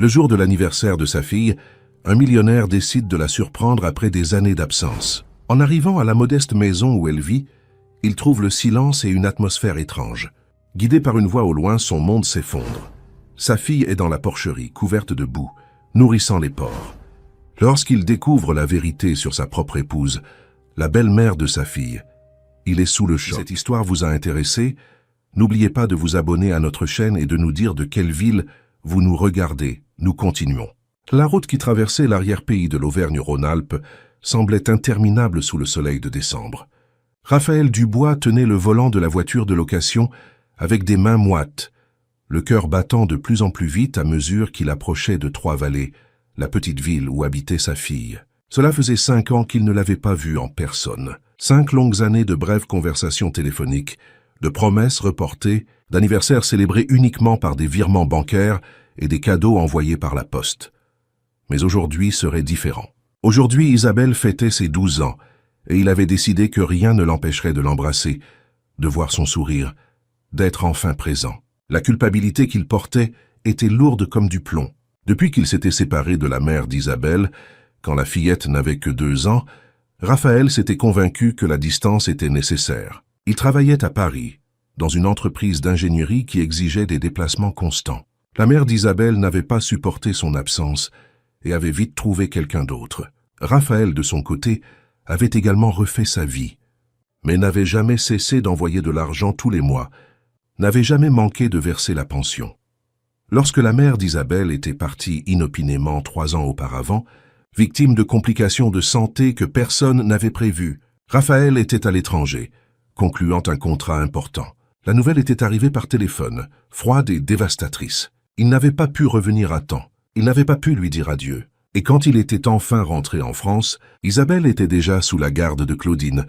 Le jour de l'anniversaire de sa fille, un millionnaire décide de la surprendre après des années d'absence. En arrivant à la modeste maison où elle vit, il trouve le silence et une atmosphère étrange. Guidé par une voix au loin, son monde s'effondre. Sa fille est dans la porcherie, couverte de boue, nourrissant les porcs. Lorsqu'il découvre la vérité sur sa propre épouse, la belle-mère de sa fille, il est sous le choc. Si cette histoire vous a intéressé, n'oubliez pas de vous abonner à notre chaîne et de nous dire de quelle ville vous nous regardez. Nous continuons. La route qui traversait l'arrière-pays de l'Auvergne-Rhône-Alpes semblait interminable sous le soleil de décembre. Raphaël Dubois tenait le volant de la voiture de location avec des mains moites, le cœur battant de plus en plus vite à mesure qu'il approchait de Trois-Vallées, la petite ville où habitait sa fille. Cela faisait 5 ans qu'il ne l'avait pas vue en personne. 5 longues années de brèves conversations téléphoniques, de promesses reportées, d'anniversaires célébrés uniquement par des virements bancaires et des cadeaux envoyés par la poste. Mais aujourd'hui serait différent. Aujourd'hui, Isabelle fêtait ses 12 ans, et il avait décidé que rien ne l'empêcherait de l'embrasser, de voir son sourire, d'être enfin présent. La culpabilité qu'il portait était lourde comme du plomb. Depuis qu'il s'était séparé de la mère d'Isabelle, quand la fillette n'avait que 2 ans, Raphaël s'était convaincu que la distance était nécessaire. Il travaillait à Paris, dans une entreprise d'ingénierie qui exigeait des déplacements constants. La mère d'Isabelle n'avait pas supporté son absence et avait vite trouvé quelqu'un d'autre. Raphaël, de son côté, avait également refait sa vie, mais n'avait jamais cessé d'envoyer de l'argent tous les mois, n'avait jamais manqué de verser la pension. Lorsque la mère d'Isabelle était partie inopinément 3 ans auparavant, victime de complications de santé que personne n'avait prévues, Raphaël était à l'étranger, concluant un contrat important. La nouvelle était arrivée par téléphone, froide et dévastatrice. Il n'avait pas pu revenir à temps. Il n'avait pas pu lui dire adieu. Et quand il était enfin rentré en France, Isabelle était déjà sous la garde de Claudine,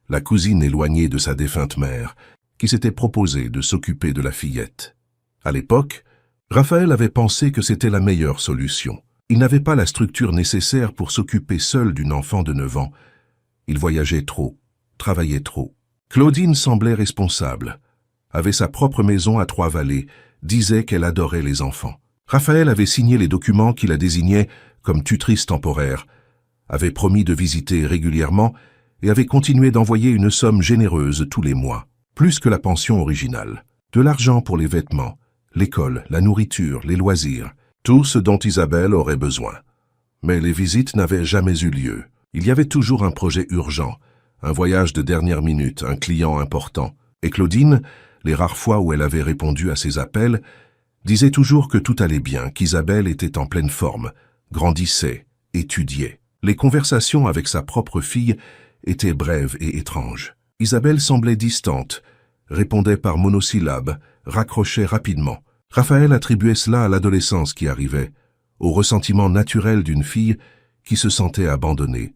la cousine éloignée de sa défunte mère, qui s'était proposée de s'occuper de la fillette. À l'époque, Raphaël avait pensé que c'était la meilleure solution. Il n'avait pas la structure nécessaire pour s'occuper seul d'une enfant de 9 ans. Il voyageait trop, travaillait trop. Claudine semblait responsable, avait sa propre maison à Trois-Vallées, disait qu'elle adorait les enfants. Raphaël avait signé les documents qui la désignaient comme tutrice temporaire, avait promis de visiter régulièrement et avait continué d'envoyer une somme généreuse tous les mois, plus que la pension originale. De l'argent pour les vêtements, l'école, la nourriture, les loisirs, tout ce dont Isabelle aurait besoin. Mais les visites n'avaient jamais eu lieu. Il y avait toujours un projet urgent, un voyage de dernière minute, un client important. Et Claudine, les rares fois où elle avait répondu à ses appels, disait toujours que tout allait bien, qu'Isabelle était en pleine forme, grandissait, étudiait. Les conversations avec sa propre fille étaient brèves et étranges. Isabelle semblait distante, répondait par monosyllabes, raccrochait rapidement. Raphaël attribuait cela à l'adolescence qui arrivait, au ressentiment naturel d'une fille qui se sentait abandonnée.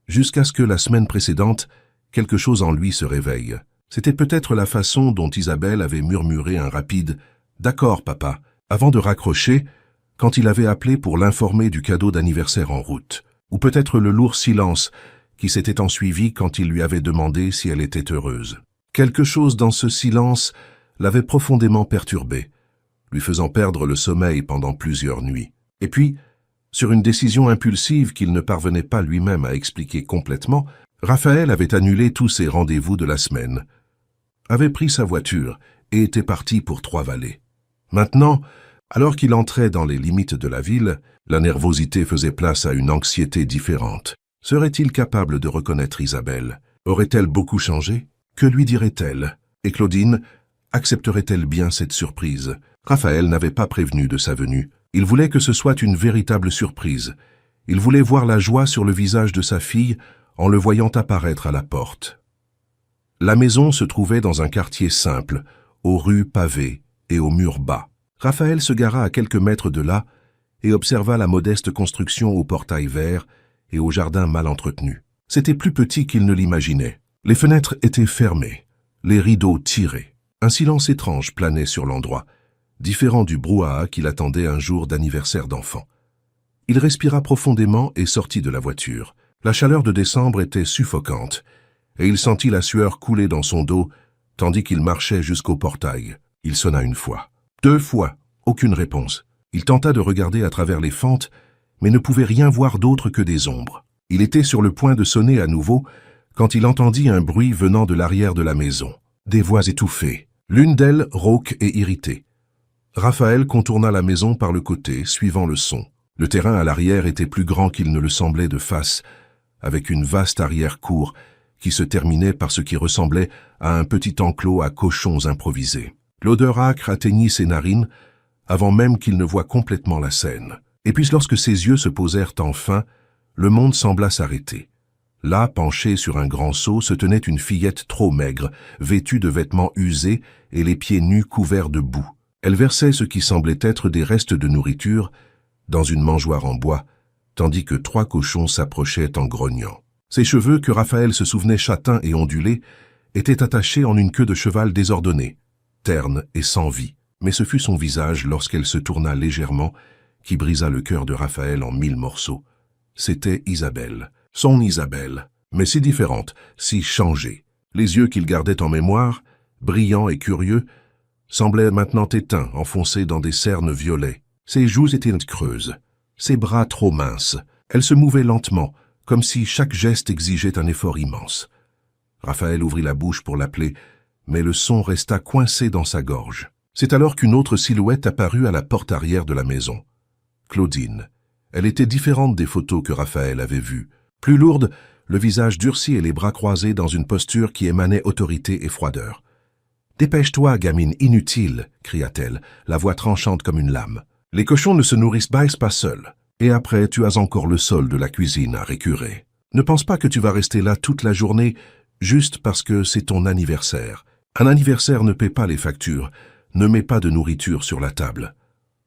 Jusqu'à ce que la semaine précédente, quelque chose en lui se réveille. C'était peut-être la façon dont Isabelle avait murmuré un rapide « D'accord, papa », avant de raccrocher, quand il avait appelé pour l'informer du cadeau d'anniversaire en route. Ou peut-être le lourd silence qui s'était ensuivi quand il lui avait demandé si elle était heureuse. Quelque chose dans ce silence l'avait profondément perturbé, lui faisant perdre le sommeil pendant plusieurs nuits. Et puis, sur une décision impulsive qu'il ne parvenait pas lui-même à expliquer complètement, Raphaël avait annulé tous ses rendez-vous de la semaine, avait pris sa voiture et était parti pour Trois-Vallées. Maintenant, alors qu'il entrait dans les limites de la ville, la nervosité faisait place à une anxiété différente. Serait-il capable de reconnaître Isabelle? Aurait-elle beaucoup changé? Que lui dirait-elle? Et Claudine, accepterait-elle bien cette surprise? Raphaël n'avait pas prévenu de sa venue. Il voulait que ce soit une véritable surprise. Il voulait voir la joie sur le visage de sa fille en le voyant apparaître à la porte. La maison se trouvait dans un quartier simple, aux rues pavées et aux murs bas. Raphaël se gara à quelques mètres de là et observa la modeste construction au portail vert et au jardin mal entretenu. C'était plus petit qu'il ne l'imaginait. Les fenêtres étaient fermées, les rideaux tirés. Un silence étrange planait sur l'endroit, différent du brouhaha qu'il attendait un jour d'anniversaire d'enfant. Il respira profondément et sortit de la voiture. La chaleur de décembre était suffocante, et il sentit la sueur couler dans son dos, tandis qu'il marchait jusqu'au portail. Il sonna une fois, 2 fois, aucune réponse. Il tenta de regarder à travers les fentes, mais ne pouvait rien voir d'autre que des ombres. Il était sur le point de sonner à nouveau, quand il entendit un bruit venant de l'arrière de la maison. Des voix étouffées, l'une d'elles rauque et irritée. Raphaël contourna la maison par le côté, suivant le son. Le terrain à l'arrière était plus grand qu'il ne le semblait de face, avec une vaste arrière-cour qui se terminait par ce qui ressemblait à un petit enclos à cochons improvisés. L'odeur âcre atteignit ses narines avant même qu'il ne voie complètement la scène. Et puis lorsque ses yeux se posèrent enfin, le monde sembla s'arrêter. Là, penchée sur un grand seau, se tenait une fillette trop maigre, vêtue de vêtements usés et les pieds nus couverts de boue. Elle versait ce qui semblait être des restes de nourriture dans une mangeoire en bois, tandis que 3 cochons s'approchaient en grognant. Ses cheveux, que Raphaël se souvenait châtains et ondulés, étaient attachés en une queue de cheval désordonnée, terne et sans vie. Mais ce fut son visage, lorsqu'elle se tourna légèrement, qui brisa le cœur de Raphaël en 1000 morceaux. C'était Isabelle, son Isabelle, mais si différente, si changée. Les yeux qu'il gardait en mémoire, brillants et curieux, semblaient maintenant éteints, enfoncés dans des cernes violets. Ses joues étaient creuses, ses bras trop minces. Elle se mouvait lentement, comme si chaque geste exigeait un effort immense. Raphaël ouvrit la bouche pour l'appeler, mais le son resta coincé dans sa gorge. C'est alors qu'une autre silhouette apparut à la porte arrière de la maison. Claudine. Elle était différente des photos que Raphaël avait vues. Plus lourde, le visage durci et les bras croisés dans une posture qui émanait autorité et froideur. « Dépêche-toi, gamine inutile !» cria-t-elle, la voix tranchante comme une lame. « Les cochons ne se nourrissent pas seuls. Et après, tu as encore le sol de la cuisine à récurer. Ne pense pas que tu vas rester là toute la journée juste parce que c'est ton anniversaire. Un anniversaire ne paie pas les factures, ne met pas de nourriture sur la table. »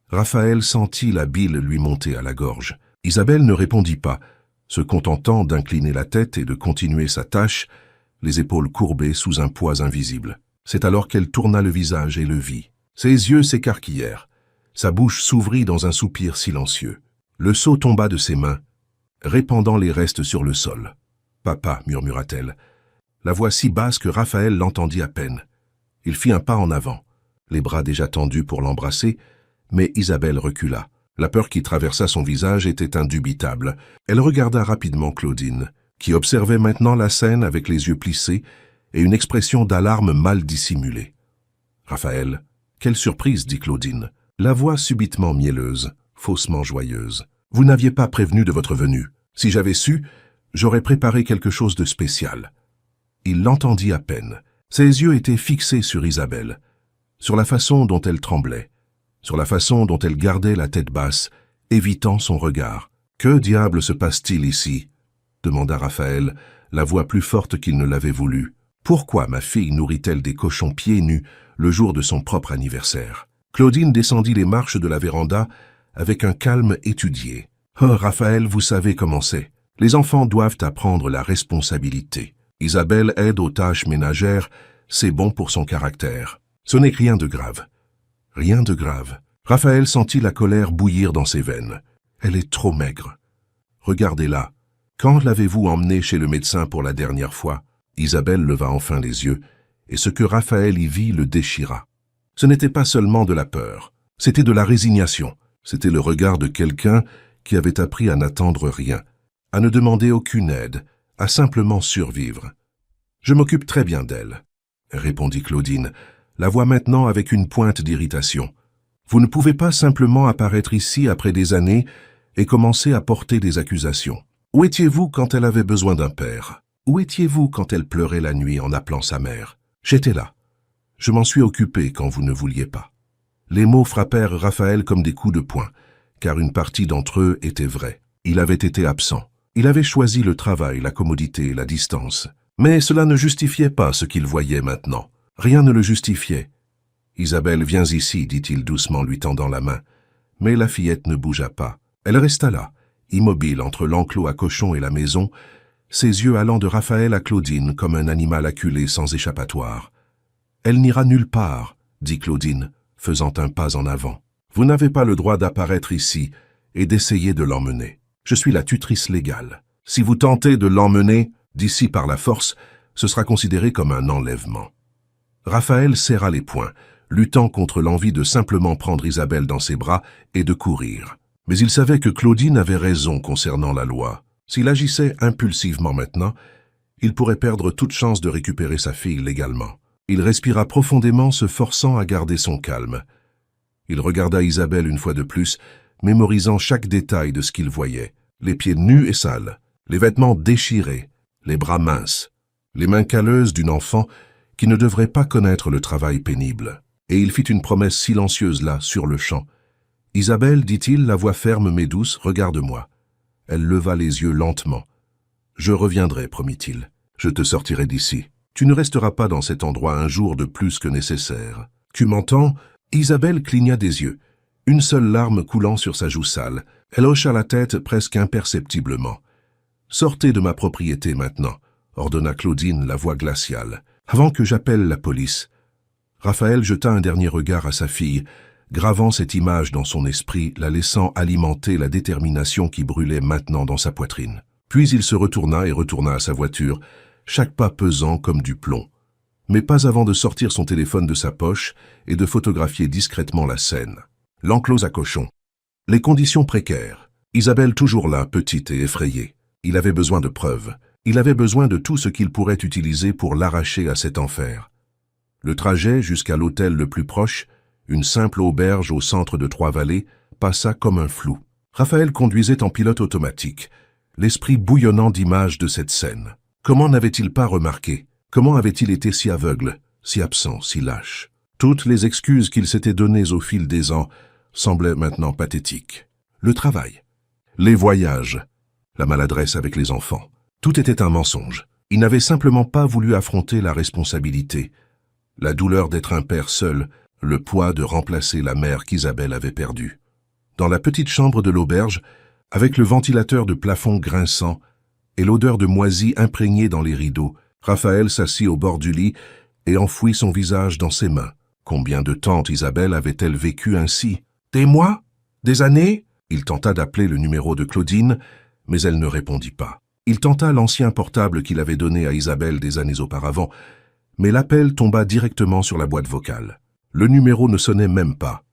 Raphaël sentit la bile lui monter à la gorge. Isabelle ne répondit pas, se contentant d'incliner la tête et de continuer sa tâche, les épaules courbées sous un poids invisible. C'est alors qu'elle tourna le visage et le vit. Ses yeux s'écarquillèrent. Sa bouche s'ouvrit dans un soupir silencieux. Le seau tomba de ses mains, répandant les restes sur le sol. « Papa » murmura-t-elle, la voix si basse que Raphaël l'entendit à peine. Il fit un pas en avant, les bras déjà tendus pour l'embrasser, mais Isabelle recula. La peur qui traversa son visage était indubitable. Elle regarda rapidement Claudine, qui observait maintenant la scène avec les yeux plissés et une expression d'alarme mal dissimulée. « Raphaël, quelle surprise !» dit Claudine, la voix subitement mielleuse, faussement joyeuse. « Vous n'aviez pas prévenu de votre venue. Si j'avais su, j'aurais préparé quelque chose de spécial. » Il l'entendit à peine. Ses yeux étaient fixés sur Isabelle, sur la façon dont elle tremblait, sur la façon dont elle gardait la tête basse, évitant son regard. « Que diable se passe-t-il ici ?» demanda Raphaël, la voix plus forte qu'il ne l'avait voulu. « Pourquoi ma fille nourrit-elle des cochons pieds nus le jour de son propre anniversaire ?» Claudine descendit les marches de la véranda avec un calme étudié. « Oh, Raphaël, vous savez comment c'est. Les enfants doivent apprendre la responsabilité. Isabelle aide aux tâches ménagères, c'est bon pour son caractère. Ce n'est rien de grave. » Rien de grave. Raphaël sentit la colère bouillir dans ses veines. Elle est trop maigre. Regardez-la. Quand l'avez-vous emmenée chez le médecin pour la dernière fois? Isabelle leva enfin les yeux, et ce que Raphaël y vit le déchira. Ce n'était pas seulement de la peur, c'était de la résignation. C'était le regard de quelqu'un qui avait appris à n'attendre rien, à ne demander aucune aide, à simplement survivre. « Je m'occupe très bien d'elle », répondit Claudine, la voix maintenant avec une pointe d'irritation. « Vous ne pouvez pas simplement apparaître ici après des années et commencer à porter des accusations. Où étiez-vous quand elle avait besoin d'un père? Où étiez-vous quand elle pleurait la nuit en appelant sa mère? J'étais là. Je m'en suis occupé quand vous ne vouliez pas. » Les mots frappèrent Raphaël comme des coups de poing, car une partie d'entre eux était vraie. Il avait été absent. Il avait choisi le travail, la commodité et la distance. Mais cela ne justifiait pas ce qu'il voyait maintenant. Rien ne le justifiait. « Isabelle, viens ici, dit-il doucement, lui tendant la main. Mais la fillette ne bougea pas. Elle resta là, immobile entre l'enclos à cochons et la maison, ses yeux allant de Raphaël à Claudine comme un animal acculé sans échappatoire. « Elle n'ira nulle part, » dit Claudine, faisant un pas en avant. « Vous n'avez pas le droit d'apparaître ici et d'essayer de l'emmener. Je suis la tutrice légale. Si vous tentez de l'emmener d'ici par la force, ce sera considéré comme un enlèvement. » Raphaël serra les poings, luttant contre l'envie de simplement prendre Isabelle dans ses bras et de courir. Mais il savait que Claudine avait raison concernant la loi. S'il agissait impulsivement maintenant, il pourrait perdre toute chance de récupérer sa fille légalement. Il respira profondément, se forçant à garder son calme. Il regarda Isabelle une fois de plus, mémorisant chaque détail de ce qu'il voyait. Les pieds nus et sales, les vêtements déchirés, les bras minces, les mains calleuses d'une enfant qui ne devrait pas connaître le travail pénible. Et il fit une promesse silencieuse là, sur le champ. « Isabelle, dit-il, la voix ferme mais douce, regarde-moi. » Elle leva les yeux lentement. « Je reviendrai, promit-il. Je te sortirai d'ici. Tu ne resteras pas dans cet endroit un jour de plus que nécessaire. Tu m'entends ?» Isabelle cligna des yeux, une seule larme coulant sur sa joue sale. Elle hocha la tête presque imperceptiblement. « Sortez de ma propriété maintenant, » ordonna Claudine, la voix glaciale, « avant que j'appelle la police. » Raphaël jeta un dernier regard à sa fille, gravant cette image dans son esprit, la laissant alimenter la détermination qui brûlait maintenant dans sa poitrine. Puis il se retourna et retourna à sa voiture, chaque pas pesant comme du plomb, mais pas avant de sortir son téléphone de sa poche et de photographier discrètement la scène. L'enclos à cochons. Les conditions précaires. Isabelle toujours là, petite et effrayée. Il avait besoin de preuves. Il avait besoin de tout ce qu'il pourrait utiliser pour l'arracher à cet enfer. Le trajet jusqu'à l'hôtel le plus proche, une simple auberge au centre de Trois-Vallées, passa comme un flou. Raphaël conduisait en pilote automatique, l'esprit bouillonnant d'images de cette scène. Comment n'avait-il pas remarqué? Comment avait-il été si aveugle, si absent, si lâche? Toutes les excuses qu'il s'était données au fil des ans semblaient maintenant pathétiques. Le travail, les voyages, la maladresse avec les enfants, tout était un mensonge. Il n'avait simplement pas voulu affronter la responsabilité, la douleur d'être un père seul, le poids de remplacer la mère qu'Isabelle avait perdue. Dans la petite chambre de l'auberge, avec le ventilateur de plafond grinçant et l'odeur de moisi imprégnée dans les rideaux, Raphaël s'assit au bord du lit et enfouit son visage dans ses mains. Combien de temps Isabelle avait-elle vécu ainsi? Des mois? Des années? Il tenta d'appeler le numéro de Claudine, mais elle ne répondit pas. Il tenta l'ancien portable qu'il avait donné à Isabelle des années auparavant, mais l'appel tomba directement sur la boîte vocale. Le numéro ne sonnait même pas.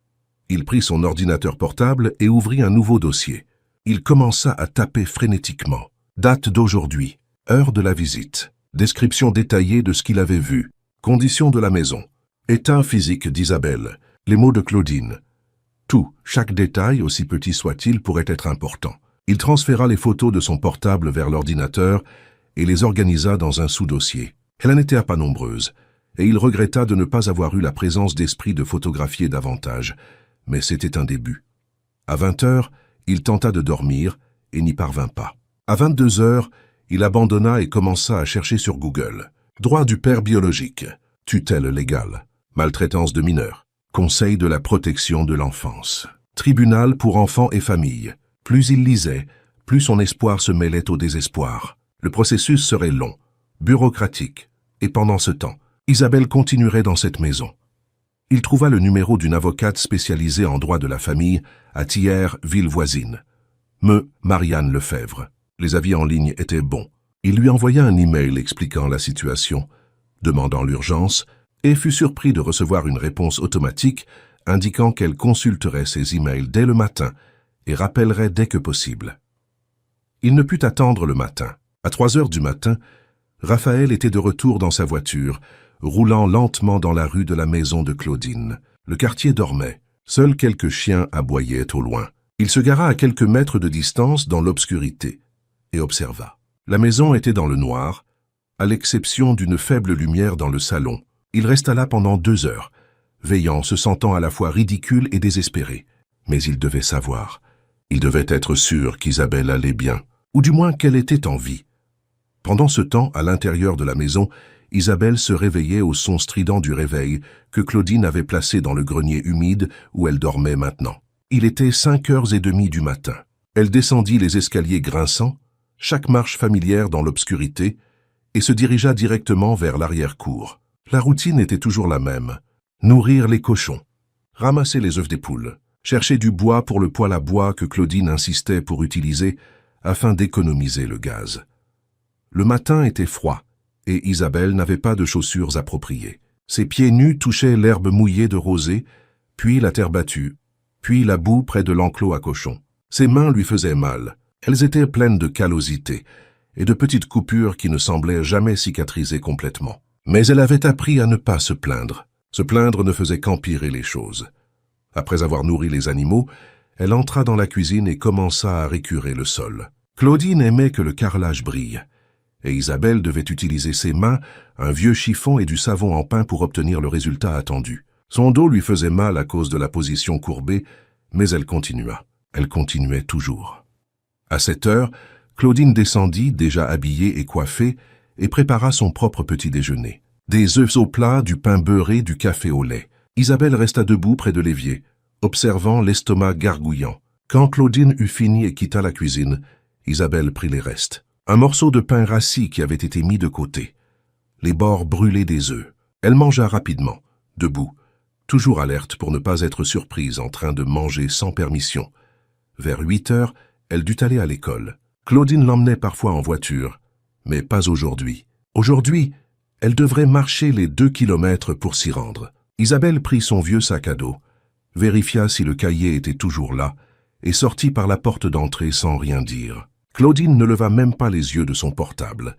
Il prit son ordinateur portable et ouvrit un nouveau dossier. Il commença à taper frénétiquement. Date d'aujourd'hui, heure de la visite, description détaillée de ce qu'il avait vu, conditions de la maison, état physique d'Isabelle, les mots de Claudine. Tout, chaque détail, aussi petit soit-il, pourrait être important. Il transféra les photos de son portable vers l'ordinateur et les organisa dans un sous-dossier. Elle n'était pas nombreuse, et il regretta de ne pas avoir eu la présence d'esprit de photographier davantage, mais c'était un début. À 20 heures, il tenta de dormir et n'y parvint pas. À 22 heures, il abandonna et commença à chercher sur Google. Droit du père biologique, tutelle légale, maltraitance de mineurs, conseil de la protection de l'enfance, tribunal pour enfants et familles. Plus il lisait, plus son espoir se mêlait au désespoir. Le processus serait long, bureaucratique, et pendant ce temps, Isabelle continuerait dans cette maison. Il trouva le numéro d'une avocate spécialisée en droit de la famille à Thiers, ville voisine. Marianne Lefebvre. Les avis en ligne étaient bons. Il lui envoya un email expliquant la situation, demandant l'urgence, et fut surpris de recevoir une réponse automatique indiquant qu'elle consulterait ses emails dès le matin et rappellerait dès que possible. Il ne put attendre le matin. À 3 heures du matin, Raphaël était de retour dans sa voiture, roulant lentement dans la rue de la maison de Claudine. Le quartier dormait. Seuls quelques chiens aboyaient au loin. Il se gara à quelques mètres de distance dans l'obscurité et observa. La maison était dans le noir, à l'exception d'une faible lumière dans le salon. Il resta là pendant 2 heures, veillant, se sentant à la fois ridicule et désespéré. Mais il devait savoir. Il devait être sûr qu'Isabelle allait bien, ou du moins qu'elle était en vie. Pendant ce temps, à l'intérieur de la maison, Isabelle se réveillait au son strident du réveil que Claudine avait placé dans le grenier humide où elle dormait maintenant. Il était 5h30 du matin. Elle descendit les escaliers grinçants, chaque marche familière dans l'obscurité, et se dirigea directement vers l'arrière-cour. La routine était toujours la même. Nourrir les cochons, ramasser les œufs des poules, chercher du bois pour le poêle à bois que Claudine insistait pour utiliser afin d'économiser le gaz. Le matin était froid et Isabelle n'avait pas de chaussures appropriées. Ses pieds nus touchaient l'herbe mouillée de rosée, puis la terre battue, puis la boue près de l'enclos à cochons. Ses mains lui faisaient mal. Elles étaient pleines de callosité et de petites coupures qui ne semblaient jamais cicatriser complètement. Mais elle avait appris à ne pas se plaindre. Se plaindre ne faisait qu'empirer les choses. Après avoir nourri les animaux, elle entra dans la cuisine et commença à récurer le sol. Claudine aimait que le carrelage brille, et Isabelle devait utiliser ses mains, un vieux chiffon et du savon en pain pour obtenir le résultat attendu. Son dos lui faisait mal à cause de la position courbée, mais elle continua. Elle continuait toujours. À 7 heures, Claudine descendit, déjà habillée et coiffée, et prépara son propre petit déjeuner. Des œufs au plat, du pain beurré, du café au lait. Isabelle resta debout près de l'évier, observant l'estomac gargouillant. Quand Claudine eut fini et quitta la cuisine, Isabelle prit les restes. Un morceau de pain rassis qui avait été mis de côté. Les bords brûlés des œufs. Elle mangea rapidement, debout, toujours alerte pour ne pas être surprise en train de manger sans permission. Vers 8 heures, elle dut aller à l'école. Claudine l'emmenait parfois en voiture, mais pas aujourd'hui. Aujourd'hui, elle devrait marcher les 2 kilomètres pour s'y rendre. Isabelle prit son vieux sac à dos, vérifia si le cahier était toujours là, et sortit par la porte d'entrée sans rien dire. Claudine ne leva même pas les yeux de son portable.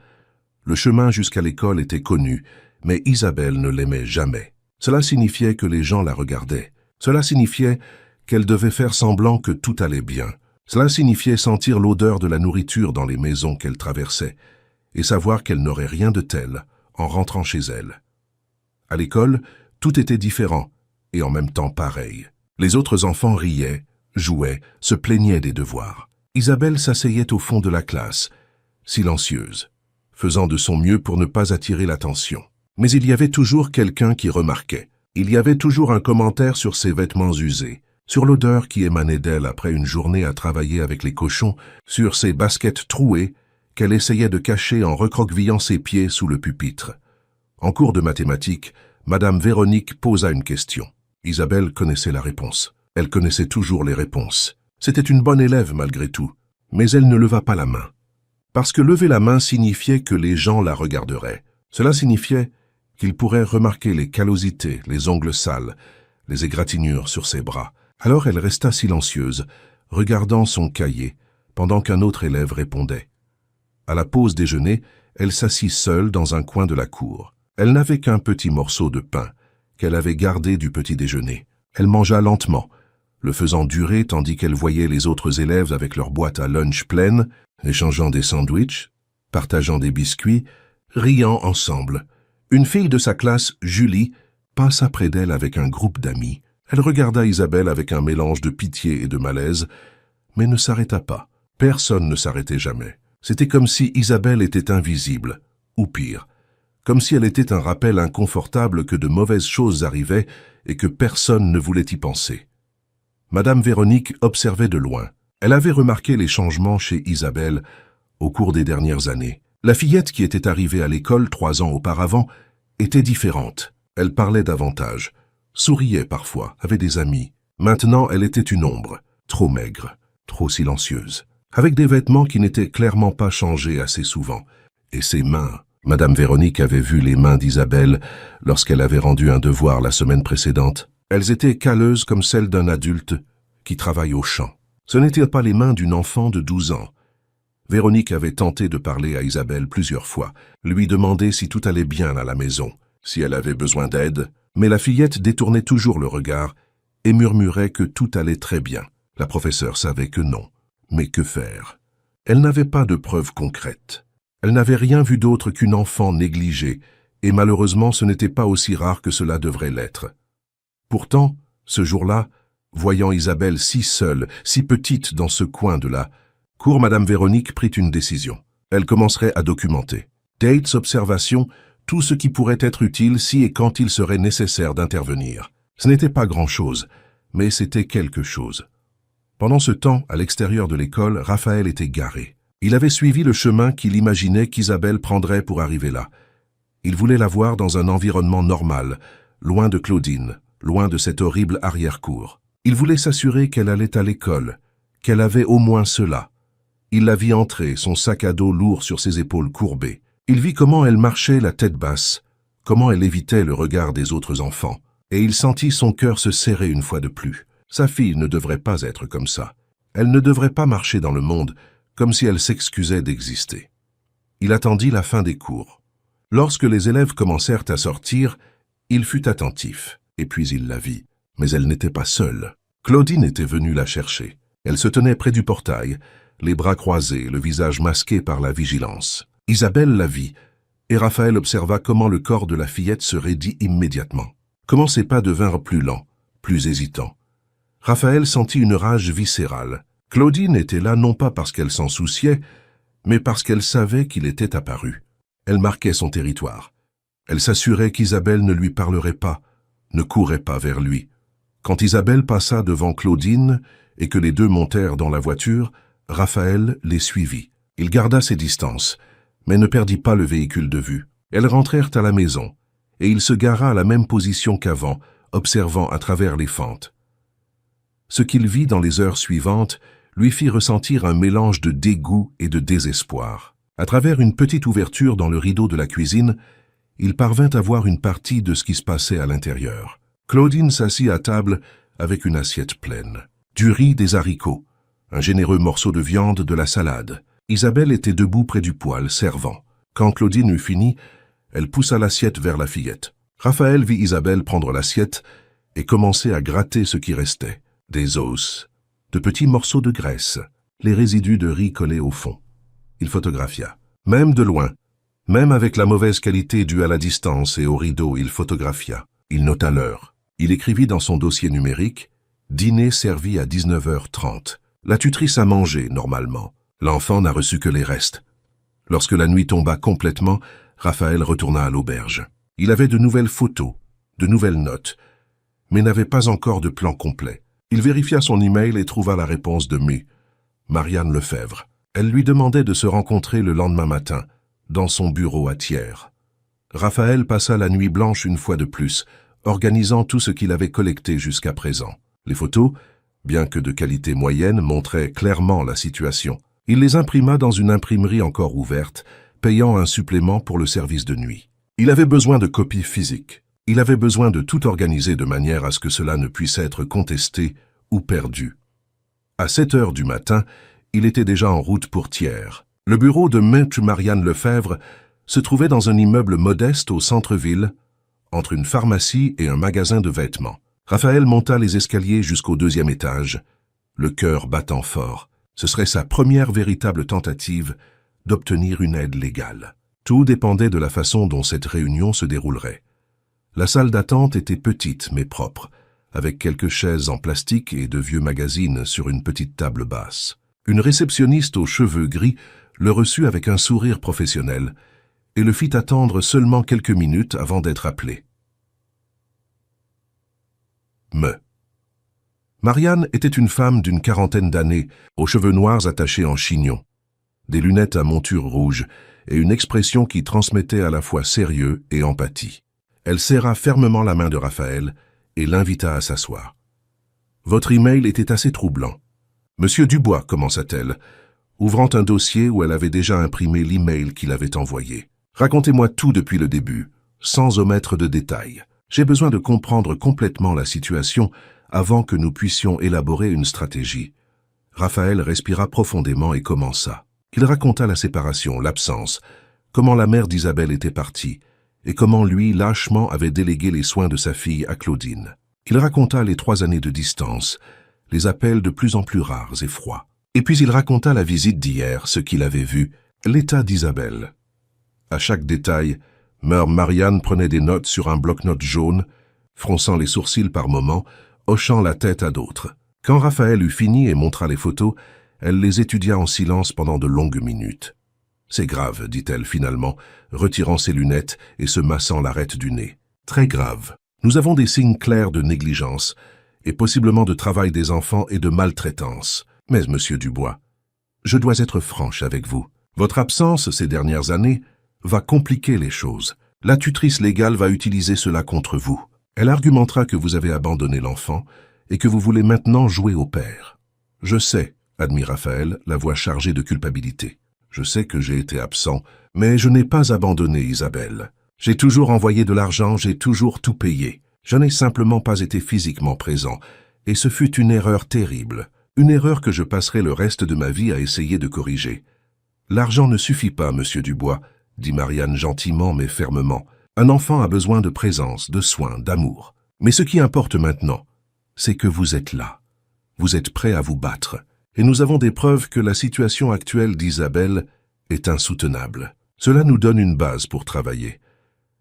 Le chemin jusqu'à l'école était connu, mais Isabelle ne l'aimait jamais. Cela signifiait que les gens la regardaient. Cela signifiait qu'elle devait faire semblant que tout allait bien. Cela signifiait sentir l'odeur de la nourriture dans les maisons qu'elle traversait et savoir qu'elle n'aurait rien de tel en rentrant chez elle. À l'école, tout était différent et en même temps pareil. Les autres enfants riaient, jouaient, se plaignaient des devoirs. Isabelle s'asseyait au fond de la classe, silencieuse, faisant de son mieux pour ne pas attirer l'attention. Mais il y avait toujours quelqu'un qui remarquait. Il y avait toujours un commentaire sur ses vêtements usés, sur l'odeur qui émanait d'elle après une journée à travailler avec les cochons, sur ses baskets trouées qu'elle essayait de cacher en recroquevillant ses pieds sous le pupitre. En cours de mathématiques, Madame Véronique posa une question. Isabelle connaissait la réponse. Elle connaissait toujours les réponses. C'était une bonne élève malgré tout, mais elle ne leva pas la main. Parce que lever la main signifiait que les gens la regarderaient. Cela signifiait qu'ils pourraient remarquer les callosités, les ongles sales, les égratignures sur ses bras. Alors elle resta silencieuse, regardant son cahier, pendant qu'un autre élève répondait. À la pause déjeuner, elle s'assit seule dans un coin de la cour. Elle n'avait qu'un petit morceau de pain, qu'elle avait gardé du petit déjeuner. Elle mangea lentement, le faisant durer tandis qu'elle voyait les autres élèves avec leur boîte à lunch pleine, échangeant des sandwichs, partageant des biscuits, riant ensemble. Une fille de sa classe, Julie, passa près d'elle avec un groupe d'amis. Elle regarda Isabelle avec un mélange de pitié et de malaise, mais ne s'arrêta pas. Personne ne s'arrêtait jamais. C'était comme si Isabelle était invisible, ou pire, comme si elle était un rappel inconfortable que de mauvaises choses arrivaient et que personne ne voulait y penser. Madame Véronique observait de loin. Elle avait remarqué les changements chez Isabelle au cours des dernières années. La fillette qui était arrivée à l'école 3 ans auparavant était différente. Elle parlait davantage, souriait parfois, avait des amis. Maintenant, elle était une ombre, trop maigre, trop silencieuse, avec des vêtements qui n'étaient clairement pas changés assez souvent. Et ses mains. Madame Véronique avait vu les mains d'Isabelle lorsqu'elle avait rendu un devoir la semaine précédente. Elles étaient calleuses comme celles d'un adulte qui travaille au champ. Ce n'étaient pas les mains d'une enfant de 12 ans. Véronique avait tenté de parler à Isabelle plusieurs fois, lui demander si tout allait bien à la maison, si elle avait besoin d'aide, mais la fillette détournait toujours le regard et murmurait que tout allait très bien. La professeure savait que non. Mais que faire? Elle n'avait pas de preuves concrètes. Elle n'avait rien vu d'autre qu'une enfant négligée, et malheureusement ce n'était pas aussi rare que cela devrait l'être. Pourtant, ce jour-là, voyant Isabelle si seule, si petite dans ce coin de la cour, Madame Véronique prit une décision. Elle commencerait à documenter. Dates, observations, tout ce qui pourrait être utile si et quand il serait nécessaire d'intervenir. Ce n'était pas grand-chose, mais c'était quelque chose. Pendant ce temps, à l'extérieur de l'école, Raphaël était garé. Il avait suivi le chemin qu'il imaginait qu'Isabelle prendrait pour arriver là. Il voulait la voir dans un environnement normal, loin de Claudine, loin de cette horrible arrière-cour. Il voulait s'assurer qu'elle allait à l'école, qu'elle avait au moins cela. Il la vit entrer, son sac à dos lourd sur ses épaules courbées. Il vit comment elle marchait la tête basse, comment elle évitait le regard des autres enfants, et il sentit son cœur se serrer une fois de plus. Sa fille ne devrait pas être comme ça. Elle ne devrait pas marcher dans le monde comme si elle s'excusait d'exister. Il attendit la fin des cours. Lorsque les élèves commencèrent à sortir, il fut attentif, et puis il la vit. Mais elle n'était pas seule. Claudine était venue la chercher. Elle se tenait près du portail, les bras croisés, le visage masqué par la vigilance. Isabelle la vit, et Raphaël observa comment le corps de la fillette se raidit immédiatement, comment ses pas devinrent plus lents, plus hésitants. Raphaël sentit une rage viscérale. Claudine était là non pas parce qu'elle s'en souciait, mais parce qu'elle savait qu'il était apparu. Elle marquait son territoire. Elle s'assurait qu'Isabelle ne lui parlerait pas, ne courait pas vers lui. Quand Isabelle passa devant Claudine et que les deux montèrent dans la voiture, Raphaël les suivit. Il garda ses distances, mais ne perdit pas le véhicule de vue. Elles rentrèrent à la maison, et il se gara à la même position qu'avant, observant à travers les fentes. Ce qu'il vit dans les heures suivantes lui fit ressentir un mélange de dégoût et de désespoir. À travers une petite ouverture dans le rideau de la cuisine, il parvint à voir une partie de ce qui se passait à l'intérieur. Claudine s'assit à table avec une assiette pleine. Du riz, des haricots, un généreux morceau de viande, de la salade. Isabelle était debout près du poêle, servant. Quand Claudine eut fini, elle poussa l'assiette vers la fillette. Raphaël vit Isabelle prendre l'assiette et commencer à gratter ce qui restait. Des os, de petits morceaux de graisse, les résidus de riz collés au fond. Il photographia. Même de loin, même avec la mauvaise qualité due à la distance et au rideau, il photographia. Il nota l'heure. Il écrivit dans son dossier numérique « Dîner servi à 19h30 ». La tutrice a mangé, normalement. L'enfant n'a reçu que les restes. Lorsque la nuit tomba complètement, Raphaël retourna à l'auberge. Il avait de nouvelles photos, de nouvelles notes, mais n'avait pas encore de plan complet. Il vérifia son email et trouva la réponse de Marianne Lefebvre. Elle lui demandait de se rencontrer le lendemain matin, dans son bureau à Thiers. Raphaël passa la nuit blanche une fois de plus, organisant tout ce qu'il avait collecté jusqu'à présent. Les photos, bien que de qualité moyenne, montraient clairement la situation. Il les imprima dans une imprimerie encore ouverte, payant un supplément pour le service de nuit. Il avait besoin de copies physiques. Il avait besoin de tout organiser de manière à ce que cela ne puisse être contesté ou perdu. À 7 heures du matin, il était déjà en route pour Thiers. Le bureau de Maître Marianne Lefebvre se trouvait dans un immeuble modeste au centre-ville, entre une pharmacie et un magasin de vêtements. Raphaël monta les escaliers jusqu'au 2e étage, le cœur battant fort. Ce serait sa première véritable tentative d'obtenir une aide légale. Tout dépendait de la façon dont cette réunion se déroulerait. La salle d'attente était petite mais propre, avec quelques chaises en plastique et de vieux magazines sur une petite table basse. Une réceptionniste aux cheveux gris le reçut avec un sourire professionnel et le fit attendre seulement quelques minutes avant d'être appelé. Marianne était une femme d'une quarantaine d'années, aux cheveux noirs attachés en chignon, des lunettes à monture rouge et une expression qui transmettait à la fois sérieux et empathie. Elle serra fermement la main de Raphaël et l'invita à s'asseoir. « Votre email était assez troublant. Monsieur Dubois, commença-t-elle, ouvrant un dossier où elle avait déjà imprimé l'email qu'il avait envoyé. Racontez-moi tout depuis le début, sans omettre de détails. J'ai besoin de comprendre complètement la situation avant que nous puissions élaborer une stratégie. » Raphaël respira profondément et commença. Il raconta la séparation, l'absence, comment la mère d'Isabelle était partie, et comment lui, lâchement, avait délégué les soins de sa fille à Claudine. Il raconta les 3 années de distance, les appels de plus en plus rares et froids. Et puis il raconta la visite d'hier, ce qu'il avait vu, l'état d'Isabelle. À chaque détail, Mère Marianne prenait des notes sur un bloc-notes jaune, fronçant les sourcils par moments, hochant la tête à d'autres. Quand Raphaël eut fini et montra les photos, elle les étudia en silence pendant de longues minutes. « C'est grave, dit-elle finalement, retirant ses lunettes et se massant l'arête du nez. Très grave. Nous avons des signes clairs de négligence, et possiblement de travail des enfants et de maltraitance. Mais, monsieur Dubois, je dois être franche avec vous. Votre absence ces dernières années va compliquer les choses. La tutrice légale va utiliser cela contre vous. Elle argumentera que vous avez abandonné l'enfant et que vous voulez maintenant jouer au père. Je sais, admit Raphaël, la voix chargée de culpabilité. Je sais que j'ai été absent, mais je n'ai pas abandonné Isabelle. J'ai toujours envoyé de l'argent, j'ai toujours tout payé. Je n'ai simplement pas été physiquement présent, et ce fut une erreur terrible. Une erreur que je passerai le reste de ma vie à essayer de corriger. L'argent ne suffit pas, monsieur Dubois, dit Marianne gentiment mais fermement. Un enfant a besoin de présence, de soins, d'amour. Mais ce qui importe maintenant, c'est que vous êtes là. Vous êtes prêt à vous battre. Et nous avons des preuves que la situation actuelle d'Isabelle est insoutenable. Cela nous donne une base pour travailler.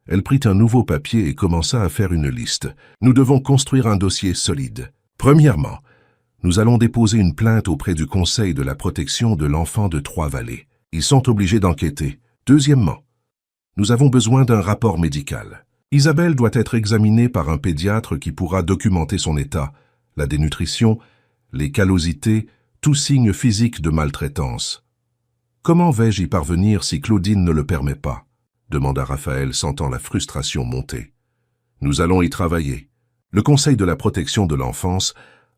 Elle prit un nouveau papier et commença à faire une liste. Nous devons construire un dossier solide. Premièrement, nous allons déposer une plainte auprès du Conseil de la protection de l'enfant de Trois-Vallées. Ils sont obligés d'enquêter. Deuxièmement, nous avons besoin d'un rapport médical. Isabelle doit être examinée par un pédiatre qui pourra documenter son état, la dénutrition, les callosités, tout signe physique de maltraitance. Comment vais-je y parvenir si Claudine ne le permet pas? Demanda Raphaël, sentant la frustration monter. Nous allons y travailler. Le Conseil de la protection de l'enfance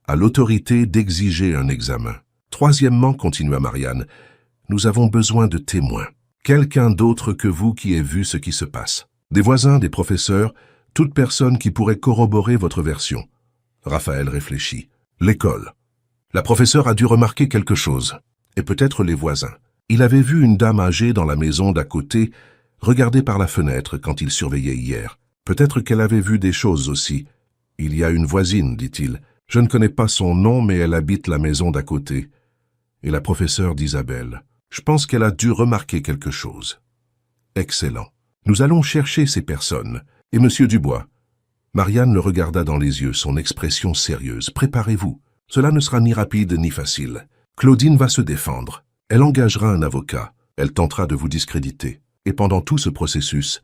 a l'autorité d'exiger un examen. Troisièmement, continua Marianne, nous avons besoin de témoins. Quelqu'un d'autre que vous qui ait vu ce qui se passe. Des voisins, des professeurs, toute personne qui pourrait corroborer votre version. Raphaël réfléchit. L'école. La professeure a dû remarquer quelque chose. Et peut-être les voisins. Il avait vu une dame âgée dans la maison d'à côté, regarder par la fenêtre quand il surveillait hier. Peut-être qu'elle avait vu des choses aussi. Il y a une voisine, dit-il. Je ne connais pas son nom, mais elle habite la maison d'à côté. Et la professeure d'Isabelle. Je pense qu'elle a dû remarquer quelque chose. Excellent. Nous allons chercher ces personnes. Et monsieur Dubois. Marianne le regarda dans les yeux, son expression sérieuse. Préparez-vous. Cela ne sera ni rapide ni facile. Claudine va se défendre. Elle engagera un avocat. Elle tentera de vous discréditer. Et pendant tout ce processus,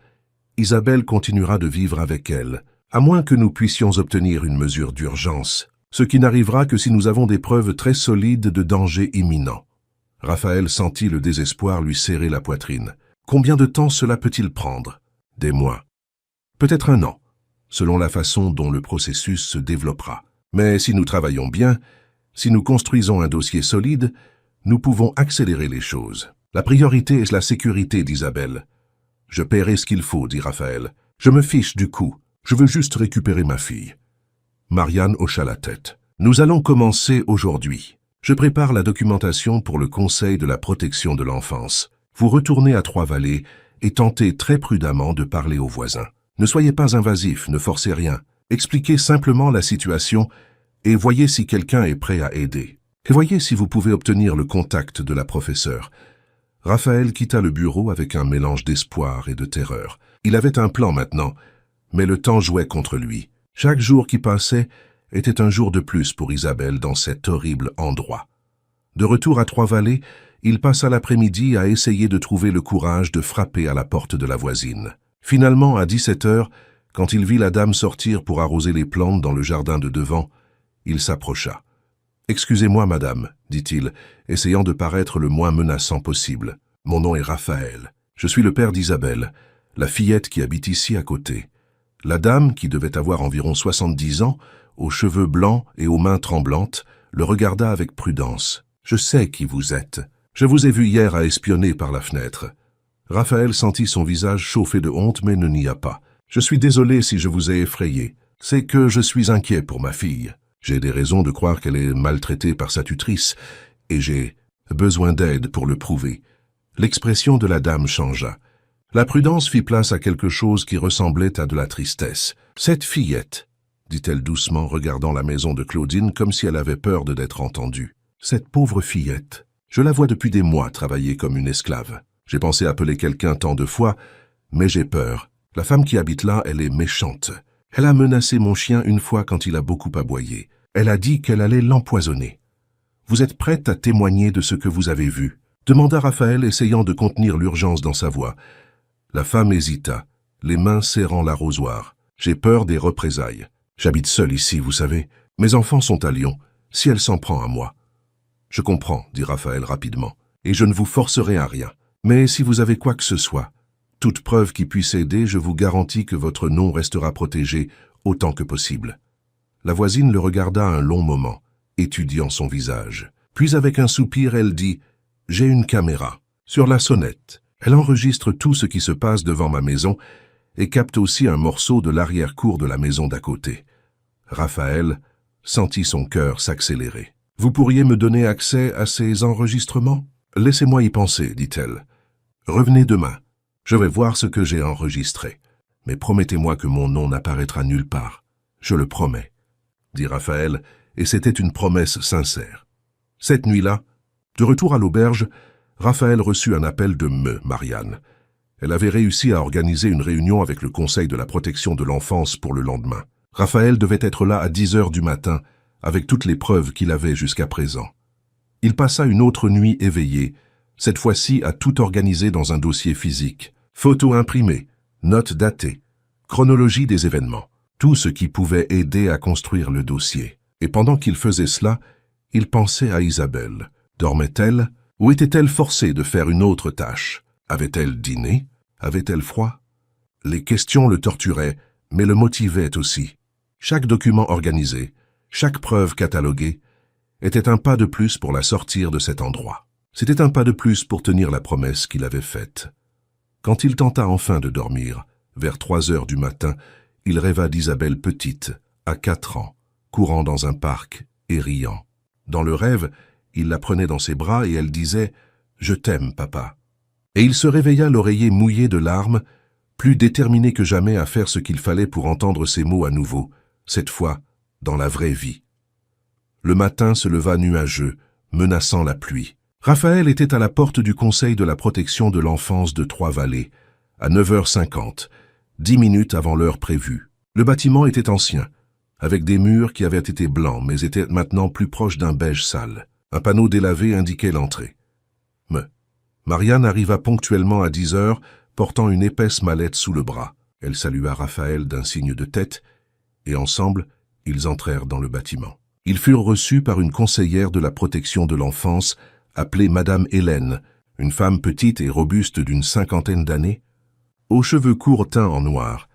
Isabelle continuera de vivre avec elle, à moins que nous puissions obtenir une mesure d'urgence, ce qui n'arrivera que si nous avons des preuves très solides de danger imminent. Raphaël sentit le désespoir lui serrer la poitrine. Combien de temps cela peut-il prendre? Des mois. Peut-être un an, selon la façon dont le processus se développera. Mais si nous travaillons bien, si nous construisons un dossier solide, nous pouvons accélérer les choses. La priorité est la sécurité d'Isabelle. Je paierai ce qu'il faut, dit Raphaël. Je me fiche du coup. Je veux juste récupérer ma fille. Marianne hocha la tête. Nous allons commencer aujourd'hui. Je prépare la documentation pour le Conseil de la protection de l'enfance. Vous retournez à Trois-Vallées et tentez très prudemment de parler aux voisins. Ne soyez pas invasif, ne forcez rien. Expliquez simplement la situation et voyez si quelqu'un est prêt à aider. Et voyez si vous pouvez obtenir le contact de la professeure. Raphaël quitta le bureau avec un mélange d'espoir et de terreur. Il avait un plan maintenant, mais le temps jouait contre lui. Chaque jour qui passait était un jour de plus pour Isabelle dans cet horrible endroit. De retour à Trois-Vallées, il passa l'après-midi à essayer de trouver le courage de frapper à la porte de la voisine. Finalement, à 17 heures, quand il vit la dame sortir pour arroser les plantes dans le jardin de devant, il s'approcha. « Excusez-moi, madame, dit-il, essayant de paraître le moins menaçant possible. Mon nom est Raphaël. Je suis le père d'Isabelle, la fillette qui habite ici à côté. » La dame, qui devait avoir environ 70 ans, aux cheveux blancs et aux mains tremblantes, le regarda avec prudence. « Je sais qui vous êtes. Je vous ai vu hier à espionner par la fenêtre. » Raphaël sentit son visage chauffer de honte, mais ne nia pas. « Je suis désolé si je vous ai effrayé. C'est que je suis inquiet pour ma fille. J'ai des raisons de croire qu'elle est maltraitée par sa tutrice, et j'ai besoin d'aide pour le prouver. » L'expression de la dame changea. La prudence fit place à quelque chose qui ressemblait à de la tristesse. « Cette fillette, » dit-elle doucement, regardant la maison de Claudine comme si elle avait peur d'être entendue. « Cette pauvre fillette, je la vois depuis des mois travailler comme une esclave. J'ai pensé appeler quelqu'un tant de fois, mais j'ai peur. La femme qui habite là, elle est méchante. Elle a menacé mon chien une fois quand il a beaucoup aboyé. Elle a dit qu'elle allait l'empoisonner. Vous êtes prête à témoigner de ce que vous avez vu ?» demanda Raphaël, essayant de contenir l'urgence dans sa voix. La femme hésita, les mains serrant l'arrosoir. « J'ai peur des représailles. J'habite seul ici, vous savez. Mes enfants sont à Lyon, si elle s'en prend à moi. »« Je comprends, » dit Raphaël rapidement, « et je ne vous forcerai à rien. Mais si vous avez quoi que ce soit, toute preuve qui puisse aider, je vous garantis que votre nom restera protégé autant que possible. » La voisine le regarda un long moment, étudiant son visage. Puis avec un soupir, elle dit « J'ai une caméra. Sur la sonnette. Elle enregistre tout ce qui se passe devant ma maison et capte aussi un morceau de l'arrière-cour de la maison d'à côté. Raphaël sentit son cœur s'accélérer. « Vous pourriez me donner accès à ces enregistrements ?»« Laissez-moi y penser, dit-elle. Revenez demain. Je vais voir ce que j'ai enregistré. Mais promettez-moi que mon nom n'apparaîtra nulle part. Je le promets, » dit Raphaël, et c'était une promesse sincère. Cette nuit-là, de retour à l'auberge, Raphaël reçut un appel de Marianne. Elle avait réussi à organiser une réunion avec le Conseil de la protection de l'enfance pour le lendemain. Raphaël devait être là à 10 heures du matin, avec toutes les preuves qu'il avait jusqu'à présent. Il passa une autre nuit éveillé, cette fois-ci à tout organiser dans un dossier physique. Photos imprimées, notes datées, chronologie des événements, tout ce qui pouvait aider à construire le dossier. Et pendant qu'il faisait cela, il pensait à Isabelle. Dormait-elle ou était-elle forcée de faire une autre tâche? Avait-elle dîné? Avait-elle froid? Les questions le torturaient, mais le motivaient aussi. Chaque document organisé, chaque preuve cataloguée, était un pas de plus pour la sortir de cet endroit. C'était un pas de plus pour tenir la promesse qu'il avait faite. Quand il tenta enfin de dormir, vers 3 heures du matin, il rêva d'Isabelle petite, à 4 ans, courant dans un parc et riant. Dans le rêve, il la prenait dans ses bras et elle disait « Je t'aime, papa ». Et il se réveilla l'oreiller mouillé de larmes, plus déterminé que jamais à faire ce qu'il fallait pour entendre ces mots à nouveau, cette fois dans la vraie vie. Le matin se leva nuageux, menaçant la pluie. Raphaël était à la porte du Conseil de la protection de l'enfance de Trois-Vallées, à 9h50, 10 minutes avant l'heure prévue. Le bâtiment était ancien, avec des murs qui avaient été blancs mais étaient maintenant plus proches d'un beige sale. Un panneau délavé indiquait l'entrée. Marianne arriva ponctuellement à 10 heures, portant une épaisse mallette sous le bras. Elle salua Raphaël d'un signe de tête, et ensemble, ils entrèrent dans le bâtiment. Ils furent reçus par une conseillère de la protection de l'enfance, appelée Madame Hélène, une femme petite et robuste d'une 50aine d'années, aux cheveux courts teints en noir,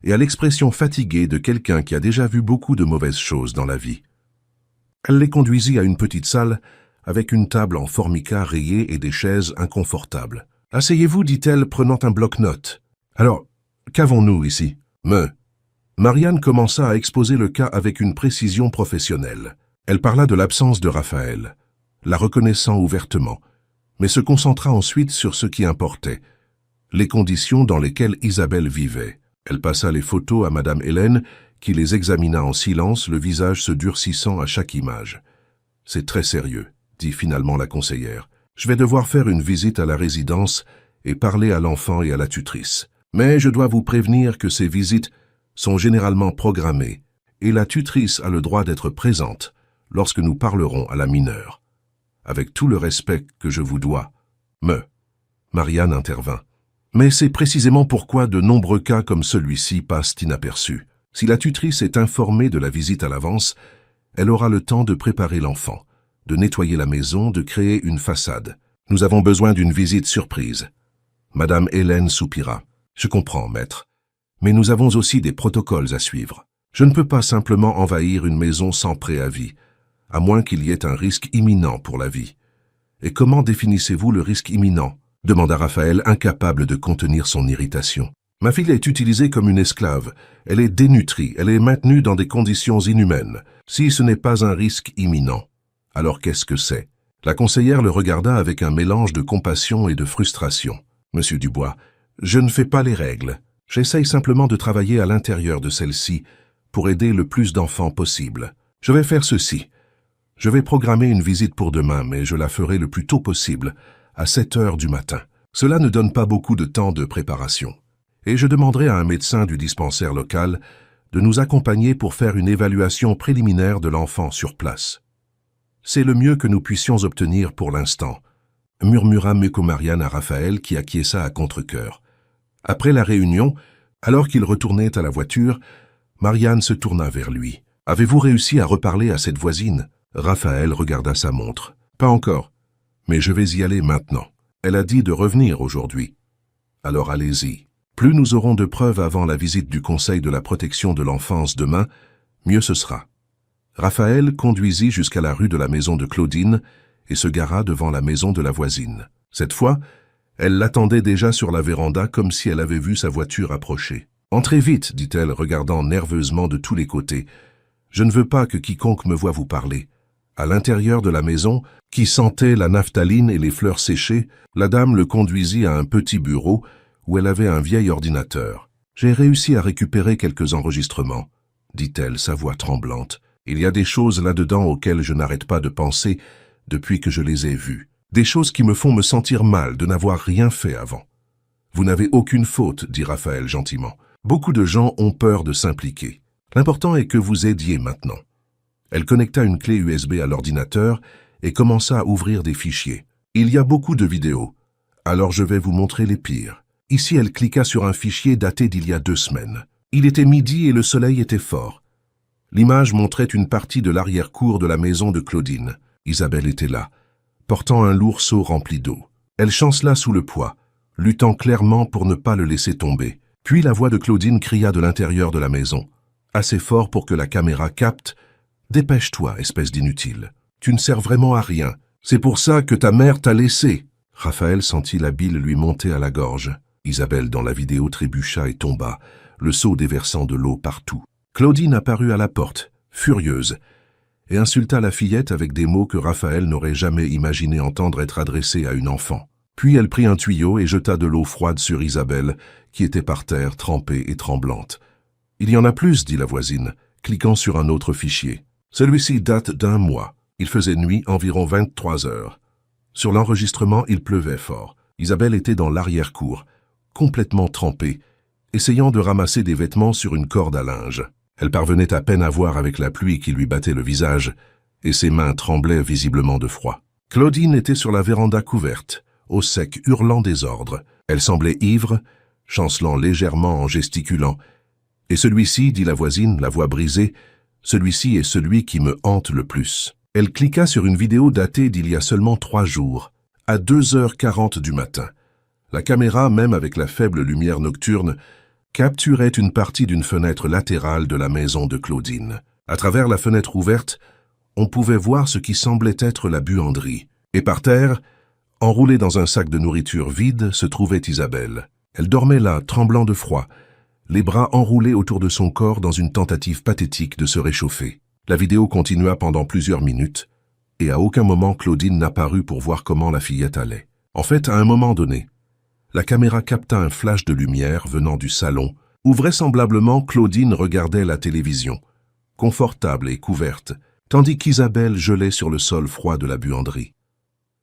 et à l'expression fatiguée de quelqu'un qui a déjà vu beaucoup de mauvaises choses dans la vie. Elle les conduisit à une petite salle, avec une table en formica rayée et des chaises inconfortables. « Asseyez-vous, dit-elle, prenant un bloc-notes. Alors, qu'avons-nous ici ?» Marianne commença à exposer le cas avec une précision professionnelle. Elle parla de l'absence de Raphaël, la reconnaissant ouvertement, mais se concentra ensuite sur ce qui importait, les conditions dans lesquelles Isabelle vivait. Elle passa les photos à Madame Hélène, qui les examina en silence, le visage se durcissant à chaque image. « C'est très sérieux, » dit finalement la conseillère. « Je vais devoir faire une visite à la résidence et parler à l'enfant et à la tutrice. Mais je dois vous prévenir que ces visites sont généralement programmées et la tutrice a le droit d'être présente lorsque nous parlerons à la mineure. Avec tout le respect que je vous dois. » Marianne intervint. « Mais c'est précisément pourquoi de nombreux cas comme celui-ci passent inaperçus. Si la tutrice est informée de la visite à l'avance, elle aura le temps de préparer l'enfant, de nettoyer la maison, de créer une façade. Nous avons besoin d'une visite surprise. » Madame Hélène soupira. « Je comprends, maître. Mais nous avons aussi des protocoles à suivre. Je ne peux pas simplement envahir une maison sans préavis, à moins qu'il y ait un risque imminent pour la vie. » « Et comment définissez-vous le risque imminent ?» demanda Raphaël, incapable de contenir son irritation. « Ma fille est utilisée comme une esclave. Elle est dénutrie, elle est maintenue dans des conditions inhumaines. Si ce n'est pas un risque imminent, alors qu'est-ce que c'est ?» La conseillère le regarda avec un mélange de compassion et de frustration. « Monsieur Dubois, je ne fais pas les règles. J'essaye simplement de travailler à l'intérieur de celle-ci pour aider le plus d'enfants possible. Je vais faire ceci. Je vais programmer une visite pour demain, mais je la ferai le plus tôt possible, à 7 heures du matin. Cela ne donne pas beaucoup de temps de préparation. Et je demanderai à un médecin du dispensaire local de nous accompagner pour faire une évaluation préliminaire de l'enfant sur place. C'est le mieux que nous puissions obtenir pour l'instant, » murmura Marianne à Raphaël qui acquiesça à contre-cœur. Après la réunion, alors qu'il retournait à la voiture, Marianne se tourna vers lui. « Avez-vous réussi à reparler à cette voisine ?» Raphaël regarda sa montre. « Pas encore, mais je vais y aller maintenant. Elle a dit de revenir aujourd'hui. Alors allez-y. Plus nous aurons de preuves avant la visite du Conseil de la protection de l'enfance demain, mieux ce sera. » Raphaël conduisit jusqu'à la rue de la maison de Claudine et se gara devant la maison de la voisine. Cette fois, Elle l'attendait déjà sur la véranda comme si elle avait vu sa voiture approcher. « Entrez vite, dit-elle, regardant nerveusement de tous les côtés. Je ne veux pas que quiconque me voie vous parler. » À l'intérieur de la maison, qui sentait la naphtaline et les fleurs séchées, la dame le conduisit à un petit bureau où elle avait un vieil ordinateur. « J'ai réussi à récupérer quelques enregistrements, » dit-elle, sa voix tremblante. « Il y a des choses là-dedans auxquelles je n'arrête pas de penser depuis que je les ai vues. Des choses qui me font me sentir mal de n'avoir rien fait avant. »« Vous n'avez aucune faute, » dit Raphaël gentiment. « Beaucoup de gens ont peur de s'impliquer. L'important est que vous aidiez maintenant. » Elle connecta une clé USB à l'ordinateur et commença à ouvrir des fichiers. « Il y a beaucoup de vidéos. Alors je vais vous montrer les pires. » Ici, elle cliqua sur un fichier daté d'il y a 2 semaines. Il était midi et le soleil était fort. L'image montrait une partie de l'arrière-cour de la maison de Claudine. Isabelle était là, portant un lourd seau rempli d'eau. Elle chancela sous le poids, luttant clairement pour ne pas le laisser tomber. Puis la voix de Claudine cria de l'intérieur de la maison, assez fort pour que la caméra capte. « Dépêche-toi, espèce d'inutile. Tu ne sers vraiment à rien. C'est pour ça que ta mère t'a laissé. » Raphaël sentit la bile lui monter à la gorge. Isabelle, dans la vidéo, trébucha et tomba, le seau déversant de l'eau partout. Claudine apparut à la porte, furieuse, et insulta la fillette avec des mots que Raphaël n'aurait jamais imaginé entendre être adressés à une enfant. Puis elle prit un tuyau et jeta de l'eau froide sur Isabelle, qui était par terre, trempée et tremblante. « Il y en a plus, » dit la voisine, cliquant sur un autre fichier. Celui-ci date d'1 mois. Il faisait nuit, environ 23 heures. Sur l'enregistrement, il pleuvait fort. Isabelle était dans l'arrière-cour, complètement trempée, essayant de ramasser des vêtements sur une corde à linge. Elle parvenait à peine à voir avec la pluie qui lui battait le visage, et ses mains tremblaient visiblement de froid. Claudine était sur la véranda couverte, au sec, hurlant des ordres. Elle semblait ivre, chancelant légèrement en gesticulant. « Et celui-ci, dit la voisine, la voix brisée, celui-ci est celui qui me hante le plus. » Elle cliqua sur une vidéo datée d'il y a seulement 3 jours, à 2h40 du matin. La caméra, même avec la faible lumière nocturne, capturait une partie d'une fenêtre latérale de la maison de Claudine. À travers la fenêtre ouverte, on pouvait voir ce qui semblait être la buanderie. Et par terre, enroulée dans un sac de nourriture vide, se trouvait Isabelle. Elle dormait là, tremblant de froid, les bras enroulés autour de son corps dans une tentative pathétique de se réchauffer. La vidéo continua pendant plusieurs minutes, et à aucun moment Claudine n'apparut pour voir comment la fillette allait. En fait, à un moment donné, la caméra capta un flash de lumière venant du salon, où vraisemblablement Claudine regardait la télévision, confortable et couverte, tandis qu'Isabelle gelait sur le sol froid de la buanderie.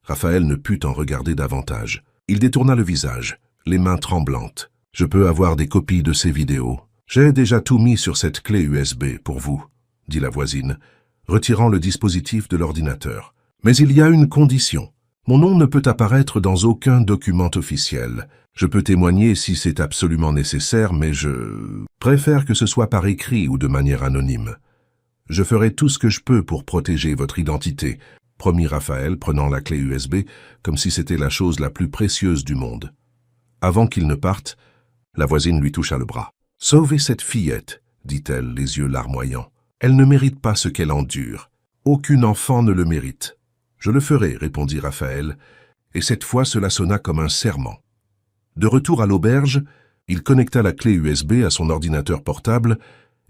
Raphaël ne put en regarder davantage. Il détourna le visage, les mains tremblantes. « Je peux avoir des copies de ces vidéos. J'ai déjà tout mis sur cette clé USB pour vous, » dit la voisine, retirant le dispositif de l'ordinateur. « Mais il y a une condition. Mon nom ne peut apparaître dans aucun document officiel. Je peux témoigner si c'est absolument nécessaire, mais je préfère que ce soit par écrit ou de manière anonyme. Je ferai tout ce que je peux pour protéger votre identité, » promit Raphaël, prenant la clé USB comme si c'était la chose la plus précieuse du monde. Avant qu'il ne parte, la voisine lui toucha le bras. « Sauvez cette fillette, » dit-elle, les yeux larmoyants. « Elle ne mérite pas ce qu'elle endure. Aucun enfant ne le mérite. »« Je le ferai, » répondit Raphaël, et cette fois cela sonna comme un serment. De retour à l'auberge, il connecta la clé USB à son ordinateur portable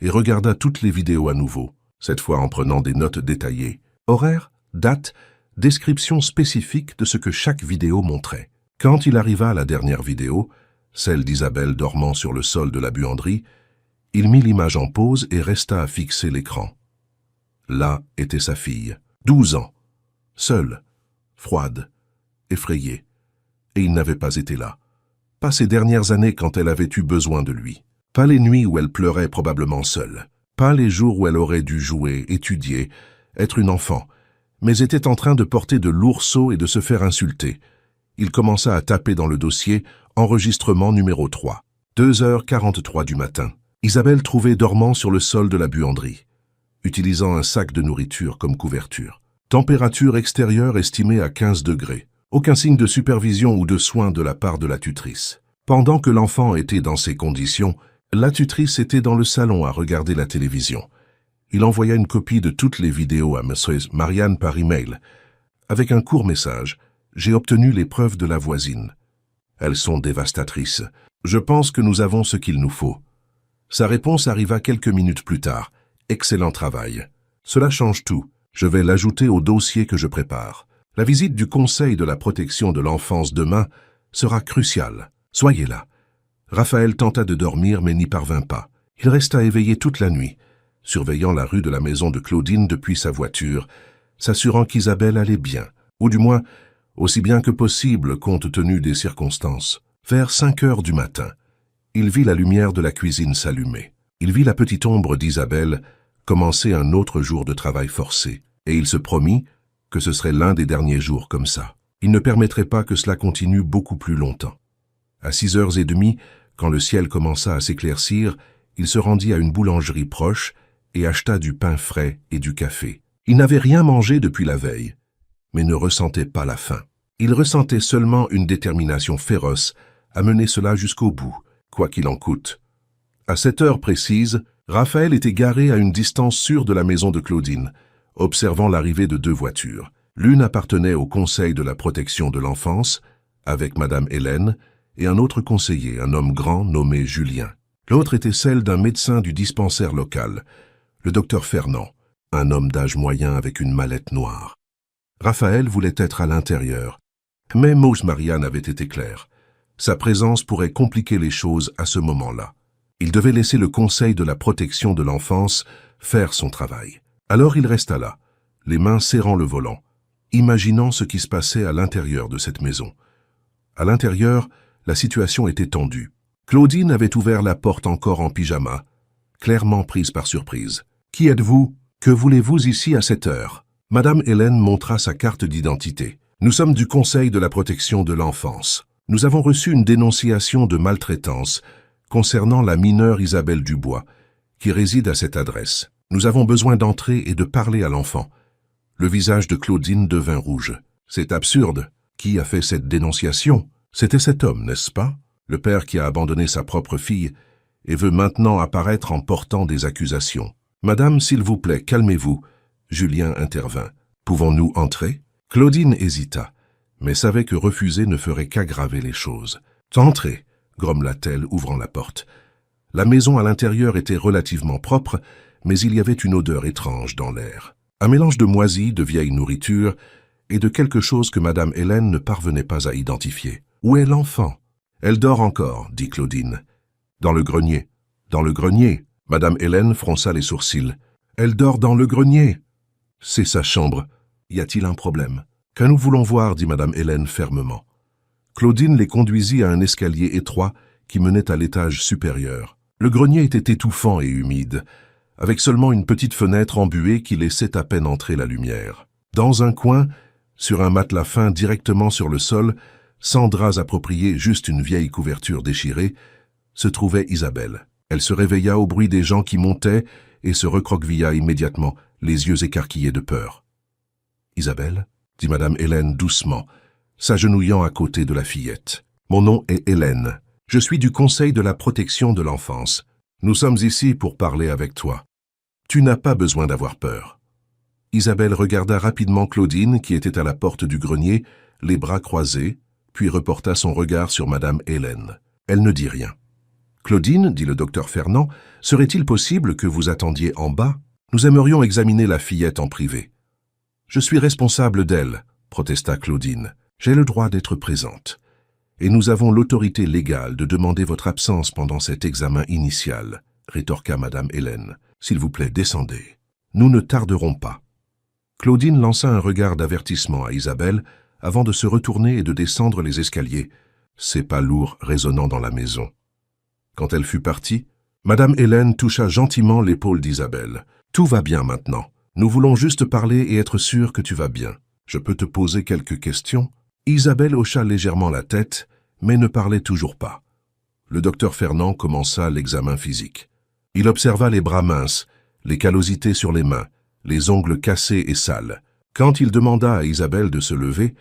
et regarda toutes les vidéos à nouveau, cette fois en prenant des notes détaillées. Horaire, date, description spécifique de ce que chaque vidéo montrait. Quand il arriva à la dernière vidéo, celle d'Isabelle dormant sur le sol de la buanderie, il mit l'image en pause et resta à fixer l'écran. Là était sa fille, 12 ans, seule, froide, effrayée, et il n'avait pas été là. Pas ces dernières années quand elle avait eu besoin de lui. Pas les nuits où elle pleurait probablement seule. Pas les jours où elle aurait dû jouer, étudier, être une enfant, mais était en train de porter de lourds seaux et de se faire insulter. Il commença à taper dans le dossier « Enregistrement numéro 3 ». 2h43 du matin. Isabelle trouvée dormant sur le sol de la buanderie, utilisant un sac de nourriture comme couverture. Température extérieure estimée à 15 degrés. Aucun signe de supervision ou de soin de la part de la tutrice. Pendant que l'enfant était dans ces conditions, la tutrice était dans le salon à regarder la télévision. Il envoya une copie de toutes les vidéos à Mrs. Marianne par email, avec un court message. « J'ai obtenu les preuves de la voisine. Elles sont dévastatrices. Je pense que nous avons ce qu'il nous faut. Sa réponse arriva quelques minutes plus tard. Excellent travail. Cela change tout. Je vais l'ajouter au dossier que je prépare. La visite du Conseil de la protection de l'enfance demain sera cruciale. Soyez là. Raphaël tenta de dormir mais n'y parvint pas. Il resta éveillé toute la nuit, surveillant la rue de la maison de Claudine depuis sa voiture, s'assurant qu'Isabelle allait bien, ou du moins aussi bien que possible compte tenu des circonstances. Vers 5 heures du matin, il vit la lumière de la cuisine s'allumer. Il vit la petite ombre d'Isabelle commencer un autre jour de travail forcé, et il se promit que ce serait l'un des derniers jours comme ça. Il ne permettrait pas que cela continue beaucoup plus longtemps. À 6h30, quand le ciel commença à s'éclaircir, il se rendit à une boulangerie proche et acheta du pain frais et du café. Il n'avait rien mangé depuis la veille, mais ne ressentait pas la faim. Il ressentait seulement une détermination féroce à mener cela jusqu'au bout, quoi qu'il en coûte. À cette heure précise, Raphaël était garé à une distance sûre de la maison de Claudine, observant l'arrivée de 2 voitures. L'une appartenait au Conseil de la protection de l'enfance, avec Madame Hélène, et un autre conseiller, un homme grand nommé Julien. L'autre était celle d'un médecin du dispensaire local, le docteur Fernand, un homme d'âge moyen avec une mallette noire. Raphaël voulait être à l'intérieur, mais Mose Marianne avait été clair. Sa présence pourrait compliquer les choses à ce moment-là. Il devait laisser le Conseil de la protection de l'enfance faire son travail. Alors il resta là, les mains serrant le volant, imaginant ce qui se passait à l'intérieur de cette maison. À l'intérieur, la situation était tendue. Claudine avait ouvert la porte encore en pyjama, clairement prise par surprise. « Qui êtes-vous? Que voulez-vous ici à cette heure ?» Madame Hélène montra sa carte d'identité. « Nous sommes du Conseil de la protection de l'enfance. Nous avons reçu une dénonciation de maltraitance concernant la mineure Isabelle Dubois, qui réside à cette adresse. Nous avons besoin d'entrer et de parler à l'enfant. » Le visage de Claudine devint rouge. « C'est absurde. Qui a fait cette dénonciation? C'était cet homme, n'est-ce pas? Le père qui a abandonné sa propre fille et veut maintenant apparaître en portant des accusations. « Madame, s'il vous plaît, calmez-vous. » Julien intervint. « Pouvons-nous entrer ?» Claudine hésita, mais savait que refuser ne ferait qu'aggraver les choses. « Entrez !» grommela-t-elle, ouvrant la porte. La maison à l'intérieur était relativement propre, mais il y avait une odeur étrange dans l'air. Un mélange de moisis, de vieille nourriture et de quelque chose que Madame Hélène ne parvenait pas à identifier. « Où est l'enfant ?»« Elle dort encore, » dit Claudine. « Dans le grenier. »« Dans le grenier ?» Madame Hélène fronça les sourcils. « Elle dort dans le grenier. » « C'est sa chambre. Y a-t-il un problème ?»« Que nous voulons voir, » dit Madame Hélène fermement. Claudine les conduisit à un escalier étroit qui menait à l'étage supérieur. Le grenier était étouffant et humide, avec seulement une petite fenêtre embuée qui laissait à peine entrer la lumière. Dans un coin, sur un matelas fin directement sur le sol, sans draps appropriés, juste une vieille couverture déchirée, se trouvait Isabelle. Elle se réveilla au bruit des gens qui montaient et se recroquevilla immédiatement, les yeux écarquillés de peur. « Isabelle ?» dit Madame Hélène doucement, s'agenouillant à côté de la fillette. « Mon nom est Hélène. Je suis du Conseil de la protection de l'enfance. Nous sommes ici pour parler avec toi. Tu n'as pas besoin d'avoir peur. » Isabelle regarda rapidement Claudine, qui était à la porte du grenier, les bras croisés, puis reporta son regard sur Madame Hélène. Elle ne dit rien. « Claudine, dit le docteur Fernand, serait-il possible que vous attendiez en bas? Nous aimerions examiner la fillette en privé. »« Je suis responsable d'elle, » protesta Claudine. « J'ai le droit d'être présente. Et nous avons l'autorité légale de demander votre absence pendant cet examen initial, » rétorqua Madame Hélène. « S'il vous plaît, descendez. Nous ne tarderons pas. » Claudine lança un regard d'avertissement à Isabelle avant de se retourner et de descendre les escaliers, ses pas lourds résonnant dans la maison. Quand elle fut partie, Madame Hélène toucha gentiment l'épaule d'Isabelle. « Tout va bien maintenant. Nous voulons juste parler et être sûrs que tu vas bien. Je peux te poser quelques questions ?» Isabelle hocha légèrement la tête, mais ne parlait toujours pas. Le docteur Fernand commença l'examen physique. Il observa les bras minces, les callosités sur les mains, les ongles cassés et sales. Quand il demanda à Isabelle de se lever,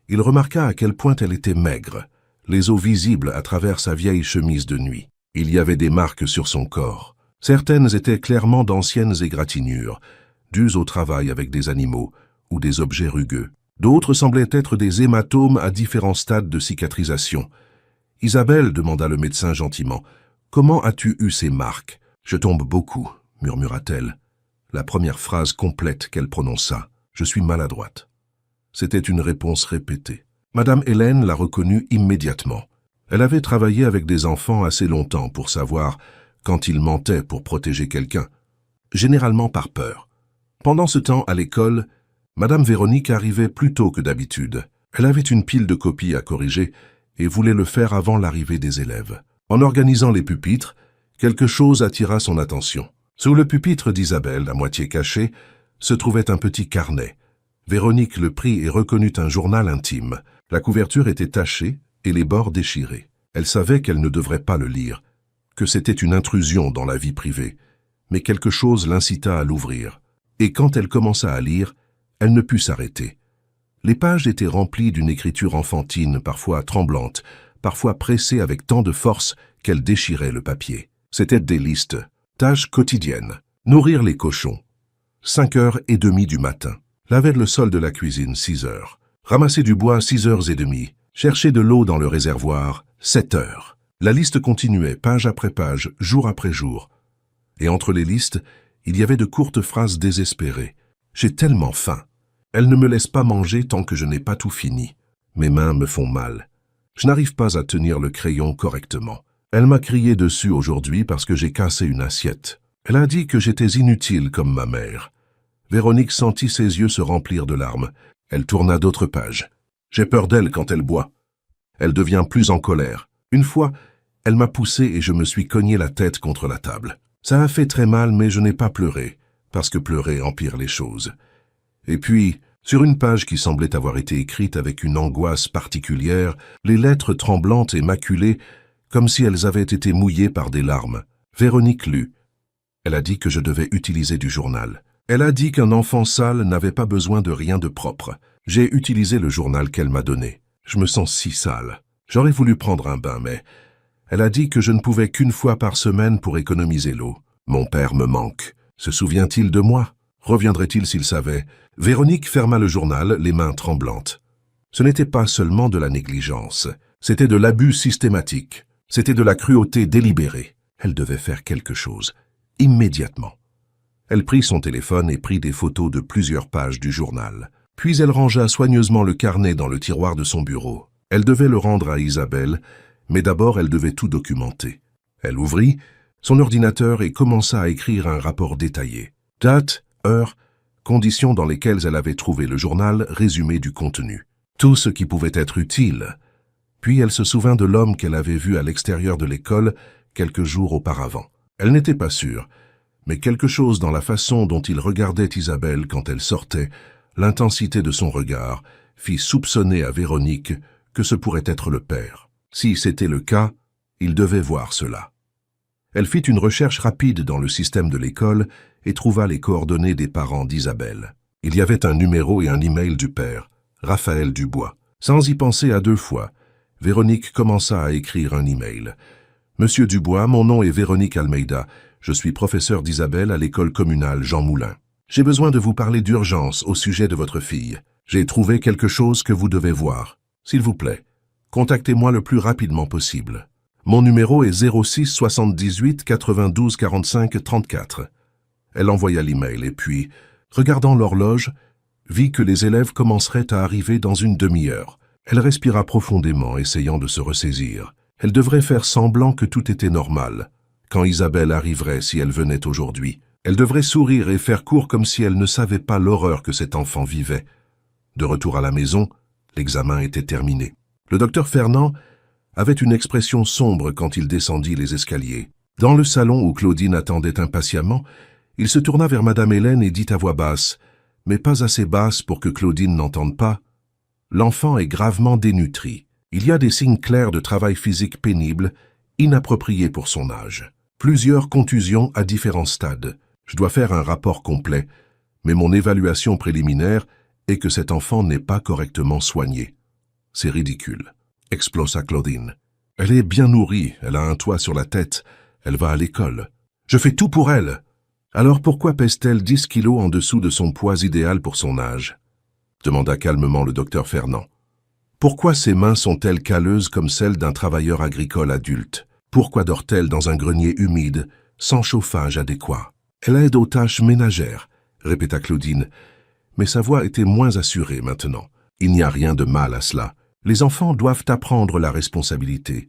il remarqua à quel point elle était maigre, les os visibles à travers sa vieille chemise de nuit. Il y avait des marques sur son corps. Certaines étaient clairement d'anciennes égratignures, dues au travail avec des animaux ou des objets rugueux. D'autres semblaient être des hématomes à différents stades de cicatrisation, Isabelle, demanda le médecin gentiment, comment as-tu eu ces marques? Je tombe beaucoup, murmura-t-elle. La première phrase complète qu'elle prononça. Je suis maladroite. C'était une réponse répétée. Madame Hélène la reconnut immédiatement. Elle avait travaillé avec des enfants assez longtemps pour savoir quand ils mentaient pour protéger quelqu'un, généralement par peur. Pendant ce temps, à l'école, Madame Véronique arrivait plus tôt que d'habitude. Elle avait une pile de copies à corriger et voulait le faire avant l'arrivée des élèves. En organisant les pupitres, quelque chose attira son attention. Sous le pupitre d'Isabelle, à moitié caché, se trouvait un petit carnet. Véronique le prit et reconnut un journal intime. La couverture était tachée et les bords déchirés. Elle savait qu'elle ne devrait pas le lire, que c'était une intrusion dans la vie privée, mais quelque chose l'incita à l'ouvrir. Et quand elle commença à lire, elle ne put s'arrêter. Les pages étaient remplies d'une écriture enfantine, parfois tremblante, parfois pressée avec tant de force qu'elle déchirait le papier. C'étaient des listes. Tâches quotidiennes. Nourrir les cochons. 5h30 du matin. Laver le sol de la cuisine, 6h. Ramasser du bois, 6h30. Chercher de l'eau dans le réservoir, 7h. La liste continuait, page après page, jour après jour. Et entre les listes, il y avait de courtes phrases désespérées. J'ai tellement faim. Elle ne me laisse pas manger tant que je n'ai pas tout fini. Mes mains me font mal. Je n'arrive pas à tenir le crayon correctement. Elle m'a crié dessus aujourd'hui parce que j'ai cassé une assiette. Elle a dit que j'étais inutile comme ma mère. Véronique sentit ses yeux se remplir de larmes. Elle tourna d'autres pages. J'ai peur d'elle quand elle boit. Elle devient plus en colère. Une fois, elle m'a poussé et je me suis cogné la tête contre la table. Ça a fait très mal, mais je n'ai pas pleuré, parce que pleurer empire les choses. Et puis, sur une page qui semblait avoir été écrite avec une angoisse particulière, les lettres tremblantes et maculées, comme si elles avaient été mouillées par des larmes. Véronique lut. Elle a dit que je devais utiliser du journal. Elle a dit qu'un enfant sale n'avait pas besoin de rien de propre. J'ai utilisé le journal qu'elle m'a donné. Je me sens si sale. J'aurais voulu prendre un bain, mais elle a dit que je ne pouvais qu'une fois par semaine pour économiser l'eau. Mon père me manque. Se souvient-il de moi? Reviendrait-il s'il savait? Véronique ferma le journal, les mains tremblantes. Ce n'était pas seulement de la négligence. C'était de l'abus systématique. C'était de la cruauté délibérée. Elle devait faire quelque chose. Immédiatement. Elle prit son téléphone et prit des photos de plusieurs pages du journal. Puis elle rangea soigneusement le carnet dans le tiroir de son bureau. Elle devait le rendre à Isabelle, mais d'abord elle devait tout documenter. Elle ouvrit son ordinateur et commença à écrire un rapport détaillé. Date, heure, conditions dans lesquelles elle avait trouvé le journal, résumé du contenu. Tout ce qui pouvait être utile. Puis elle se souvint de l'homme qu'elle avait vu à l'extérieur de l'école quelques jours auparavant. Elle n'était pas sûre, mais quelque chose dans la façon dont il regardait Isabelle quand elle sortait, l'intensité de son regard, fit soupçonner à Véronique que ce pourrait être le père. Si c'était le cas, il devait voir cela. Elle fit une recherche rapide dans le système de l'école et trouva les coordonnées des parents d'Isabelle. Il y avait un numéro et un email du père, Raphaël Dubois. Sans y penser à deux fois, Véronique commença à écrire un email. « Monsieur Dubois, mon nom est Véronique Almeida. Je suis professeur d'Isabelle à l'école communale Jean Moulin. J'ai besoin de vous parler d'urgence au sujet de votre fille. J'ai trouvé quelque chose que vous devez voir. S'il vous plaît, contactez-moi le plus rapidement possible. Mon numéro est 06 78 92 45 34. » Elle envoya l'email et puis, regardant l'horloge, vit que les élèves commenceraient à arriver dans une demi-heure. Elle respira profondément, essayant de se ressaisir. Elle devrait faire semblant que tout était normal. Quand Isabelle arriverait, si elle venait aujourd'hui, elle devrait sourire et faire court comme si elle ne savait pas l'horreur que cet enfant vivait. De retour à la maison, l'examen était terminé. Le docteur Fernand avait une expression sombre quand il descendit les escaliers. Dans le salon où Claudine attendait impatiemment, il se tourna vers Madame Hélène et dit à voix basse, mais pas assez basse pour que Claudine n'entende pas. L'enfant est gravement dénutri. Il y a des signes clairs de travail physique pénible, inapproprié pour son âge. Plusieurs contusions à différents stades. Je dois faire un rapport complet, mais mon évaluation préliminaire est que cet enfant n'est pas correctement soigné. C'est ridicule, explosa Claudine. Elle est bien nourrie, elle a un toit sur la tête, elle va à l'école. Je fais tout pour elle. Alors pourquoi pèse-t-elle 10 kilos en dessous de son poids idéal pour son âge? Demanda calmement le docteur Fernand. Pourquoi ses mains sont-elles calleuses comme celles d'un travailleur agricole adulte? Pourquoi dort-elle dans un grenier humide, sans chauffage adéquat? Elle aide aux tâches ménagères, répéta Claudine, mais sa voix était moins assurée maintenant. Il n'y a rien de mal à cela. Les enfants doivent apprendre la responsabilité.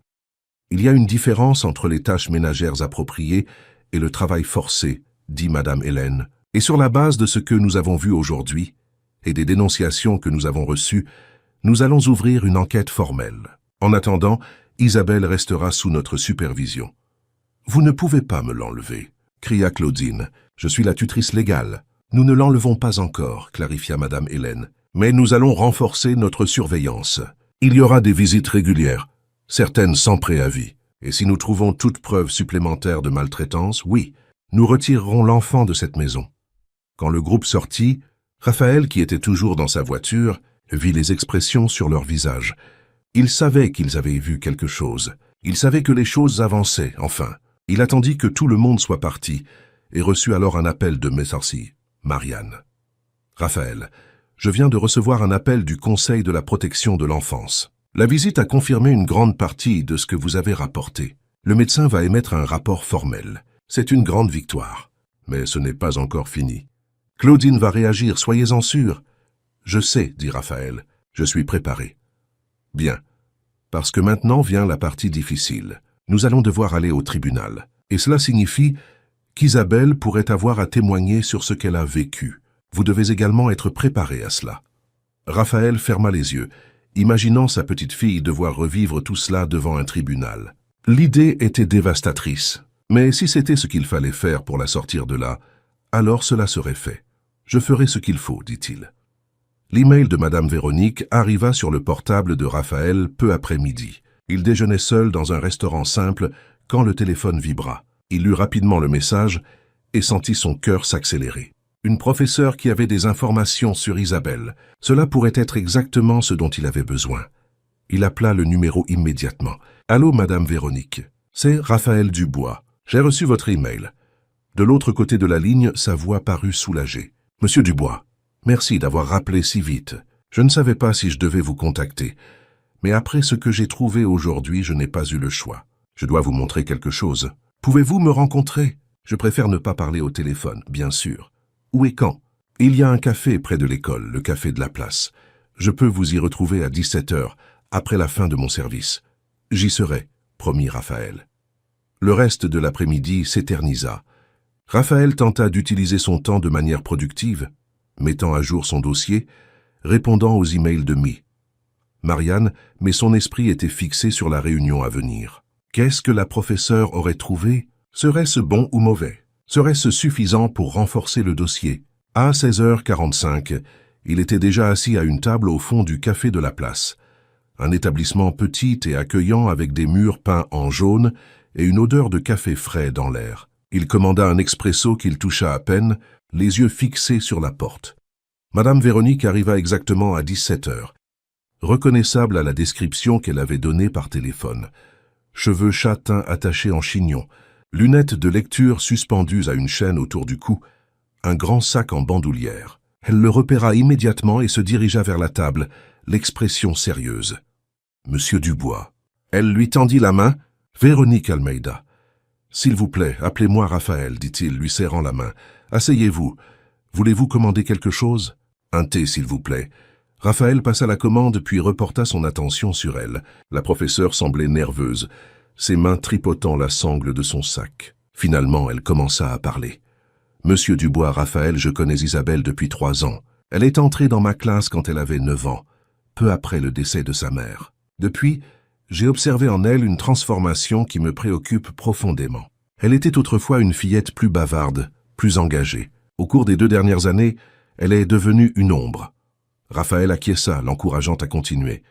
Il y a une différence entre les tâches ménagères appropriées et le travail forcé, dit Madame Hélène. Et sur la base de ce que nous avons vu aujourd'hui et des dénonciations que nous avons reçues, nous allons ouvrir une enquête formelle. En attendant, Isabelle restera sous notre supervision. « Vous ne pouvez pas me l'enlever » cria Claudine. « Je suis la tutrice légale. » « Nous ne l'enlevons pas encore, clarifia Madame Hélène. « Mais nous allons renforcer notre surveillance. Il y aura des visites régulières, certaines sans préavis. Et si nous trouvons toute preuve supplémentaire de maltraitance, oui, nous retirerons l'enfant de cette maison. » Quand le groupe sortit, Raphaël, qui était toujours dans sa voiture, vit les expressions sur leur visage. Il savait qu'ils avaient vu quelque chose. Il savait que les choses avançaient, enfin. Il attendit que tout le monde soit parti et reçut alors un appel de Messarcy. Marianne. Raphaël, je viens de recevoir un appel du Conseil de la protection de l'enfance. La visite a confirmé une grande partie de ce que vous avez rapporté. Le médecin va émettre un rapport formel. C'est une grande victoire. Mais ce n'est pas encore fini. Claudine va réagir, soyez-en sûrs. Je sais, dit Raphaël. Je suis préparé. Bien. Parce que maintenant vient la partie difficile. Nous allons devoir aller au tribunal. Et cela signifie qu'Isabelle pourrait avoir à témoigner sur ce qu'elle a vécu. Vous devez également être préparé à cela. Raphaël ferma les yeux, imaginant sa petite fille devoir revivre tout cela devant un tribunal. L'idée était dévastatrice, mais si c'était ce qu'il fallait faire pour la sortir de là, alors cela serait fait. Je ferai ce qu'il faut, dit-il. L'email de Madame Véronique arriva sur le portable de Raphaël peu après midi. Il déjeunait seul dans un restaurant simple quand le téléphone vibra. Il lut rapidement le message et sentit son cœur s'accélérer. Une professeure qui avait des informations sur Isabelle. Cela pourrait être exactement ce dont il avait besoin. Il appela le numéro immédiatement. « Allô, Madame Véronique. C'est Raphaël Dubois. J'ai reçu votre email. » De l'autre côté de la ligne, sa voix parut soulagée. « Monsieur Dubois, merci d'avoir rappelé si vite. Je ne savais pas si je devais vous contacter. Mais après ce que j'ai trouvé aujourd'hui, je n'ai pas eu le choix. Je dois vous montrer quelque chose. Pouvez-vous me rencontrer? Je préfère ne pas parler au téléphone, bien sûr. Où et quand? Il y a un café près de l'école, le café de la place. Je peux vous y retrouver à 17h, après la fin de mon service. J'y serai, promit Raphaël. Le reste de l'après-midi s'éternisa. Raphaël tenta d'utiliser son temps de manière productive, mettant à jour son dossier, répondant aux emails de Marianne, mais son esprit était fixé sur la réunion à venir. Qu'est-ce que la professeure aurait trouvé? Serait-ce bon ou mauvais? Serait-ce suffisant pour renforcer le dossier? À 16h45, il était déjà assis à une table au fond du café de la place. Un établissement petit et accueillant avec des murs peints en jaune et une odeur de café frais dans l'air. Il commanda un expresso qu'il toucha à peine, les yeux fixés sur la porte. Madame Véronique arriva exactement à 17h, reconnaissable à la description qu'elle avait donnée par téléphone. Cheveux châtains attachés en chignon, lunettes de lecture suspendues à une chaîne autour du cou, un grand sac en bandoulière. Elle le repéra immédiatement et se dirigea vers la table, l'expression sérieuse. « Monsieur Dubois. » Elle lui tendit la main. « Véronique Almeida. »« S'il vous plaît, appelez-moi Raphaël, dit-il, lui serrant la main. « Asseyez-vous. Voulez-vous commander quelque chose? Un thé, s'il vous plaît. » Raphaël passa la commande puis reporta son attention sur elle. La professeure semblait nerveuse, ses mains tripotant la sangle de son sac. Finalement, elle commença à parler. « Monsieur Dubois, Raphaël, je connais Isabelle depuis 3 ans. Elle est entrée dans ma classe quand elle avait 9 ans, peu après le décès de sa mère. Depuis, j'ai observé en elle une transformation qui me préoccupe profondément. Elle était autrefois une fillette plus bavarde, plus engagée. Au cours des 2 dernières années, elle est devenue une ombre. » Raphaël acquiesça, l'encourageant à continuer.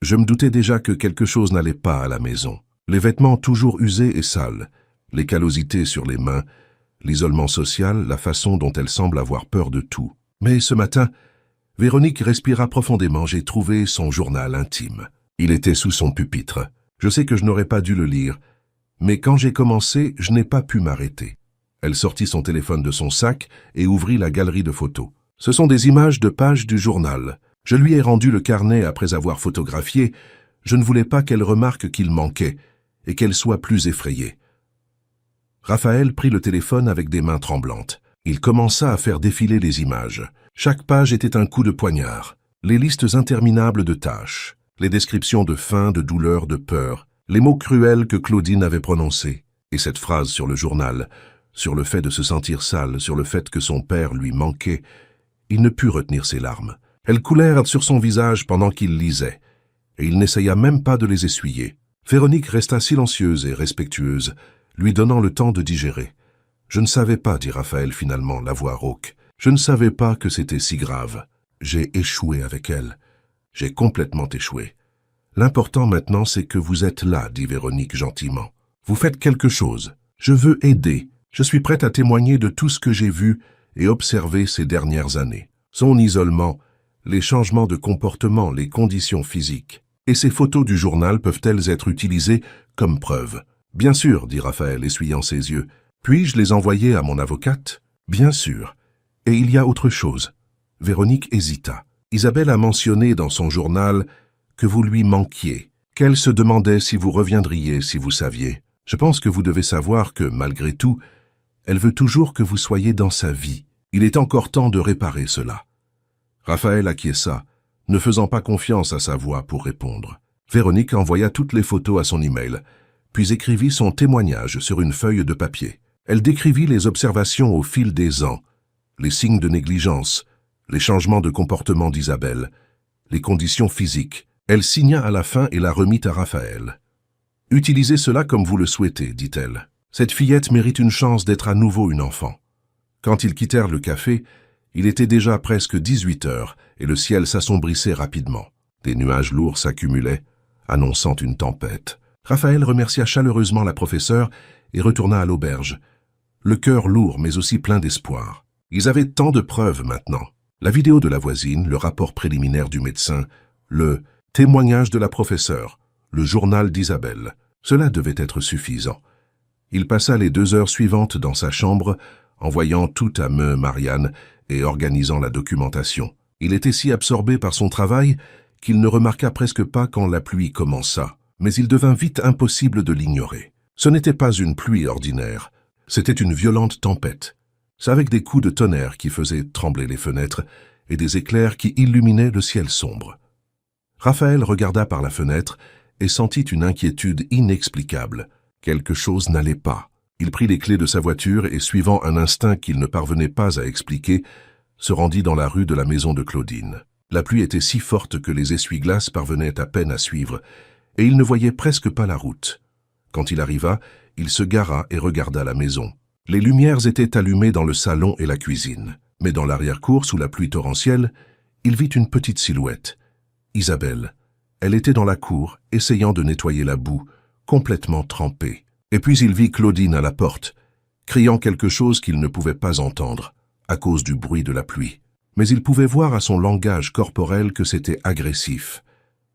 Je me doutais déjà que quelque chose n'allait pas à la maison. Les vêtements toujours usés et sales, les callosités sur les mains, l'isolement social, la façon dont elle semble avoir peur de tout. Mais ce matin, Véronique respira profondément. J'ai trouvé son journal intime. Il était sous son pupitre. Je sais que je n'aurais pas dû le lire, mais quand j'ai commencé, je n'ai pas pu m'arrêter. Elle sortit son téléphone de son sac et ouvrit la galerie de photos. Ce sont des images de pages du journal. Je lui ai rendu le carnet après avoir photographié. Je ne voulais pas qu'elle remarque qu'il manquait et qu'elle soit plus effrayée. Raphaël prit le téléphone avec des mains tremblantes. Il commença à faire défiler les images. Chaque page était un coup de poignard. Les listes interminables de tâches, les descriptions de faim, de douleur, de peur, les mots cruels que Claudine avait prononcés, et cette phrase sur le journal, sur le fait de se sentir sale, sur le fait que son père lui manquait. Il ne put retenir ses larmes. Elles coulèrent sur son visage pendant qu'il lisait, et il n'essaya même pas de les essuyer. Véronique resta silencieuse et respectueuse, lui donnant le temps de digérer. « Je ne savais pas, dit Raphaël finalement, la voix rauque. Je ne savais pas que c'était si grave. J'ai échoué avec elle. J'ai complètement échoué. L'important maintenant, c'est que vous êtes là, dit Véronique gentiment. Vous faites quelque chose. Je veux aider. Je suis prête à témoigner de tout ce que j'ai vu et observé ces dernières années. Son isolement, les changements de comportement, les conditions physiques. Et ces photos du journal peuvent-elles être utilisées comme preuve? Bien sûr, dit Raphaël, essuyant ses yeux. Puis-je les envoyer à mon avocate? Bien sûr. Et il y a autre chose. Véronique hésita. Isabelle a mentionné dans son journal que vous lui manquiez, qu'elle se demandait si vous reviendriez si vous saviez. Je pense que vous devez savoir que, malgré tout, elle veut toujours que vous soyez dans sa vie. Il est encore temps de réparer cela. Raphaël acquiesça, ne faisant pas confiance à sa voix pour répondre. Véronique envoya toutes les photos à son email, puis écrivit son témoignage sur une feuille de papier. Elle décrivit les observations au fil des ans, les signes de négligence, les changements de comportement d'Isabelle, les conditions physiques. Elle signa à la fin et la remit à Raphaël. « Utilisez cela comme vous le souhaitez, dit-elle. Cette fillette mérite une chance d'être à nouveau une enfant. » Quand ils quittèrent le café, il était déjà presque 18 heures et le ciel s'assombrissait rapidement. Des nuages lourds s'accumulaient, annonçant une tempête. Raphaël remercia chaleureusement la professeure et retourna à l'auberge, le cœur lourd mais aussi plein d'espoir. Ils avaient tant de preuves maintenant. La vidéo de la voisine, le rapport préliminaire du médecin, le témoignage de la professeure, le journal d'Isabelle. Cela devait être suffisant. Il passa les 2 heures suivantes dans sa chambre, envoyant tout à Marianne et organisant la documentation. Il était si absorbé par son travail qu'il ne remarqua presque pas quand la pluie commença. Mais il devint vite impossible de l'ignorer. Ce n'était pas une pluie ordinaire, c'était une violente tempête. C'est avec des coups de tonnerre qui faisaient trembler les fenêtres et des éclairs qui illuminaient le ciel sombre. Raphaël regarda par la fenêtre et sentit une inquiétude inexplicable. Quelque chose n'allait pas. Il prit les clés de sa voiture et, suivant un instinct qu'il ne parvenait pas à expliquer, se rendit dans la rue de la maison de Claudine. La pluie était si forte que les essuie-glaces parvenaient à peine à suivre, et il ne voyait presque pas la route. Quand il arriva, il se gara et regarda la maison. Les lumières étaient allumées dans le salon et la cuisine, mais dans l'arrière-cour, sous la pluie torrentielle, il vit une petite silhouette. Isabelle. Elle était dans la cour, essayant de nettoyer la boue, complètement trempée. Et puis il vit Claudine à la porte, criant quelque chose qu'il ne pouvait pas entendre, à cause du bruit de la pluie. Mais il pouvait voir à son langage corporel que c'était agressif.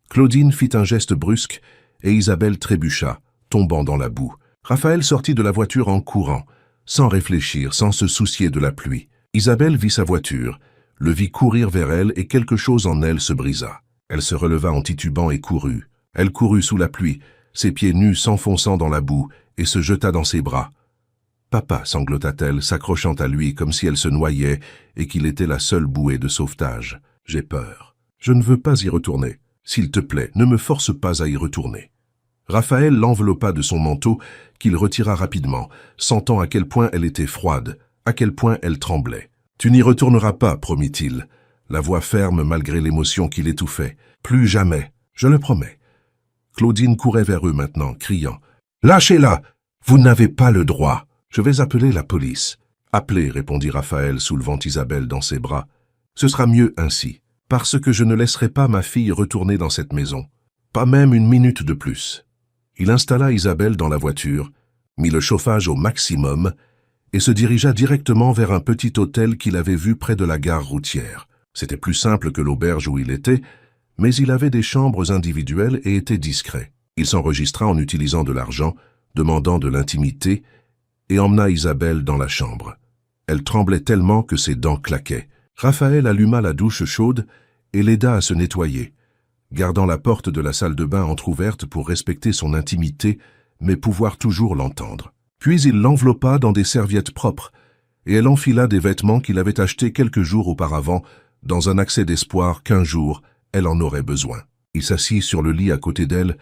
Claudine fit un geste brusque et Isabelle trébucha, tombant dans la boue. Raphaël sortit de la voiture en courant, sans réfléchir, sans se soucier de la pluie. Isabelle vit sa voiture, le vit courir vers elle et quelque chose en elle se brisa. Elle se releva en titubant et courut. Elle courut sous la pluie, ses pieds nus s'enfonçant dans la boue, et se jeta dans ses bras. « Papa » sanglota-t-elle, s'accrochant à lui comme si elle se noyait et qu'il était la seule bouée de sauvetage. « J'ai peur. Je ne veux pas y retourner. S'il te plaît, ne me force pas à y retourner. » Raphaël l'enveloppa de son manteau, qu'il retira rapidement, sentant à quel point elle était froide, à quel point elle tremblait. « Tu n'y retourneras pas, promit-il, la voix ferme malgré l'émotion qui l'étouffait. « Plus jamais, je le promets. » Claudine courait vers eux maintenant, criant « Lâchez-la! Vous n'avez pas le droit! Je vais appeler la police. »« Appelez, » répondit Raphaël, soulevant Isabelle dans ses bras. « Ce sera mieux ainsi, parce que je ne laisserai pas ma fille retourner dans cette maison. Pas même une minute de plus. » Il installa Isabelle dans la voiture, mit le chauffage au maximum et se dirigea directement vers un petit hôtel qu'il avait vu près de la gare routière. C'était plus simple que l'auberge où il était, mais il avait des chambres individuelles et était discret. Il s'enregistra en utilisant de l'argent, demandant de l'intimité, et emmena Isabelle dans la chambre. Elle tremblait tellement que ses dents claquaient. Raphaël alluma la douche chaude et l'aida à se nettoyer, gardant la porte de la salle de bain entr'ouverte pour respecter son intimité, mais pouvoir toujours l'entendre. Puis il l'enveloppa dans des serviettes propres, et elle enfila des vêtements qu'il avait achetés quelques jours auparavant, dans un accès d'espoir qu'un jour, elle en aurait besoin. Il s'assit sur le lit à côté d'elle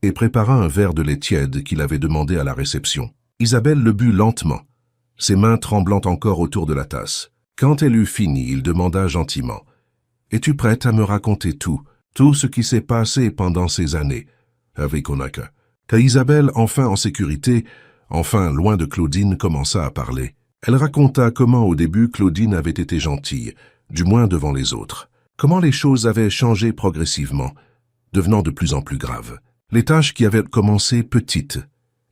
et prépara un verre de lait tiède qu'il avait demandé à la réception. Isabelle le but lentement, ses mains tremblant encore autour de la tasse. Quand elle eut fini, il demanda gentiment « Es-tu prête à me raconter tout ce qui s'est passé pendant ces années ?» avec Onaka. Quand Isabelle, enfin en sécurité, enfin loin de Claudine, commença à parler. Elle raconta comment au début Claudine avait été gentille, du moins devant les autres. Comment les choses avaient changé progressivement, devenant de plus en plus graves. Les tâches qui avaient commencé petites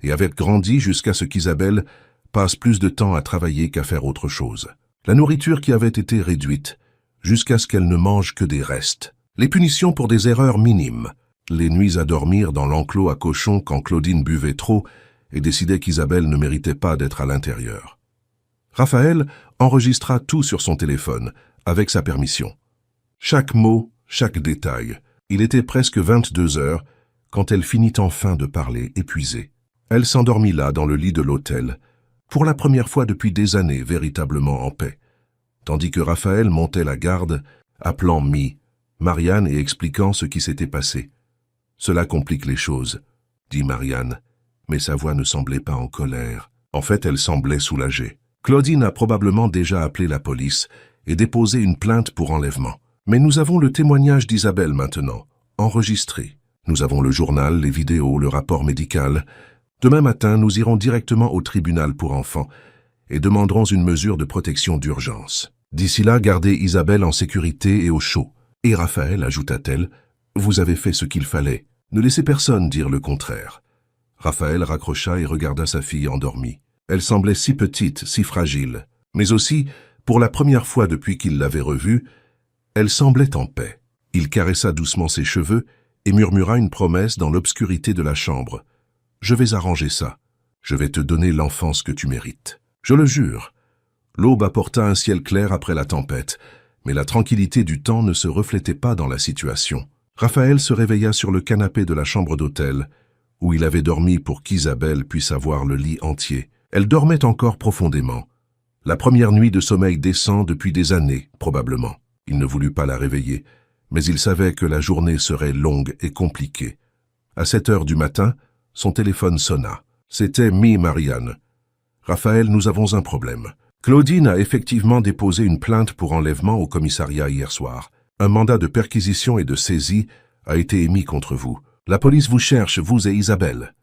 et avaient grandi jusqu'à ce qu'Isabelle passe plus de temps à travailler qu'à faire autre chose. La nourriture qui avait été réduite, jusqu'à ce qu'elle ne mange que des restes. Les punitions pour des erreurs minimes. Les nuits à dormir dans l'enclos à cochons quand Claudine buvait trop et décidait qu'Isabelle ne méritait pas d'être à l'intérieur. Raphaël enregistra tout sur son téléphone, avec sa permission. Chaque mot, chaque détail. Il était presque 22 heures quand elle finit enfin de parler, épuisée. Elle s'endormit là, dans le lit de l'hôtel, pour la première fois depuis des années véritablement en paix, tandis que Raphaël montait la garde, appelant Marianne et expliquant ce qui s'était passé. « Cela complique les choses, » dit Marianne, mais sa voix ne semblait pas en colère. En fait, elle semblait soulagée. Claudine a probablement déjà appelé la police et déposé une plainte pour enlèvement. Mais nous avons le témoignage d'Isabelle maintenant, enregistré. Nous avons le journal, les vidéos, le rapport médical. Demain matin, nous irons directement au tribunal pour enfants et demanderons une mesure de protection d'urgence. D'ici là, gardez Isabelle en sécurité et au chaud. Et Raphaël, ajouta-t-elle, vous avez fait ce qu'il fallait. Ne laissez personne dire le contraire. Raphaël raccrocha et regarda sa fille endormie. Elle semblait si petite, si fragile. Mais aussi, pour la première fois depuis qu'il l'avait revue, elle semblait en paix. Il caressa doucement ses cheveux et murmura une promesse dans l'obscurité de la chambre. « Je vais arranger ça. Je vais te donner l'enfance que tu mérites. Je le jure. » L'aube apporta un ciel clair après la tempête, mais la tranquillité du temps ne se reflétait pas dans la situation. Raphaël se réveilla sur le canapé de la chambre d'hôtel, où il avait dormi pour qu'Isabelle puisse avoir le lit entier. Elle dormait encore profondément. La première nuit de sommeil décent depuis des années, probablement. Il ne voulut pas la réveiller, mais il savait que la journée serait longue et compliquée. À 7 heures du matin, son téléphone sonna. C'était Marianne. « Raphaël, nous avons un problème. Claudine a effectivement déposé une plainte pour enlèvement au commissariat hier soir. Un mandat de perquisition et de saisie a été émis contre vous. La police vous cherche, vous et Isabelle. »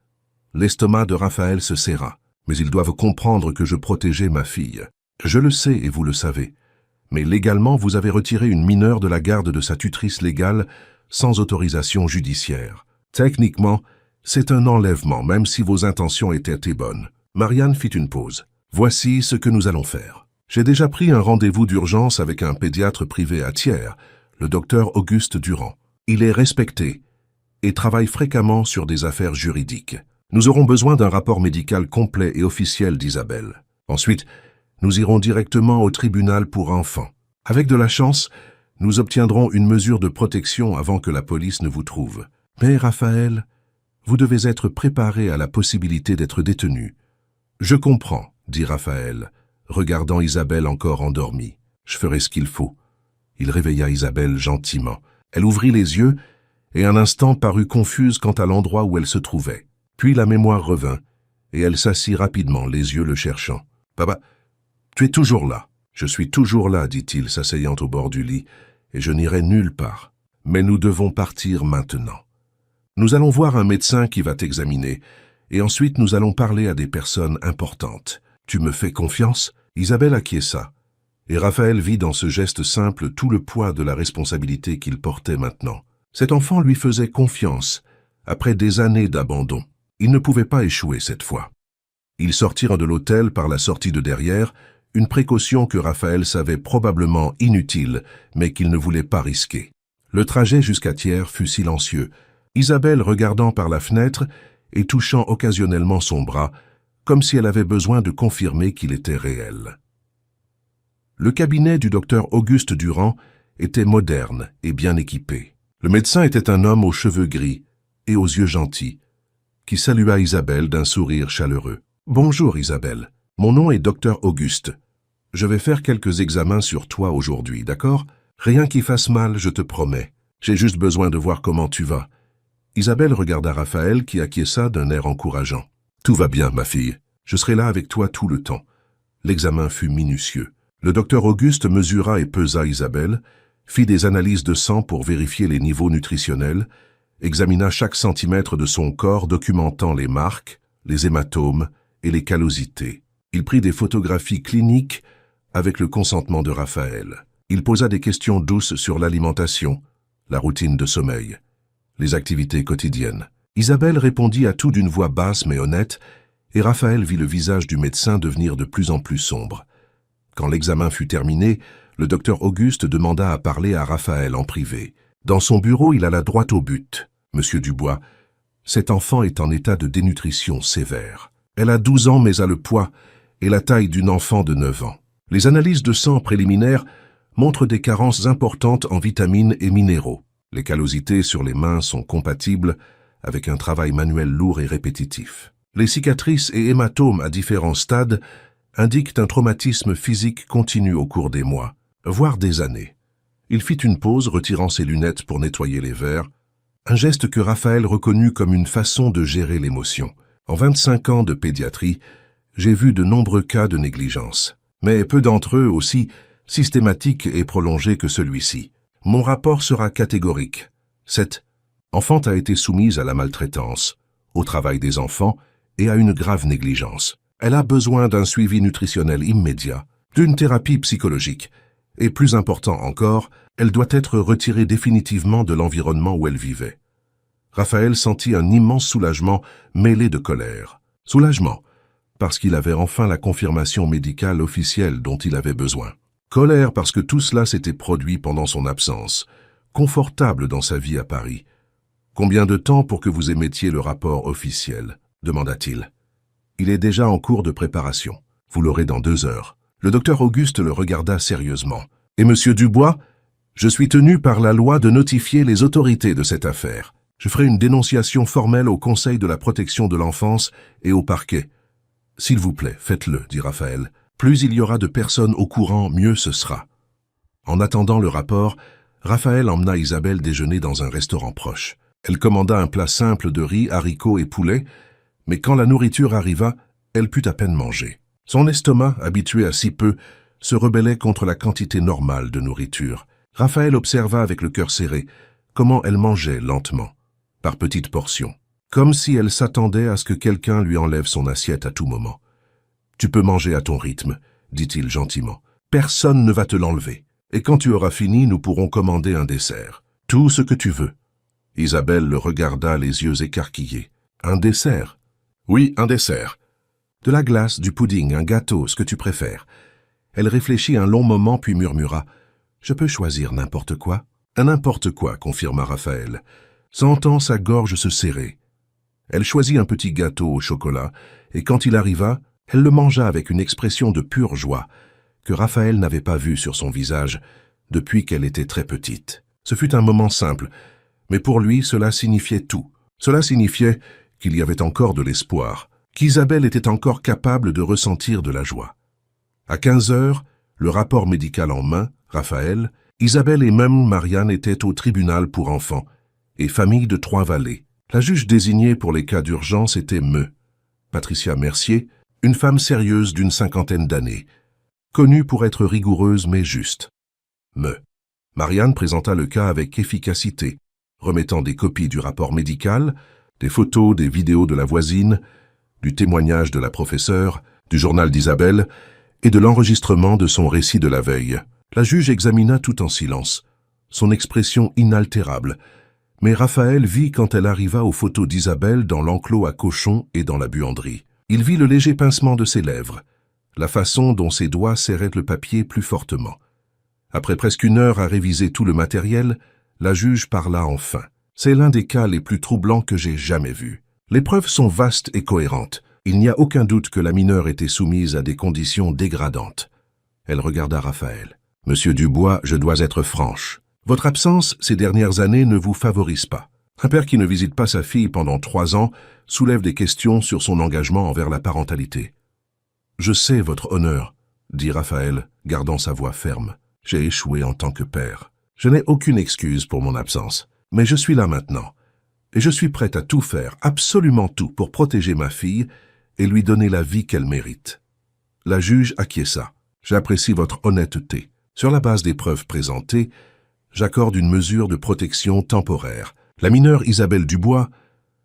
L'estomac de Raphaël se serra. Mais ils doivent comprendre que je protégeais ma fille. Je le sais et vous le savez. Mais légalement, vous avez retiré une mineure de la garde de sa tutrice légale sans autorisation judiciaire. Techniquement, c'est un enlèvement, même si vos intentions étaient bonnes. Marianne fit une pause. Voici ce que nous allons faire. J'ai déjà pris un rendez-vous d'urgence avec un pédiatre privé à Thiers, le docteur Auguste Durand. Il est respecté et travaille fréquemment sur des affaires juridiques. Nous aurons besoin d'un rapport médical complet et officiel d'Isabelle. Ensuite, nous irons directement au tribunal pour enfants. Avec de la chance, nous obtiendrons une mesure de protection avant que la police ne vous trouve. Mais Raphaël, vous devez être préparé à la possibilité d'être détenu. Je comprends, dit Raphaël, regardant Isabelle encore endormie. Je ferai ce qu'il faut. Il réveilla Isabelle gentiment. Elle ouvrit les yeux et un instant parut confuse quant à l'endroit où elle se trouvait. Puis la mémoire revint, et elle s'assit rapidement, les yeux le cherchant. « Papa, tu es toujours là. »« Je suis toujours là, dit-il, s'asseyant au bord du lit, et je n'irai nulle part. Mais nous devons partir maintenant. Nous allons voir un médecin qui va t'examiner, et ensuite nous allons parler à des personnes importantes. Tu me fais confiance ?» Isabelle acquiesça, et Raphaël vit dans ce geste simple tout le poids de la responsabilité qu'il portait maintenant. Cet enfant lui faisait confiance, après des années d'abandon. Il ne pouvait pas échouer cette fois. Ils sortirent de l'hôtel par la sortie de derrière, une précaution que Raphaël savait probablement inutile, mais qu'il ne voulait pas risquer. Le trajet jusqu'à Thiers fut silencieux, Isabelle regardant par la fenêtre et touchant occasionnellement son bras, comme si elle avait besoin de confirmer qu'il était réel. Le cabinet du docteur Auguste Durand était moderne et bien équipé. Le médecin était un homme aux cheveux gris et aux yeux gentils, qui salua Isabelle d'un sourire chaleureux. « Bonjour Isabelle, mon nom est Dr Auguste. Je vais faire quelques examens sur toi aujourd'hui, d'accord? Rien qui fasse mal, je te promets. J'ai juste besoin de voir comment tu vas. » Isabelle regarda Raphaël qui acquiesça d'un air encourageant. « Tout va bien, ma fille. Je serai là avec toi tout le temps. » L'examen fut minutieux. Le docteur Auguste mesura et pesa Isabelle, fit des analyses de sang pour vérifier les niveaux nutritionnels, examina chaque centimètre de son corps documentant les marques, les hématomes et les callosités. Il prit des photographies cliniques avec le consentement de Raphaël. Il posa des questions douces sur l'alimentation, la routine de sommeil, les activités quotidiennes. Isabelle répondit à tout d'une voix basse mais honnête, et Raphaël vit le visage du médecin devenir de plus en plus sombre. Quand l'examen fut terminé, le docteur Auguste demanda à parler à Raphaël en privé. Dans son bureau, il alla droit au but. « Monsieur Dubois, cet enfant est en état de dénutrition sévère. Elle a 12 ans mais a le poids et la taille d'une enfant de 9 ans. Les analyses de sang préliminaires montrent des carences importantes en vitamines et minéraux. Les callosités sur les mains sont compatibles avec un travail manuel lourd et répétitif. Les cicatrices et hématomes à différents stades indiquent un traumatisme physique continu au cours des mois, voire des années. » Il fit une pause, retirant ses lunettes pour nettoyer les verres, un geste que Raphaël reconnut comme une façon de gérer l'émotion. En 25 ans de pédiatrie, j'ai vu de nombreux cas de négligence, mais peu d'entre eux aussi systématiques et prolongés que celui-ci. Mon rapport sera catégorique. Cette enfant a été soumise à la maltraitance, au travail des enfants et à une grave négligence. Elle a besoin d'un suivi nutritionnel immédiat, d'une thérapie psychologique, et plus important encore, elle doit être retirée définitivement de l'environnement où elle vivait. Raphaël sentit un immense soulagement mêlé de colère. Soulagement, parce qu'il avait enfin la confirmation médicale officielle dont il avait besoin. Colère parce que tout cela s'était produit pendant son absence, confortable dans sa vie à Paris. « Combien de temps pour que vous émettiez le rapport officiel ?» demanda-t-il. « Il est déjà en cours de préparation. Vous l'aurez dans 2 heures. » Le docteur Auguste le regarda sérieusement. « Et monsieur Dubois, je suis tenu par la loi de notifier les autorités de cette affaire. Je ferai une dénonciation formelle au Conseil de la protection de l'enfance et au parquet. S'il vous plaît, faites-le, dit Raphaël. Plus il y aura de personnes au courant, mieux ce sera. » En attendant le rapport, Raphaël emmena Isabelle déjeuner dans un restaurant proche. Elle commanda un plat simple de riz, haricots et poulet, mais quand la nourriture arriva, elle put à peine manger. Son estomac, habitué à si peu, se rebellait contre la quantité normale de nourriture. Raphaël observa avec le cœur serré comment elle mangeait lentement, par petites portions, comme si elle s'attendait à ce que quelqu'un lui enlève son assiette à tout moment. « Tu peux manger à ton rythme, » dit-il gentiment. « Personne ne va te l'enlever. Et quand tu auras fini, nous pourrons commander un dessert. Tout ce que tu veux. » Isabelle le regarda les yeux écarquillés. « Un dessert ?»« Oui, un dessert. De la glace, du pudding, un gâteau, ce que tu préfères. » Elle réfléchit un long moment puis murmura. « Je peux choisir n'importe quoi ?»« Un n'importe quoi, » confirma Raphaël, sentant sa gorge se serrer. Elle choisit un petit gâteau au chocolat, et quand il arriva, elle le mangea avec une expression de pure joie que Raphaël n'avait pas vue sur son visage depuis qu'elle était très petite. Ce fut un moment simple, mais pour lui cela signifiait tout. Cela signifiait qu'il y avait encore de l'espoir, qu'Isabelle était encore capable de ressentir de la joie. À 15 heures, le rapport médical en main, Raphaël, Isabelle et même Marianne étaient au tribunal pour enfants et famille de Trois-Vallées. La juge désignée pour les cas d'urgence était Patricia Mercier, une femme sérieuse d'une 50aine d'années, connue pour être rigoureuse mais juste. Marianne présenta le cas avec efficacité, remettant des copies du rapport médical, des photos, des vidéos de la voisine, du témoignage de la professeure, du journal d'Isabelle et de l'enregistrement de son récit de la veille. La juge examina tout en silence, son expression inaltérable, mais Raphaël vit quand elle arriva aux photos d'Isabelle dans l'enclos à cochons et dans la buanderie. Il vit le léger pincement de ses lèvres, la façon dont ses doigts serraient le papier plus fortement. Après presque 1 heure à réviser tout le matériel, la juge parla enfin. « C'est l'un des cas les plus troublants que j'ai jamais vus. Les preuves sont vastes et cohérentes. Il n'y a aucun doute que la mineure était soumise à des conditions dégradantes. » Elle regarda Raphaël. Monsieur Dubois, je dois être franche. Votre absence ces dernières années ne vous favorise pas. Un père qui ne visite pas sa fille pendant 3 ans soulève des questions sur son engagement envers la parentalité. Je sais votre honneur, dit Raphaël, gardant sa voix ferme. J'ai échoué en tant que père. Je n'ai aucune excuse pour mon absence, mais je suis là maintenant. Et je suis prêt à tout faire, absolument tout, pour protéger ma fille et lui donner la vie qu'elle mérite. La juge acquiesça. J'apprécie votre honnêteté. Sur la base des preuves présentées, j'accorde une mesure de protection temporaire. La mineure Isabelle Dubois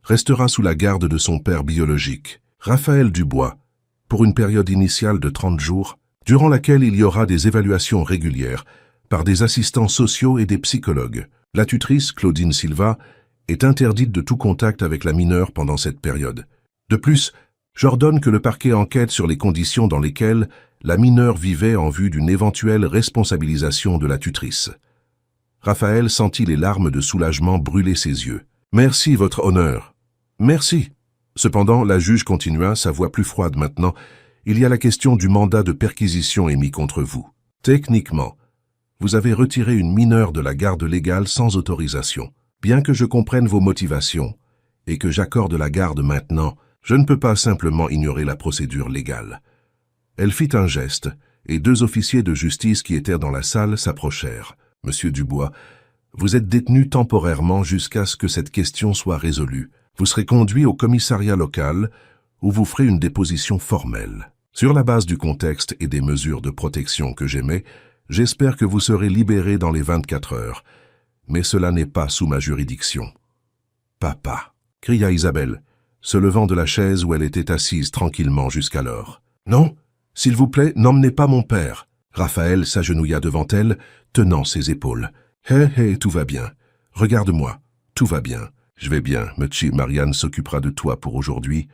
restera sous la garde de son père biologique, Raphaël Dubois, pour une période initiale de 30 jours, durant laquelle il y aura des évaluations régulières par des assistants sociaux et des psychologues. La tutrice, Claudine Silva, est interdite de tout contact avec la mineure pendant cette période. De plus, j'ordonne que le parquet enquête sur les conditions dans lesquelles la mineure vivait en vue d'une éventuelle responsabilisation de la tutrice. Raphaël sentit les larmes de soulagement brûler ses yeux. « Merci, votre honneur. »« Merci. » Cependant, la juge continua, sa voix plus froide maintenant. « Il y a la question du mandat de perquisition émis contre vous. Techniquement, vous avez retiré une mineure de la garde légale sans autorisation. Bien que je comprenne vos motivations et que j'accorde la garde maintenant, je ne peux pas simplement ignorer la procédure légale. » Elle fit un geste, et 2 officiers de justice qui étaient dans la salle s'approchèrent. « Monsieur Dubois, vous êtes détenu temporairement jusqu'à ce que cette question soit résolue. Vous serez conduit au commissariat local où vous ferez une déposition formelle. Sur la base du contexte et des mesures de protection que j'émets, j'espère que vous serez libéré dans les 24 heures. Mais cela n'est pas sous ma juridiction. »« Papa !» cria Isabelle, se levant de la chaise où elle était assise tranquillement jusqu'alors. « Non, s'il vous plaît, n'emmenez pas mon père. » Raphaël s'agenouilla devant elle, tenant ses épaules. « Hé, tout va bien. Regarde-moi, tout va bien. Je vais bien, Mechi. Marianne s'occupera de toi pour aujourd'hui,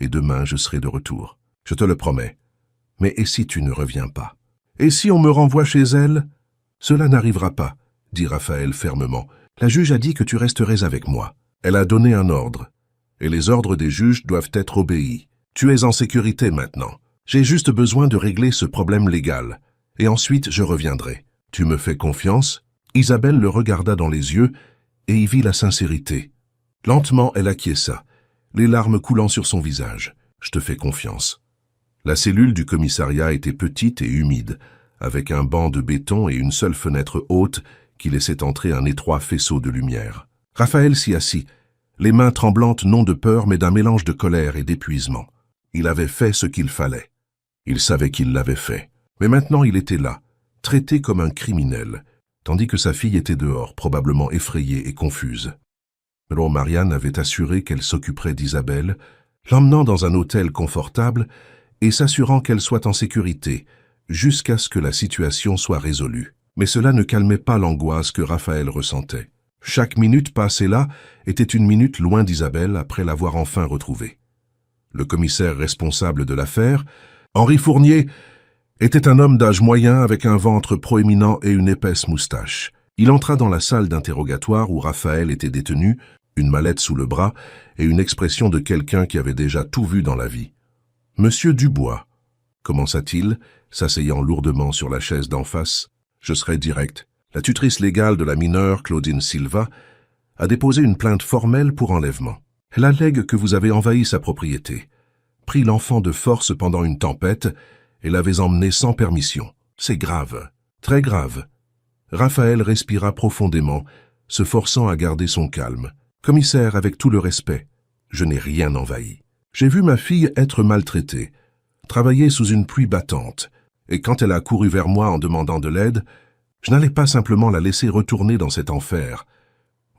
et demain je serai de retour. Je te le promets. Mais et si tu ne reviens pas? Et si on me renvoie chez elle? Cela n'arrivera pas, dit Raphaël fermement. La juge a dit que tu resterais avec moi. Elle a donné un ordre, et les ordres des juges doivent être obéis. Tu es en sécurité maintenant. J'ai juste besoin de régler ce problème légal, et ensuite je reviendrai. Tu me fais confiance? Isabelle le regarda dans les yeux et y vit la sincérité. Lentement, elle acquiesça, les larmes coulant sur son visage. Je te fais confiance. La cellule du commissariat était petite et humide, avec un banc de béton et une seule fenêtre haute qui laissait entrer un étroit faisceau de lumière. Raphaël s'y assit, les mains tremblantes non de peur mais d'un mélange de colère et d'épuisement. Il avait fait ce qu'il fallait. Il savait qu'il l'avait fait. Mais maintenant il était là, traité comme un criminel, tandis que sa fille était dehors, probablement effrayée et confuse. Alors Marianne avait assuré qu'elle s'occuperait d'Isabelle, l'emmenant dans un hôtel confortable et s'assurant qu'elle soit en sécurité, jusqu'à ce que la situation soit résolue. Mais cela ne calmait pas l'angoisse que Raphaël ressentait. Chaque minute passée là était une minute loin d'Isabelle après l'avoir enfin retrouvée. Le commissaire responsable de l'affaire, Henri Fournier, était un homme d'âge moyen avec un ventre proéminent et une épaisse moustache. Il entra dans la salle d'interrogatoire où Raphaël était détenu, une mallette sous le bras et une expression de quelqu'un qui avait déjà tout vu dans la vie. « Monsieur Dubois » commença-t-il, s'asseyant lourdement sur la chaise d'en face. « Je serai direct. La tutrice légale de la mineure, Claudine Silva, a déposé une plainte formelle pour enlèvement. Elle allègue que vous avez envahi sa propriété, pris l'enfant de force pendant une tempête et l'avez emmené sans permission. C'est grave, très grave. » Raphaël respira profondément, se forçant à garder son calme. « Commissaire, avec tout le respect, je n'ai rien envahi. J'ai vu ma fille être maltraitée, travailler sous une pluie battante, et quand elle a couru vers moi en demandant de l'aide, je n'allais pas simplement la laisser retourner dans cet enfer.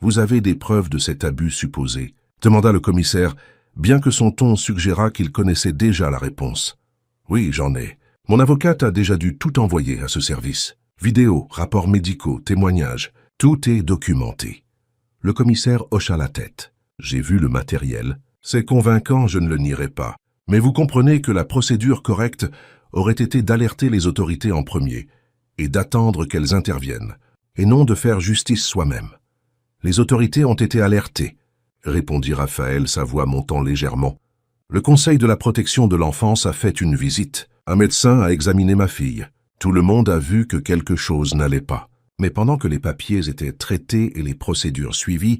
Vous avez des preuves de cet abus supposé ?» demanda le commissaire, bien que son ton suggéra qu'il connaissait déjà la réponse. « Oui, j'en ai. Mon avocate a déjà dû tout envoyer à ce service. Vidéos, rapports médicaux, témoignages, tout est documenté. » Le commissaire hocha la tête. « J'ai vu le matériel. C'est convaincant, je ne le nierai pas. Mais vous comprenez que la procédure correcte aurait été d'alerter les autorités en premier et d'attendre qu'elles interviennent, et non de faire justice soi-même. Les autorités ont été alertées, » répondit Raphaël, sa voix montant légèrement. « Le Conseil de la protection de l'enfance a fait une visite. Un médecin a examiné ma fille. Tout le monde a vu que quelque chose n'allait pas. Mais pendant que les papiers étaient traités et les procédures suivies,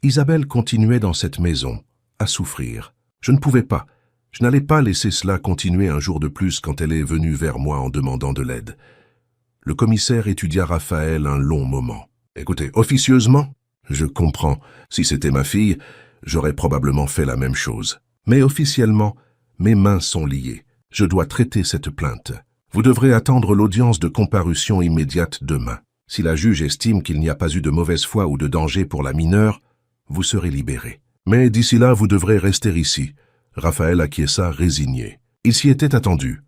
Isabelle continuait dans cette maison, à souffrir. Je ne pouvais pas. Je n'allais pas laisser cela continuer un jour de plus quand elle est venue vers moi en demandant de l'aide. Le commissaire étudia Raphaël un long moment. Écoutez, officieusement, je comprends. Si c'était ma fille, j'aurais probablement fait la même chose. Mais officiellement, mes mains sont liées. Je dois traiter cette plainte. Vous devrez attendre l'audience de comparution immédiate demain. Si la juge estime qu'il n'y a pas eu de mauvaise foi ou de danger pour la mineure, vous serez libéré. Mais d'ici là, vous devrez rester ici. Raphaël acquiesça résigné. Il s'y était attendu.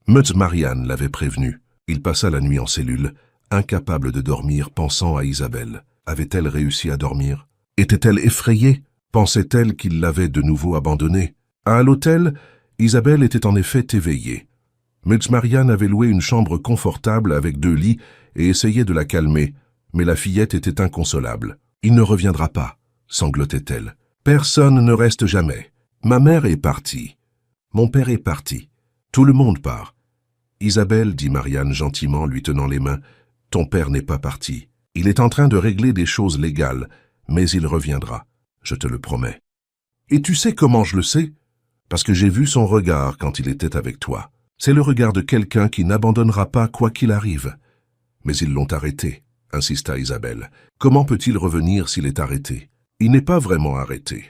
Meute Marianne l'avait prévenu. Il passa la nuit en cellule, incapable de dormir, pensant à Isabelle. Avait-elle réussi à dormir? Était-elle effrayée? Pensait-elle qu'il l'avait de nouveau abandonnée? À l'hôtel, Isabelle était en effet éveillée. Meute Marianne avait loué une chambre confortable avec 2 lits et essayait de la calmer, mais la fillette était inconsolable. « Il ne reviendra pas », sanglotait-elle. « Personne ne reste jamais. Ma mère est partie. Mon père est parti. Tout le monde part. » « Isabelle, dit Marianne gentiment, lui tenant les mains, « ton père n'est pas parti. Il est en train de régler des choses légales, mais il reviendra, je te le promets. » « Et tu sais comment je le sais? Parce que j'ai vu son regard quand il était avec toi. C'est le regard de quelqu'un qui n'abandonnera pas quoi qu'il arrive. » « Mais ils l'ont arrêté, » insista Isabelle. « Comment peut-il revenir s'il est arrêté? Il n'est pas vraiment arrêté.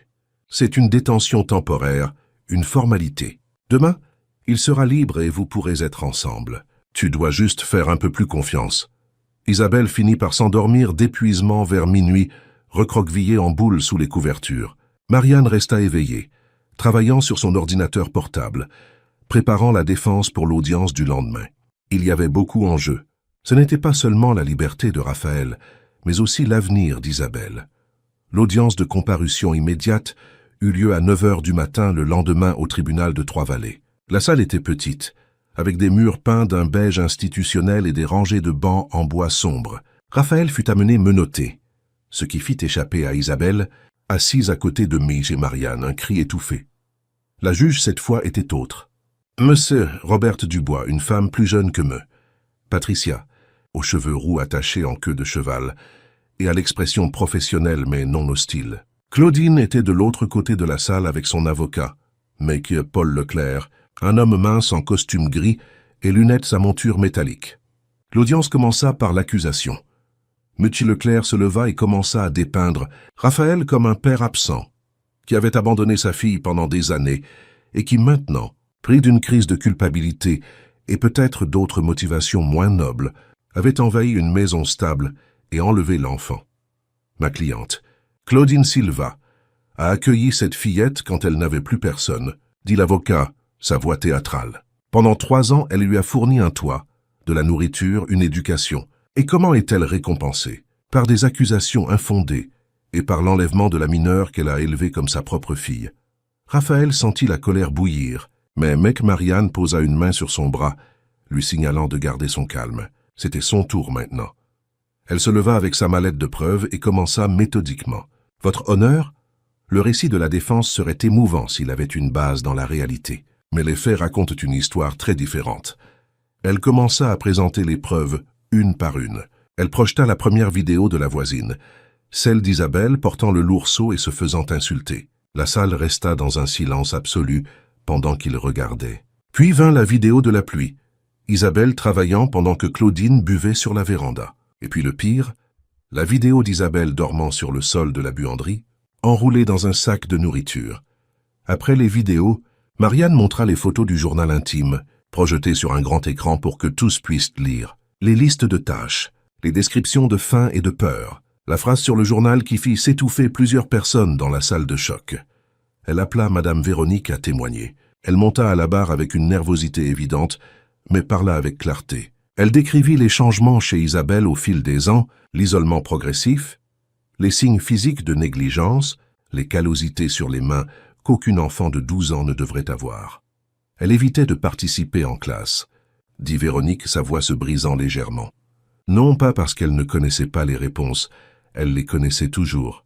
C'est une détention temporaire, une formalité. Demain, il sera libre et vous pourrez être ensemble. Tu dois juste faire un peu plus confiance. » Isabelle finit par s'endormir d'épuisement vers minuit, recroquevillée en boule sous les couvertures. Marianne resta éveillée, travaillant sur son ordinateur portable, préparant la défense pour l'audience du lendemain. Il y avait beaucoup en jeu. Ce n'était pas seulement la liberté de Raphaël, mais aussi l'avenir d'Isabelle. L'audience de comparution immédiate eut lieu à 9 heures du matin le lendemain au tribunal de Trois-Vallées. La salle était petite, avec des murs peints d'un beige institutionnel et des rangées de bancs en bois sombre. Raphaël fut amené menotté, ce qui fit échapper à Isabelle, assise à côté de Midge et Marianne, un cri étouffé. La juge, cette fois, était autre. Monsieur Roberte Dubois, une femme plus jeune que me. Patricia, aux cheveux roux attachés en queue de cheval, et à l'expression professionnelle mais non hostile. Claudine était de l'autre côté de la salle avec son avocat, Maître Paul Leclerc, un homme mince en costume gris et lunettes à monture métallique. L'audience commença par l'accusation. Monsieur Leclerc se leva et commença à dépeindre Raphaël comme un père absent, qui avait abandonné sa fille pendant des années et qui maintenant, pris d'une crise de culpabilité et peut-être d'autres motivations moins nobles, avait envahi une maison stable et enlevé l'enfant. Ma cliente, Claudine Silva, a accueilli cette fillette quand elle n'avait plus personne, dit l'avocat, sa voix théâtrale. Pendant 3 ans, elle lui a fourni un toit, de la nourriture, une éducation. Et comment est-elle récompensée? Par des accusations infondées et par l'enlèvement de la mineure qu'elle a élevée comme sa propre fille. Raphaël sentit la colère bouillir, mais Mec Marianne posa une main sur son bras, lui signalant de garder son calme. C'était son tour maintenant. Elle se leva avec sa mallette de preuves et commença méthodiquement. « Votre honneur, le récit de la défense serait émouvant s'il avait une base dans la réalité. Mais les faits racontent une histoire très différente. » Elle commença à présenter les preuves, une par une. Elle projeta la première vidéo de la voisine, celle d'Isabelle portant le lourd seau et se faisant insulter. La salle resta dans un silence absolu pendant qu'ils regardaient. Puis vint la vidéo de la pluie, Isabelle travaillant pendant que Claudine buvait sur la véranda. Et puis le pire, la vidéo d'Isabelle dormant sur le sol de la buanderie, enroulée dans un sac de nourriture. Après les vidéos, Marianne montra les photos du journal intime, projetées sur un grand écran pour que tous puissent lire. Les listes de tâches, les descriptions de faim et de peur, la phrase sur le journal qui fit s'étouffer plusieurs personnes dans la salle de choc. Elle appela Madame Véronique à témoigner. Elle monta à la barre avec une nervosité évidente, mais parla avec clarté. Elle décrivit les changements chez Isabelle au fil des ans, l'isolement progressif, les signes physiques de négligence, les callosités sur les mains qu'aucun enfant de 12 ans ne devrait avoir. Elle évitait de participer en classe, dit Véronique, sa voix se brisant légèrement. Non pas parce qu'elle ne connaissait pas les réponses, elle les connaissait toujours,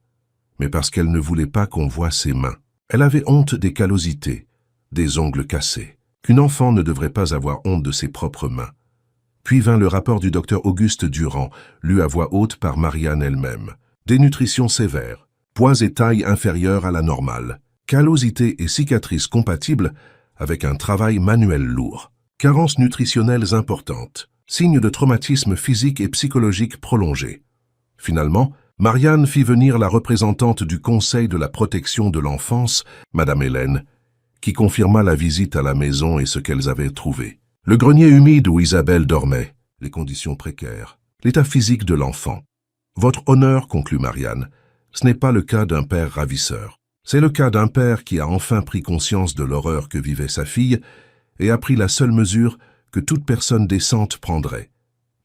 mais parce qu'elle ne voulait pas qu'on voie ses mains. Elle avait honte des callosités, des ongles cassés, qu'une enfant ne devrait pas avoir honte de ses propres mains. Puis vint le rapport du docteur Auguste Durand, lu à voix haute par Marianne elle-même. Dénutrition sévère, poids et taille inférieurs à la normale, callosité et cicatrices compatibles avec un travail manuel lourd, carences nutritionnelles importantes, signes de traumatisme physique et psychologique prolongé. Finalement, Marianne fit venir la représentante du Conseil de la protection de l'enfance, Madame Hélène, qui confirma la visite à la maison et ce qu'elles avaient trouvé. Le grenier humide où Isabelle dormait, les conditions précaires, l'état physique de l'enfant. Votre honneur, conclut Marianne, ce n'est pas le cas d'un père ravisseur. C'est le cas d'un père qui a enfin pris conscience de l'horreur que vivait sa fille et a pris la seule mesure que toute personne décente prendrait.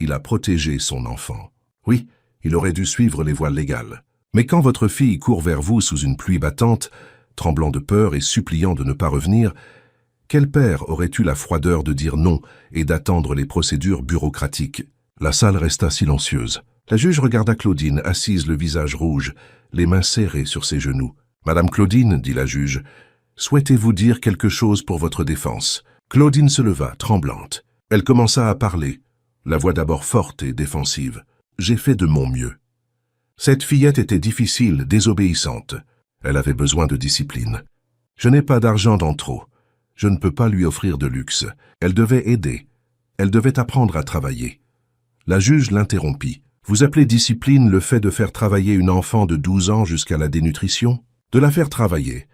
Il a protégé son enfant. Oui, il aurait dû suivre les voies légales. Mais quand votre fille court vers vous sous une pluie battante, tremblant de peur et suppliant de ne pas revenir, quel père aurait eu la froideur de dire non et d'attendre les procédures bureaucratiques? La salle resta silencieuse. La juge regarda Claudine, assise le visage rouge, les mains serrées sur ses genoux. « Madame Claudine, dit la juge, souhaitez-vous dire quelque chose pour votre défense ?» Claudine se leva, tremblante. Elle commença à parler, la voix d'abord forte et défensive. « J'ai fait de mon mieux. Cette fillette était difficile, désobéissante. Elle avait besoin de discipline. Je n'ai pas d'argent dans trop. Je ne peux pas lui offrir de luxe. Elle devait aider. Elle devait apprendre à travailler. » La juge l'interrompit. « Vous appelez discipline le fait de faire travailler une enfant de 12 ans jusqu'à la dénutrition? De la faire travailler,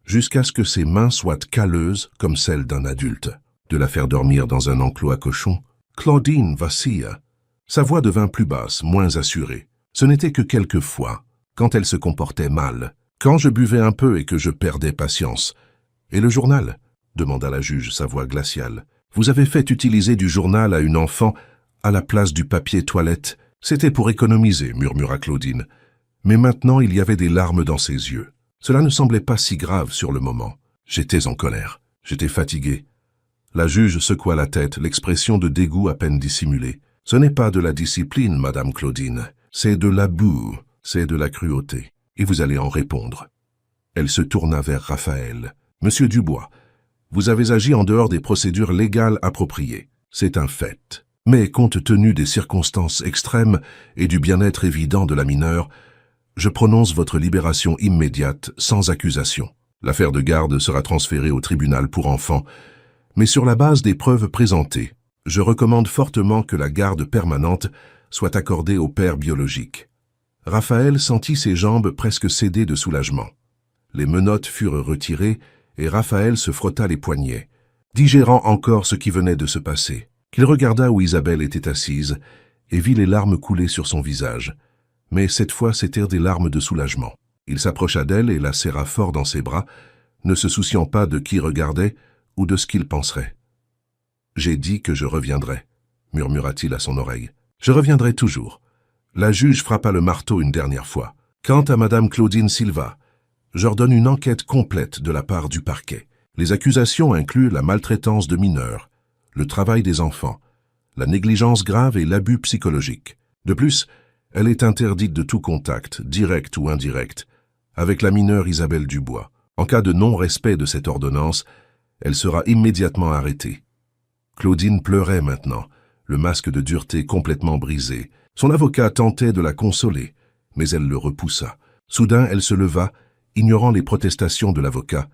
jusqu'à ce que ses mains soient calleuses comme celles d'un adulte. De la faire dormir dans un enclos à cochons? Claudine vacille. » Sa voix devint plus basse, moins assurée. Ce n'était que quelques fois, quand elle se comportait mal, quand je buvais un peu et que je perdais patience. « Et le journal ?» demanda la juge, sa voix glaciale. « Vous avez fait utiliser du journal à une enfant à la place du papier toilette. C'était pour économiser, murmura Claudine. Mais maintenant il y avait des larmes dans ses yeux. Cela ne semblait pas si grave sur le moment. J'étais en colère. J'étais fatigué. » La juge secoua la tête, l'expression de dégoût à peine dissimulée. « Ce n'est pas de la discipline, Madame Claudine. C'est de l'abus, c'est de la cruauté. Et vous allez en répondre. » Elle se tourna vers Raphaël. « Monsieur Dubois, vous avez agi en dehors des procédures légales appropriées. C'est un fait. Mais compte tenu des circonstances extrêmes et du bien-être évident de la mineure, je prononce votre libération immédiate, sans accusation. L'affaire de garde sera transférée au tribunal pour enfants, mais sur la base des preuves présentées, je recommande fortement que la garde permanente soit accordée au père biologique. » Raphaël sentit ses jambes presque céder de soulagement. Les menottes furent retirées et Raphaël se frotta les poignets, digérant encore ce qui venait de se passer, qu'il regarda où Isabelle était assise et vit les larmes couler sur son visage. Mais cette fois c'étaient des larmes de soulagement. Il s'approcha d'elle et la serra fort dans ses bras, ne se souciant pas de qui regardait ou de ce qu'il penserait. « J'ai dit que je reviendrais, » murmura-t-il à son oreille. « Je reviendrai toujours. » La juge frappa le marteau une dernière fois. « Quant à Madame Claudine Silva, j'ordonne une enquête complète de la part du parquet. Les accusations incluent la maltraitance de mineurs, le travail des enfants, la négligence grave et l'abus psychologique. De plus, elle est interdite de tout contact, direct ou indirect, avec la mineure Isabelle Dubois. En cas de non-respect de cette ordonnance, elle sera immédiatement arrêtée. » Claudine pleurait maintenant, le masque de dureté complètement brisé. Son avocat tentait de la consoler, mais elle le repoussa. Soudain, elle se leva, ignorant les protestations de l'avocat,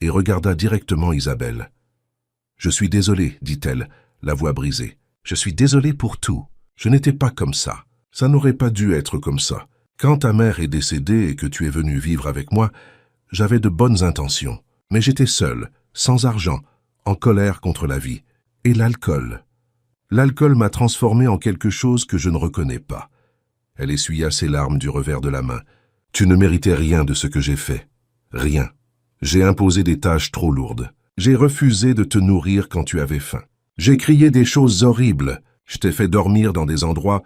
et regarda directement Isabelle. « Je suis désolée, dit-elle, la voix brisée. Je suis désolée pour tout. Je n'étais pas comme ça. Ça n'aurait pas dû être comme ça. Quand ta mère est décédée et que tu es venue vivre avec moi, j'avais de bonnes intentions. Mais j'étais seule, sans argent, en colère contre la vie. Et l'alcool. L'alcool m'a transformée en quelque chose que je ne reconnais pas. » Elle essuya ses larmes du revers de la main. « Tu ne méritais rien de ce que j'ai fait. Rien. J'ai imposé des tâches trop lourdes. J'ai refusé de te nourrir quand tu avais faim. J'ai crié des choses horribles. Je t'ai fait dormir dans des endroits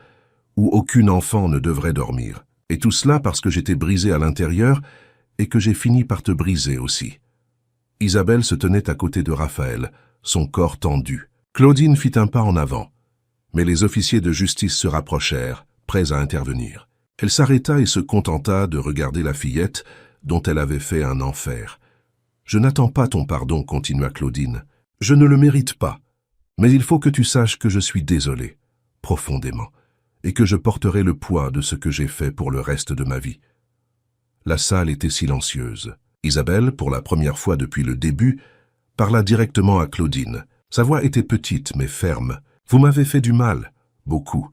où aucun enfant ne devrait dormir. Et tout cela parce que j'étais brisée à l'intérieur et que j'ai fini par te briser aussi. » Isabelle se tenait à côté de Raphaël, son corps tendu. Claudine fit un pas en avant, mais les officiers de justice se rapprochèrent, prêts à intervenir. Elle s'arrêta et se contenta de regarder la fillette dont elle avait fait un enfer. « Je n'attends pas ton pardon, continua Claudine. Je ne le mérite pas. Mais il faut que tu saches que je suis désolé, profondément, et que je porterai le poids de ce que j'ai fait pour le reste de ma vie. » La salle était silencieuse. Isabelle, pour la première fois depuis le début, parla directement à Claudine. Sa voix était petite mais ferme. « Vous m'avez fait du mal, beaucoup.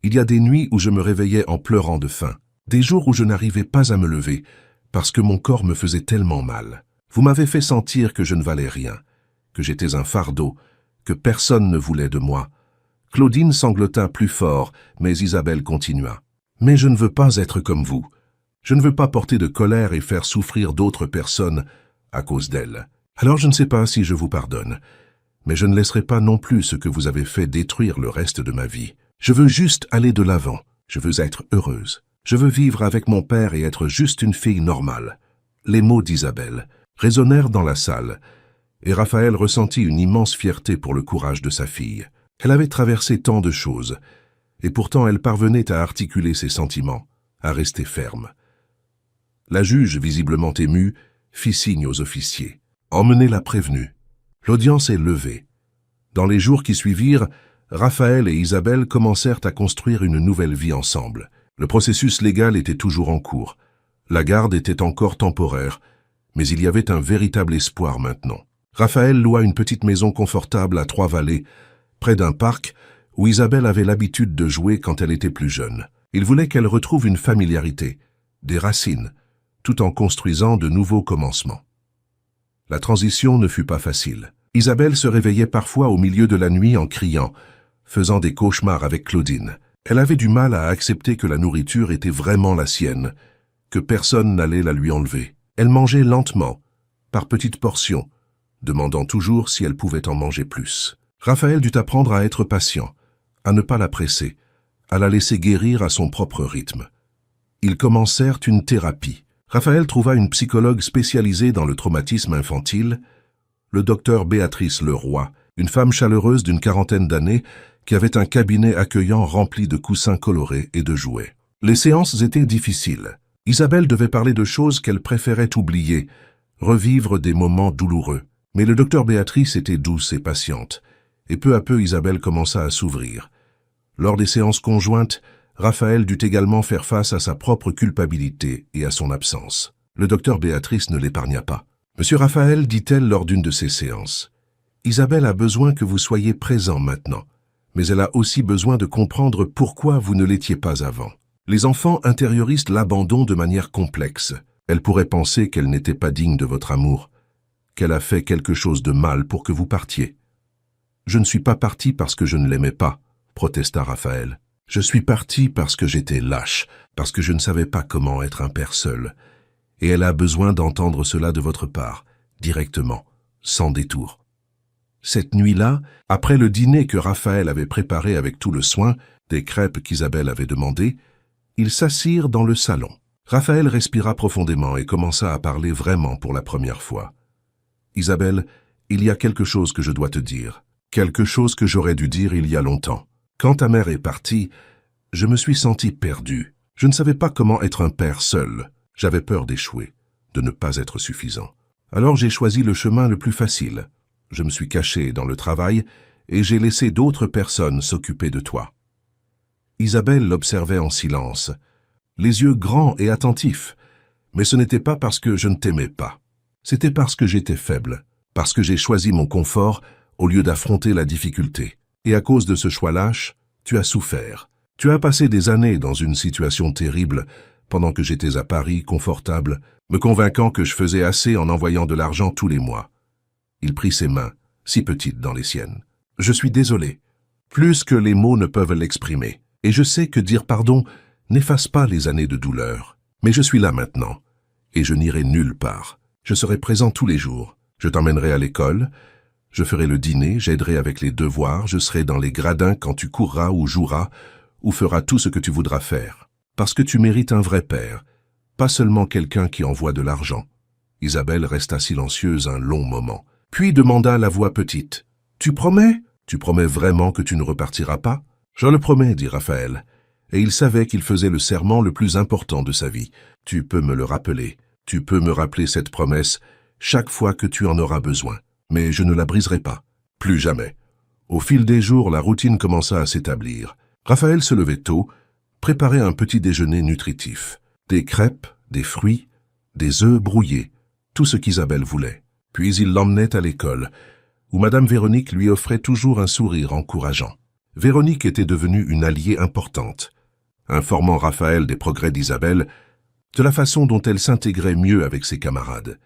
Il y a des nuits où je me réveillais en pleurant de faim, des jours où je n'arrivais pas à me lever, parce que mon corps me faisait tellement mal. Vous m'avez fait sentir que je ne valais rien, que j'étais un fardeau, que personne ne voulait de moi. » Claudine sanglota plus fort, mais Isabelle continua. « Mais je ne veux pas être comme vous. Je ne veux pas porter de colère et faire souffrir d'autres personnes à cause d'elle. Alors je ne sais pas si je vous pardonne, mais je ne laisserai pas non plus ce que vous avez fait détruire le reste de ma vie. Je veux juste aller de l'avant. Je veux être heureuse. Je veux vivre avec mon père et être juste une fille normale. » Les mots d'Isabelle résonnèrent dans la salle, et Raphaël ressentit une immense fierté pour le courage de sa fille. Elle avait traversé tant de choses, et pourtant elle parvenait à articuler ses sentiments, à rester ferme. La juge, visiblement émue, fit signe aux officiers. « Emmenez la prévenue. » L'audience est levée. Dans les jours qui suivirent, Raphaël et Isabelle commencèrent à construire une nouvelle vie ensemble. Le processus légal était toujours en cours. La garde était encore temporaire, mais il y avait un véritable espoir maintenant. Raphaël loua une petite maison confortable à Trois-Vallées, près d'un parc où Isabelle avait l'habitude de jouer quand elle était plus jeune. Il voulait qu'elle retrouve une familiarité, des racines, tout en construisant de nouveaux commencements. La transition ne fut pas facile. Isabelle se réveillait parfois au milieu de la nuit en criant, faisant des cauchemars avec Claudine. Elle avait du mal à accepter que la nourriture était vraiment la sienne, que personne n'allait la lui enlever. Elle mangeait lentement, par petites portions, demandant toujours si elle pouvait en manger plus. Raphaël dut apprendre à être patient, à ne pas la presser, à la laisser guérir à son propre rythme. Ils commencèrent une thérapie. Raphaël trouva une psychologue spécialisée dans le traumatisme infantile, le docteur Béatrice Leroy, une femme chaleureuse d'une quarantaine d'années qui avait un cabinet accueillant rempli de coussins colorés et de jouets. Les séances étaient difficiles. Isabelle devait parler de choses qu'elle préférait oublier, revivre des moments douloureux. Mais le docteur Béatrice était douce et patiente, et peu à peu Isabelle commença à s'ouvrir. Lors des séances conjointes, Raphaël dut également faire face à sa propre culpabilité et à son absence. Le docteur Béatrice ne l'épargna pas. « Monsieur Raphaël, dit-elle lors d'une de ses séances, Isabelle a besoin que vous soyez présent maintenant, mais elle a aussi besoin de comprendre pourquoi vous ne l'étiez pas avant. Les enfants intériorisent l'abandon de manière complexe. Elle pourrait penser qu'elle n'était pas digne de votre amour, qu'elle a fait quelque chose de mal pour que vous partiez. »« Je ne suis pas parti parce que je ne l'aimais pas, » protesta Raphaël. « Je suis parti parce que j'étais lâche, parce que je ne savais pas comment être un père seul. Et elle a besoin d'entendre cela de votre part, directement, sans détour. » Cette nuit-là, après le dîner que Raphaël avait préparé avec tout le soin, des crêpes qu'Isabelle avait demandées, ils s'assirent dans le salon. Raphaël respira profondément et commença à parler vraiment pour la première fois. « Isabelle, il y a quelque chose que je dois te dire. Quelque chose que j'aurais dû dire il y a longtemps. Quand ta mère est partie, je me suis senti perdu. Je ne savais pas comment être un père seul. J'avais peur d'échouer, de ne pas être suffisant. Alors j'ai choisi le chemin le plus facile. Je me suis caché dans le travail et j'ai laissé d'autres personnes s'occuper de toi. » Isabelle l'observait en silence, les yeux grands et attentifs. Mais ce n'était pas parce que je ne t'aimais pas. C'était parce que j'étais faible, parce que j'ai choisi mon confort au lieu d'affronter la difficulté. Et à cause de ce choix lâche, tu as souffert. Tu as passé des années dans une situation terrible, pendant que j'étais à Paris, confortable, me convainquant que je faisais assez en envoyant de l'argent tous les mois. Il prit ses mains, si petites dans les siennes. « Je suis désolé, plus que les mots ne peuvent l'exprimer. Et je sais que dire pardon n'efface pas les années de douleur. Mais je suis là maintenant, et je n'irai nulle part. Je serai présent tous les jours. Je t'emmènerai à l'école, je ferai le dîner, j'aiderai avec les devoirs, je serai dans les gradins quand tu courras ou joueras, ou feras tout ce que tu voudras faire. Parce que tu mérites un vrai père, pas seulement quelqu'un qui envoie de l'argent. » Isabelle resta silencieuse un long moment, puis demanda la voix petite. « Tu promets ? Tu promets vraiment que tu ne repartiras pas ?»« Je le promets, » dit Raphaël, et il savait qu'il faisait le serment le plus important de sa vie. « Tu peux me le rappeler, tu peux me rappeler cette promesse chaque fois que tu en auras besoin. Mais je ne la briserai pas, plus jamais. Au fil des jours, la routine commença à s'établir. Raphaël se levait tôt, préparait un petit déjeuner nutritif. Des crêpes, des fruits, des œufs brouillés, tout ce qu'Isabelle voulait. Puis il l'emmenait à l'école, où Madame Véronique lui offrait toujours un sourire encourageant. Véronique était devenue une alliée importante, informant Raphaël des progrès d'Isabelle, de la façon dont elle s'intégrait mieux avec ses camarades.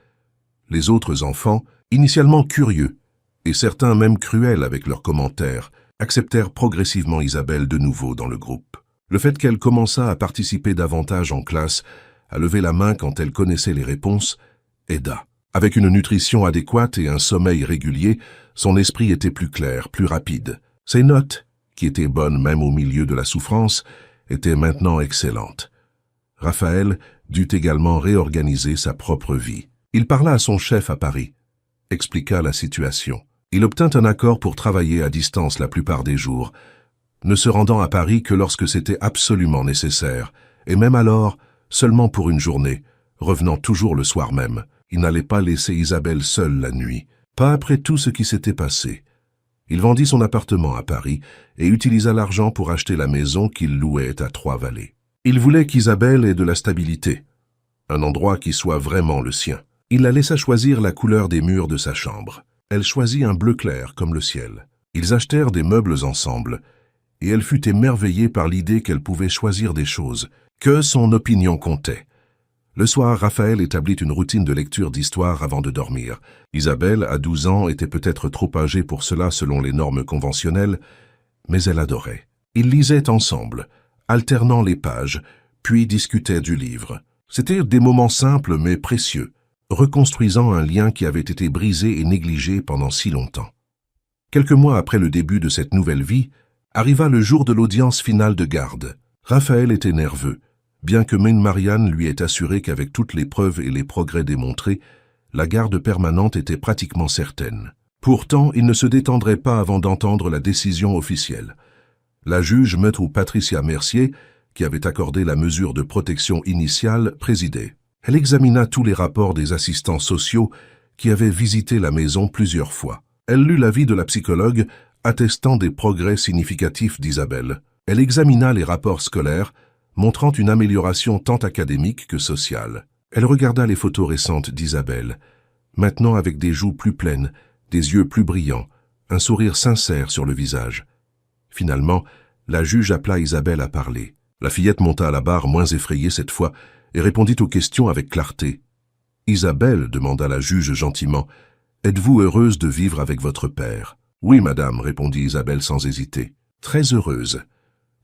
Les autres enfants, initialement curieux, et certains même cruels avec leurs commentaires, acceptèrent progressivement Isabelle de nouveau dans le groupe. Le fait qu'elle commençât à participer davantage en classe, à lever la main quand elle connaissait les réponses, aida. Avec une nutrition adéquate et un sommeil régulier, son esprit était plus clair, plus rapide. Ses notes, qui étaient bonnes même au milieu de la souffrance, étaient maintenant excellentes. Raphaël dut également réorganiser sa propre vie. Il parla à son chef à Paris, expliqua la situation. Il obtint un accord pour travailler à distance la plupart des jours, ne se rendant à Paris que lorsque c'était absolument nécessaire, et même alors, seulement pour une journée, revenant toujours le soir même. Il n'allait pas laisser Isabelle seule la nuit, pas après tout ce qui s'était passé. Il vendit son appartement à Paris et utilisa l'argent pour acheter la maison qu'il louait à Trois-Vallées. Il voulait qu'Isabelle ait de la stabilité, un endroit qui soit vraiment le sien. Il la laissa choisir la couleur des murs de sa chambre. Elle choisit un bleu clair comme le ciel. Ils achetèrent des meubles ensemble, et elle fut émerveillée par l'idée qu'elle pouvait choisir des choses, que son opinion comptait. Le soir, Raphaël établit une routine de lecture d'histoire avant de dormir. Isabelle, à 12 ans, était peut-être trop âgée pour cela selon les normes conventionnelles, mais elle adorait. Ils lisaient ensemble, alternant les pages, puis discutaient du livre. C'étaient des moments simples mais précieux, reconstruisant un lien qui avait été brisé et négligé pendant si longtemps. Quelques mois après le début de cette nouvelle vie, arriva le jour de l'audience finale de garde. Raphaël était nerveux, bien que Mame Marianne lui ait assuré qu'avec toutes les preuves et les progrès démontrés, la garde permanente était pratiquement certaine. Pourtant, il ne se détendrait pas avant d'entendre la décision officielle. La juge maître Patricia Mercier, qui avait accordé la mesure de protection initiale, présidait. Elle examina tous les rapports des assistants sociaux qui avaient visité la maison plusieurs fois. Elle lut l'avis de la psychologue attestant des progrès significatifs d'Isabelle. Elle examina les rapports scolaires, montrant une amélioration tant académique que sociale. Elle regarda les photos récentes d'Isabelle, maintenant avec des joues plus pleines, des yeux plus brillants, un sourire sincère sur le visage. Finalement, la juge appela Isabelle à parler. La fillette monta à la barre moins effrayée cette fois et répondit aux questions avec clarté. « Isabelle, demanda la juge gentiment, êtes-vous heureuse de vivre avec votre père ?»« Oui, madame, répondit Isabelle sans hésiter. Très heureuse.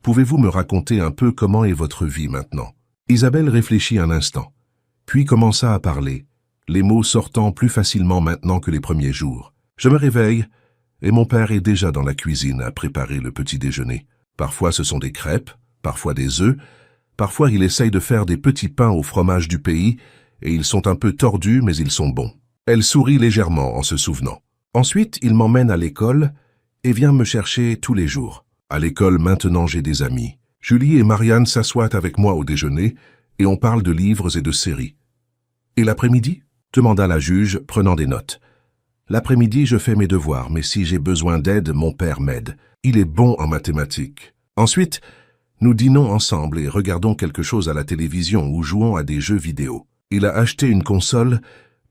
Pouvez-vous me raconter un peu comment est votre vie maintenant ?» Isabelle réfléchit un instant, puis commença à parler, les mots sortant plus facilement maintenant que les premiers jours. « Je me réveille, et mon père est déjà dans la cuisine à préparer le petit déjeuner. Parfois ce sont des crêpes, parfois des œufs, parfois il essaye de faire des petits pains au fromage du pays, et ils sont un peu tordus mais ils sont bons. » Elle sourit légèrement en se souvenant. « Ensuite, il m'emmène à l'école et vient me chercher tous les jours. À l'école, maintenant, j'ai des amis. Julie et Marianne s'assoient avec moi au déjeuner et on parle de livres et de séries. »« Et l'après-midi » demanda la juge, prenant des notes. « L'après-midi, je fais mes devoirs, mais si j'ai besoin d'aide, mon père m'aide. Il est bon en mathématiques. Ensuite, nous dînons ensemble et regardons quelque chose à la télévision ou jouons à des jeux vidéo. Il a acheté une console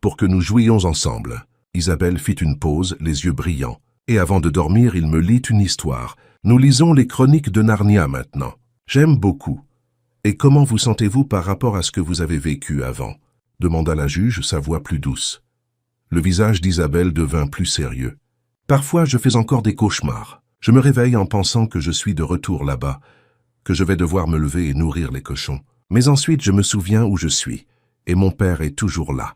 pour que nous jouions ensemble. » Isabelle fit une pause, les yeux brillants. « Et avant de dormir, il me lit une histoire. Nous lisons les chroniques de Narnia maintenant. J'aime beaucoup. Et comment vous sentez-vous par rapport à ce que vous avez vécu avant ?» demanda la juge, sa voix plus douce. Le visage d'Isabelle devint plus sérieux. « Parfois, je fais encore des cauchemars. Je me réveille en pensant que je suis de retour là-bas, que je vais devoir me lever et nourrir les cochons. Mais ensuite, je me souviens où je suis, et mon père est toujours là.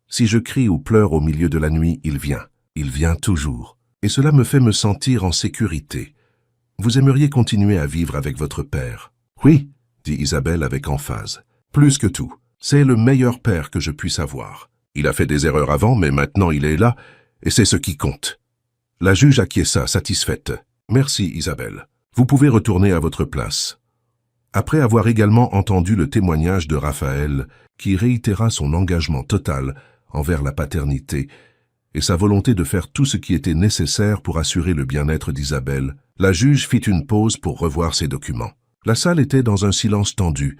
Si je crie ou pleure au milieu de la nuit, il vient toujours. Et cela me fait me sentir en sécurité. Vous aimeriez continuer à vivre avec votre père ?»« Oui, » dit Isabelle avec emphase. « Plus que tout. C'est le meilleur père que je puisse avoir. Il a fait des erreurs avant, mais maintenant il est là, et c'est ce qui compte. » La juge acquiesça, satisfaite. « Merci, Isabelle. Vous pouvez retourner à votre place. » Après avoir également entendu le témoignage de Raphaël, qui réitéra son engagement total envers la paternité, et sa volonté de faire tout ce qui était nécessaire pour assurer le bien-être d'Isabelle, la juge fit une pause pour revoir ses documents. La salle était dans un silence tendu,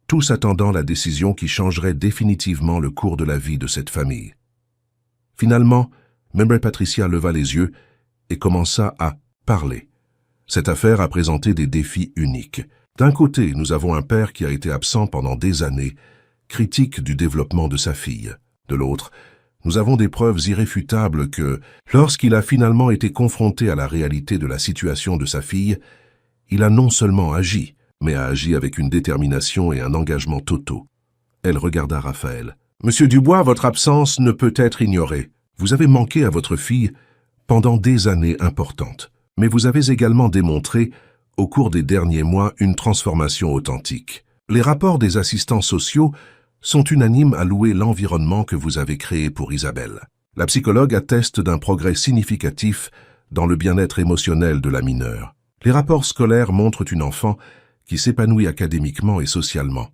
tous attendant la décision qui changerait définitivement le cours de la vie de cette famille. Finalement, Mary Patricia leva les yeux et commença à parler. Cette affaire a présenté des défis uniques. D'un côté, nous avons un père qui a été absent pendant des années, critique du développement de sa fille. De l'autre, nous avons des preuves irréfutables que, lorsqu'il a finalement été confronté à la réalité de la situation de sa fille, il a non seulement agi, mais a agi avec une détermination et un engagement totaux. Elle regarda Raphaël. « Monsieur Dubois, votre absence ne peut être ignorée. Vous avez manqué à votre fille pendant des années importantes, mais vous avez également démontré, au cours des derniers mois, une transformation authentique. Les rapports des assistants sociaux sont unanimes à louer l'environnement que vous avez créé pour Isabelle. La psychologue atteste d'un progrès significatif dans le bien-être émotionnel de la mineure. Les rapports scolaires montrent une enfant qui s'épanouit académiquement et socialement. »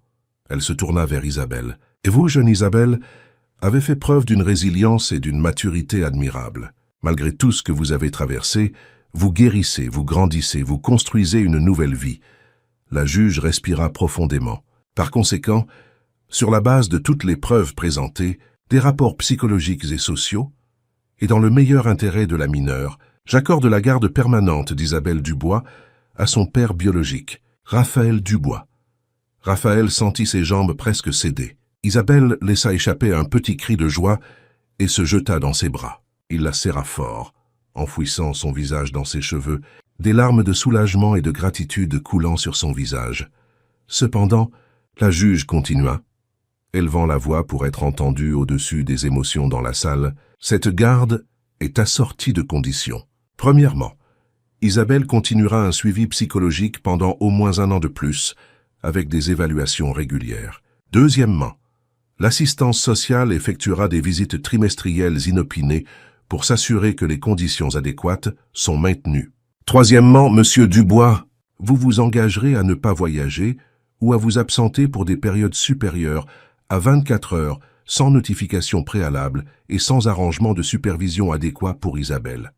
Elle se tourna vers Isabelle. « Et vous, jeune Isabelle, avez fait preuve d'une résilience et d'une maturité admirables. Malgré tout ce que vous avez traversé, vous guérissez, vous grandissez, vous construisez une nouvelle vie. » La juge respira profondément. Par conséquent, sur la base de toutes les preuves présentées, des rapports psychologiques et sociaux, et dans le meilleur intérêt de la mineure, j'accorde la garde permanente d'Isabelle Dubois à son père biologique, Raphaël Dubois. Raphaël sentit ses jambes presque céder. Isabelle laissa échapper un petit cri de joie et se jeta dans ses bras. Il la serra fort, enfouissant son visage dans ses cheveux, des larmes de soulagement et de gratitude coulant sur son visage. Cependant, la juge continua, élevant la voix pour être entendue au-dessus des émotions dans la salle. Cette garde est assortie de conditions. Premièrement, Isabelle continuera un suivi psychologique pendant au moins 1 an de plus, avec des évaluations régulières. Deuxièmement, l'assistance sociale effectuera des visites trimestrielles inopinées pour s'assurer que les conditions adéquates sont maintenues. Troisièmement, Monsieur Dubois, vous vous engagerez à ne pas voyager ou à vous absenter pour des périodes supérieures à 24 heures sans notification préalable et sans arrangement de supervision adéquat pour Isabelle.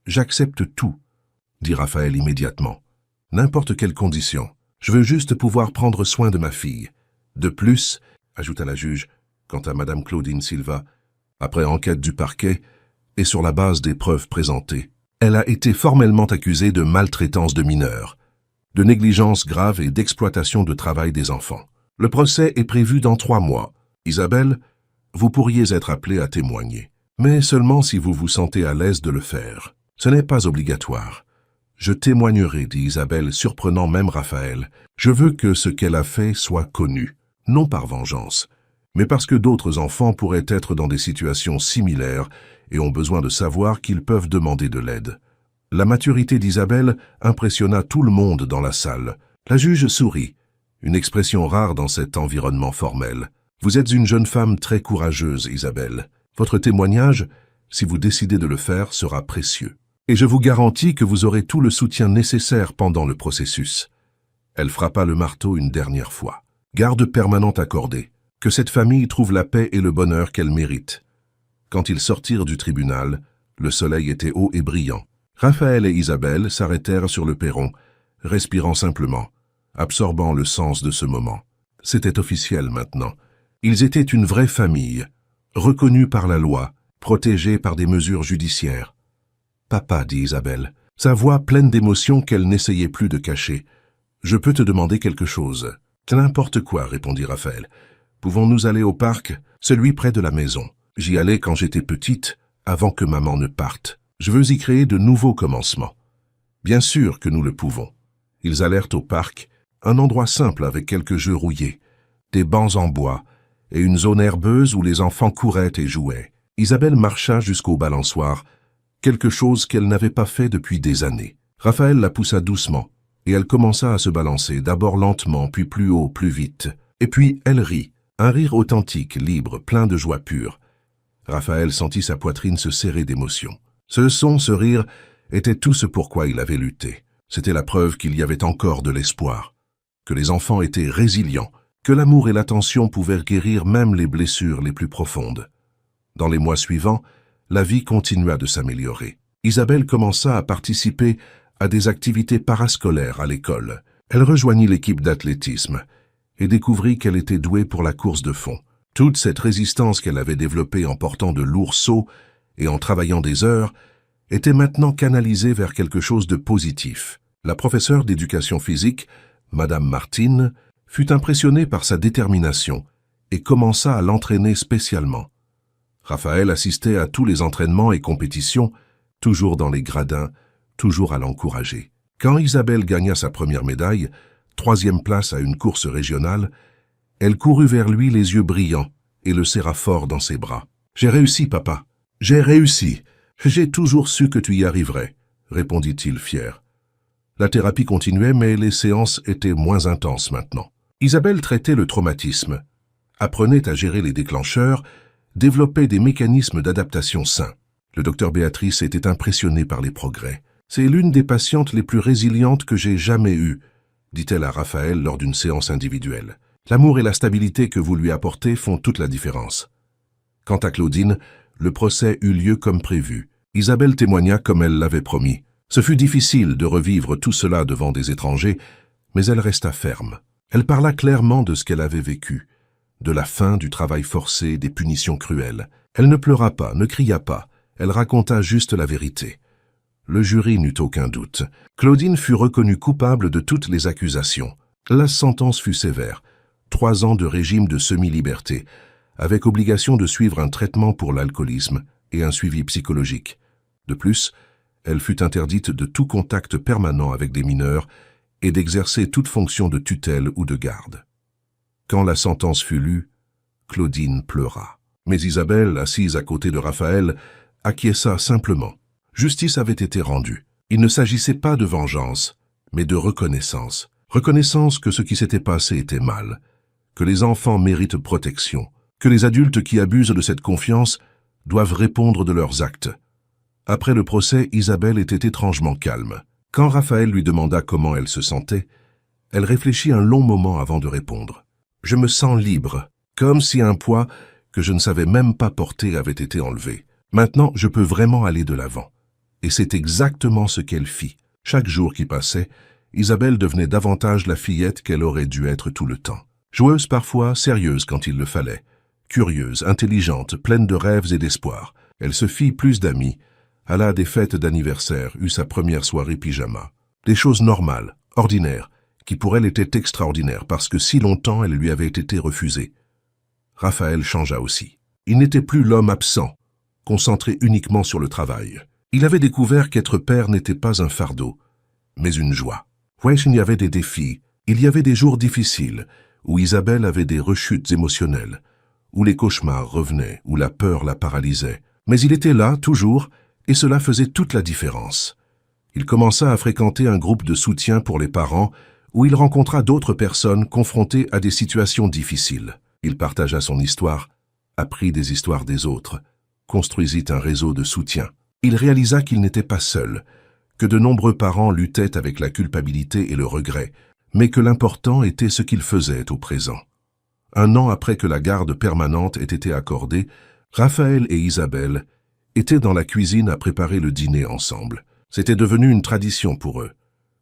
J'accepte tout, dit Raphaël immédiatement. N'importe quelle condition. Je veux juste pouvoir prendre soin de ma fille. De plus, ajouta la juge, quant à Madame Claudine Silva, après enquête du parquet et sur la base des preuves présentées, elle a été formellement accusée de maltraitance de mineurs, de négligence grave et d'exploitation de travail des enfants. Le procès est prévu dans 3 mois. Isabelle, vous pourriez être appelée à témoigner, mais seulement si vous vous sentez à l'aise de le faire. Ce n'est pas obligatoire. Je témoignerai, dit Isabelle, surprenant même Raphaël. Je veux que ce qu'elle a fait soit connu, non par vengeance, mais parce que d'autres enfants pourraient être dans des situations similaires et ont besoin de savoir qu'ils peuvent demander de l'aide. La maturité d'Isabelle impressionna tout le monde dans la salle. La juge sourit, une expression rare dans cet environnement formel. Vous êtes une jeune femme très courageuse, Isabelle. Votre témoignage, si vous décidez de le faire, sera précieux. Et je vous garantis que vous aurez tout le soutien nécessaire pendant le processus. Elle frappa le marteau une dernière fois. Garde permanente accordée. Que cette famille trouve la paix et le bonheur qu'elle mérite. Quand ils sortirent du tribunal, le soleil était haut et brillant. Raphaël et Isabelle s'arrêtèrent sur le perron, respirant simplement, absorbant le sens de ce moment. C'était officiel maintenant. Ils étaient une vraie famille, reconnue par la loi, protégée par des mesures judiciaires. « Papa, dit Isabelle, sa voix pleine d'émotion qu'elle n'essayait plus de cacher. Je peux te demander quelque chose. N'importe quoi, répondit Raphaël. Pouvons-nous aller au parc, celui près de la maison? J'y allais quand j'étais petite, avant que maman ne parte. Je veux y créer de nouveaux commencements. Bien sûr que nous le pouvons. Ils allèrent au parc, un endroit simple avec quelques jeux rouillés, des bancs en bois et une zone herbeuse où les enfants couraient et jouaient. Isabelle marcha jusqu'au balançoire, quelque chose qu'elle n'avait pas fait depuis des années. Raphaël la poussa doucement, et elle commença à se balancer, d'abord lentement, puis plus haut, plus vite. Et puis elle rit, un rire authentique, libre, plein de joie pure. Raphaël sentit sa poitrine se serrer d'émotion. Ce son, ce rire, était tout ce pourquoi il avait lutté. C'était la preuve qu'il y avait encore de l'espoir, que les enfants étaient résilients, que l'amour et l'attention pouvaient guérir même les blessures les plus profondes. Dans les mois suivants, la vie continua de s'améliorer. Isabelle commença à participer à des activités parascolaires à l'école. Elle rejoignit l'équipe d'athlétisme et découvrit qu'elle était douée pour la course de fond. Toute cette résistance qu'elle avait développée en portant de lourds sauts et en travaillant des heures était maintenant canalisée vers quelque chose de positif. La professeure d'éducation physique, Madame Martine, fut impressionnée par sa détermination et commença à l'entraîner spécialement. Raphaël assistait à tous les entraînements et compétitions, toujours dans les gradins, toujours à l'encourager. Quand Isabelle gagna sa première médaille, 3e place à une course régionale, elle courut vers lui les yeux brillants et le serra fort dans ses bras. « J'ai réussi, papa. J'ai réussi. J'ai toujours su que tu y arriverais, » répondit-il fier. La thérapie continuait, mais les séances étaient moins intenses maintenant. Isabelle traitait le traumatisme, apprenait à gérer les déclencheurs, développait des mécanismes d'adaptation sains. Le docteur Béatrice était impressionné par les progrès. « C'est l'une des patientes les plus résilientes que j'ai jamais eues, » dit-elle à Raphaël lors d'une séance individuelle. « L'amour et la stabilité que vous lui apportez font toute la différence. » Quant à Claudine, le procès eut lieu comme prévu. Isabelle témoigna comme elle l'avait promis. Ce fut difficile de revivre tout cela devant des étrangers, mais elle resta ferme. Elle parla clairement de ce qu'elle avait vécu, de la faim, du travail forcé, des punitions cruelles. Elle ne pleura pas, ne cria pas, elle raconta juste la vérité. Le jury n'eut aucun doute. Claudine fut reconnue coupable de toutes les accusations. La sentence fut sévère. 3 ans de régime de semi-liberté, avec obligation de suivre un traitement pour l'alcoolisme et un suivi psychologique. De plus, elle fut interdite de tout contact permanent avec des mineurs et d'exercer toute fonction de tutelle ou de garde. Quand la sentence fut lue, Claudine pleura. Mais Isabelle, assise à côté de Raphaël, acquiesça simplement. Justice avait été rendue. Il ne s'agissait pas de vengeance, mais de reconnaissance. Reconnaissance que ce qui s'était passé était mal, que les enfants méritent protection, que les adultes qui abusent de cette confiance doivent répondre de leurs actes. Après le procès, Isabelle était étrangement calme. Quand Raphaël lui demanda comment elle se sentait, elle réfléchit un long moment avant de répondre. « Je me sens libre, comme si un poids que je ne savais même pas porter avait été enlevé. Maintenant, je peux vraiment aller de l'avant. » Et c'est exactement ce qu'elle fit. Chaque jour qui passait, Isabelle devenait davantage la fillette qu'elle aurait dû être tout le temps. Joueuse parfois, sérieuse quand il le fallait. Curieuse, intelligente, pleine de rêves et d'espoir. Elle se fit plus d'amis, alla à des fêtes d'anniversaire, eut sa première soirée pyjama. Des choses normales, ordinaires, qui pour elle étaient extraordinaires parce que si longtemps elles lui avaient été refusées. Raphaël changea aussi. Il n'était plus l'homme absent, concentré uniquement sur le travail. Il avait découvert qu'être père n'était pas un fardeau, mais une joie. Ouais, il y avait des défis, il y avait des jours difficiles, où Isabelle avait des rechutes émotionnelles, où les cauchemars revenaient, où la peur la paralysait. Mais il était là, toujours, et cela faisait toute la différence. Il commença à fréquenter un groupe de soutien pour les parents, où il rencontra d'autres personnes confrontées à des situations difficiles. Il partagea son histoire, apprit des histoires des autres, construisit un réseau de soutien. Il réalisa qu'il n'était pas seul, que de nombreux parents luttaient avec la culpabilité et le regret, mais que l'important était ce qu'ils faisaient au présent. 1 an après que la garde permanente ait été accordée, Raphaël et Isabelle étaient dans la cuisine à préparer le dîner ensemble. C'était devenu une tradition pour eux.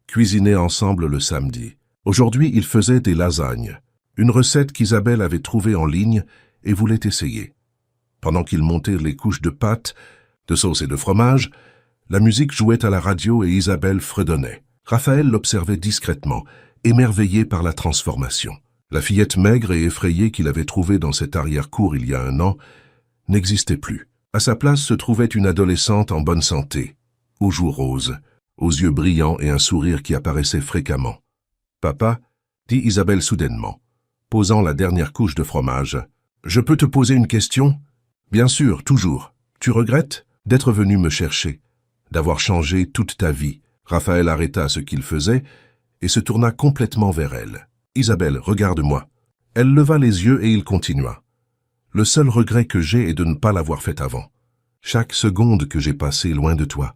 Cuisiner ensemble le samedi. Aujourd'hui, ils faisaient des lasagnes, une recette qu'Isabelle avait trouvée en ligne et voulait essayer. Pendant qu'ils montaient les couches de pâtes, de sauce et de fromage, la musique jouait à la radio et Isabelle fredonnait. Raphaël l'observait discrètement, émerveillé par la transformation. La fillette maigre et effrayée qu'il avait trouvée dans cette arrière-cour il y a 1 an n'existait plus. À sa place se trouvait une adolescente en bonne santé, aux joues roses, aux yeux brillants et un sourire qui apparaissait fréquemment. « Papa, » dit Isabelle soudainement, posant la dernière couche de fromage, « je peux te poser une question ?»« Bien sûr, toujours. Tu regrettes d'être venu me chercher, d'avoir changé toute ta vie. » Raphaël arrêta ce qu'il faisait et se tourna complètement vers elle. « Isabelle, regarde-moi. » Elle leva les yeux et il continua. « Le seul regret que j'ai est de ne pas l'avoir fait avant. Chaque seconde que j'ai passée loin de toi,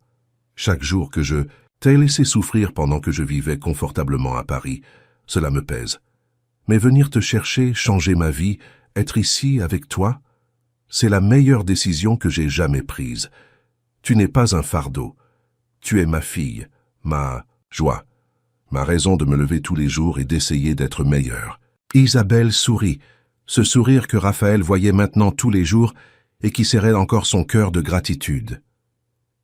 chaque jour que je t'ai laissé souffrir pendant que je vivais confortablement à Paris, cela me pèse. Mais venir te chercher, changer ma vie, être ici avec toi, C'est la meilleure décision que j'ai jamais prise. Tu n'es pas un fardeau. Tu es ma fille, ma joie, ma raison de me lever tous les jours et d'essayer d'être meilleure. Isabelle sourit, ce sourire que Raphaël voyait maintenant tous les jours et qui serrait encore son cœur de gratitude.